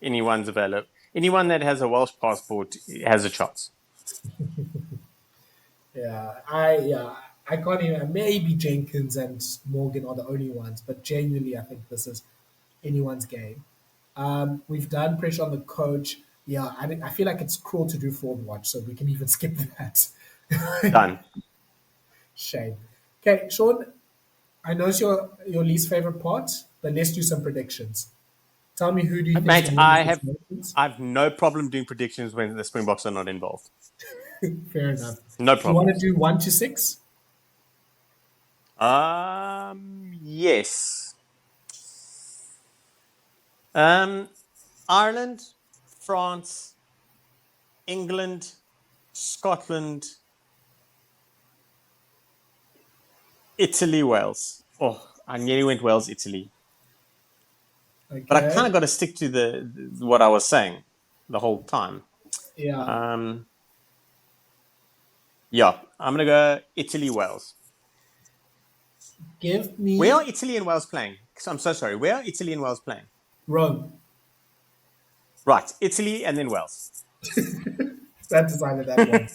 S2: anyone's available. Anyone that has a Welsh passport has a chance.
S1: I can't even. Maybe Jenkins and Morgan are the only ones, but genuinely, I think this is anyone's game. We've done pressure on the coach. Yeah, I feel like it's cruel to do forward watch, so we can even skip that.
S2: Done.
S1: Shame. Okay, Sean, I know it's your least favorite part, but let's do some predictions. Tell me who do you think's
S2: Mate,
S1: going to win the Six Nations?
S2: I have no problem doing predictions when the Springboks are not involved.
S1: Fair enough.
S2: No
S1: Do you want to
S2: problems.
S1: do 1 to 6?
S2: Yes. Um, Ireland, France, England, Scotland, Italy, Wales. Oh, I nearly went Wales, Italy, but I kind
S1: Okay.
S2: of got to stick to what I was saying the whole time.
S1: Yeah.
S2: Um, yeah, I'm gonna go Italy, Wales.
S1: Give
S2: Where
S1: me
S2: are Italy and Wales playing? I'm so sorry. Where are Italy and Wales playing?
S1: Rome.
S2: Right, Italy and then Wales.
S1: That decided that one.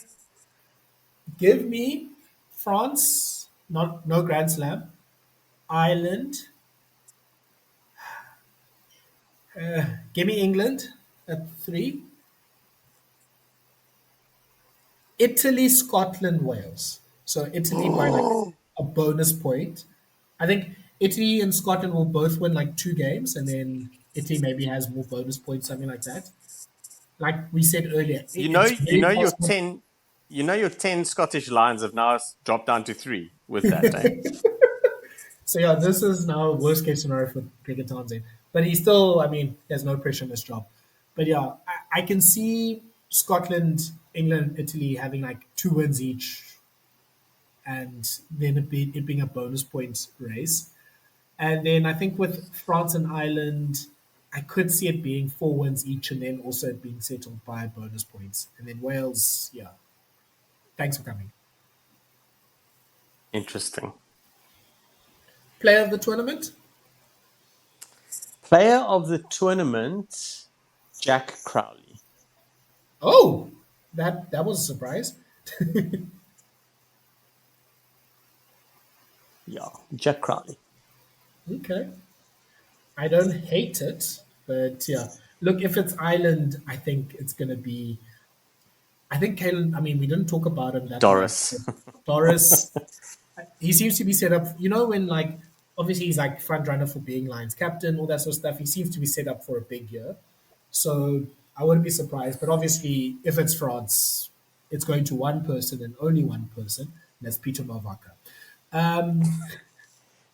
S1: Give me France. Not no Grand Slam. Ireland. Give me England at 3. Italy, Scotland, Wales. So Italy by like a bonus point. I think Italy and Scotland will both win like 2 games, and then Italy maybe has more bonus points, something like that. Like we said earlier, it's
S2: You
S1: very
S2: know
S1: possible.
S2: your 10 Scottish Lions have now dropped down to 3 with that, eh?
S1: So yeah, this is now worst case scenario for Cricket Townsend. But he still, I mean, he has no pressure on his job. But yeah, I can see Scotland, England, Italy having like 2 wins each, and then it being a bonus points race. And then I think with France and Ireland, I could see it being 4 wins each, and then also it being settled by bonus points. And then Wales, yeah. Thanks for coming.
S2: Interesting.
S1: Player of the tournament?
S2: Player of the tournament, Jack Crowley.
S1: Oh, that was a surprise.
S2: Yeah, Jack Crowley.
S1: Okay. I don't hate it, but yeah. Look, if it's Ireland, I think it's going to be. I think Kalen, I mean, we didn't talk about him that much, but
S2: Doris.
S1: Doris, he seems to be set up, when like, obviously he's like front runner for being Lions captain, all that sort of stuff. He seems to be set up for a big year. So I wouldn't be surprised. But obviously, if it's France, it's going to one person and only one person, and that's Peter Mavaka. Um,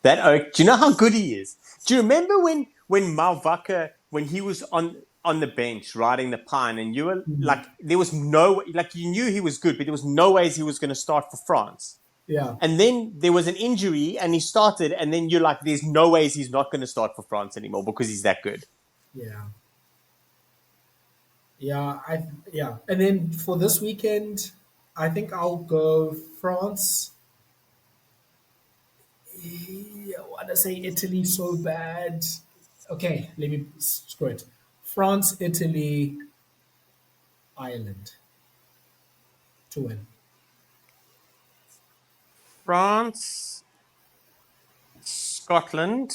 S2: Do you know how good he is? Do you remember when Malvaka when he was on the bench riding the pine and you were like there was no like you knew he was good but there was no ways he was going to start for France.
S1: yeah,
S2: And then there was an injury and he started and then you're like there's no ways he's not going to start for France anymore because he's that good.
S1: yeah. Yeah. And then for this weekend, I think I'll go France. I want to say Italy so bad. Okay, let me screw it. France, Italy, Ireland to win.
S2: France, Scotland,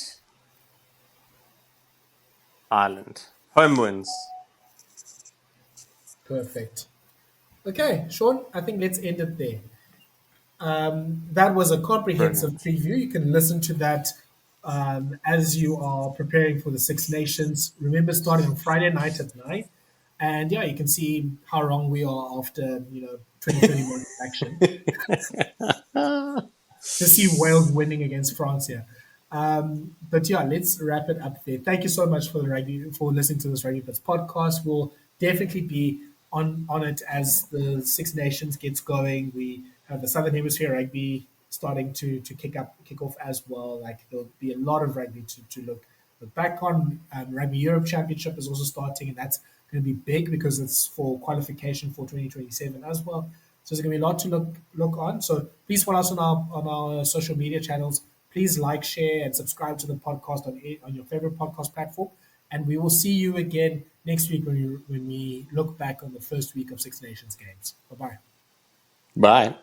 S2: Ireland. Home wins.
S1: Perfect. Okay, Sean, I think let's end it there. That was a comprehensive
S2: Brilliant.
S1: preview. You can listen to that as you are preparing for the Six Nations. Remember, starting on Friday night at 9. And yeah, you can see how wrong we are after 2021 action to see Wales winning against France here. But yeah, let's wrap it up there. Thank you so much for the rugby for listening to this Rugby Bits podcast. We'll definitely be on it as the Six Nations gets going. We have the Southern Hemisphere rugby starting to kick off as well. Like there'll be a lot of rugby to look back on. Rugby Europe Championship is also starting, and that's going to be big because it's for qualification for 2027 as well. So there's going to be a lot to look on. So please follow us on our social media channels. Please like, share, and subscribe to the podcast on your favorite podcast platform. And we will see you again next week when we look back on the first week of Six Nations games. Bye bye.
S2: Bye.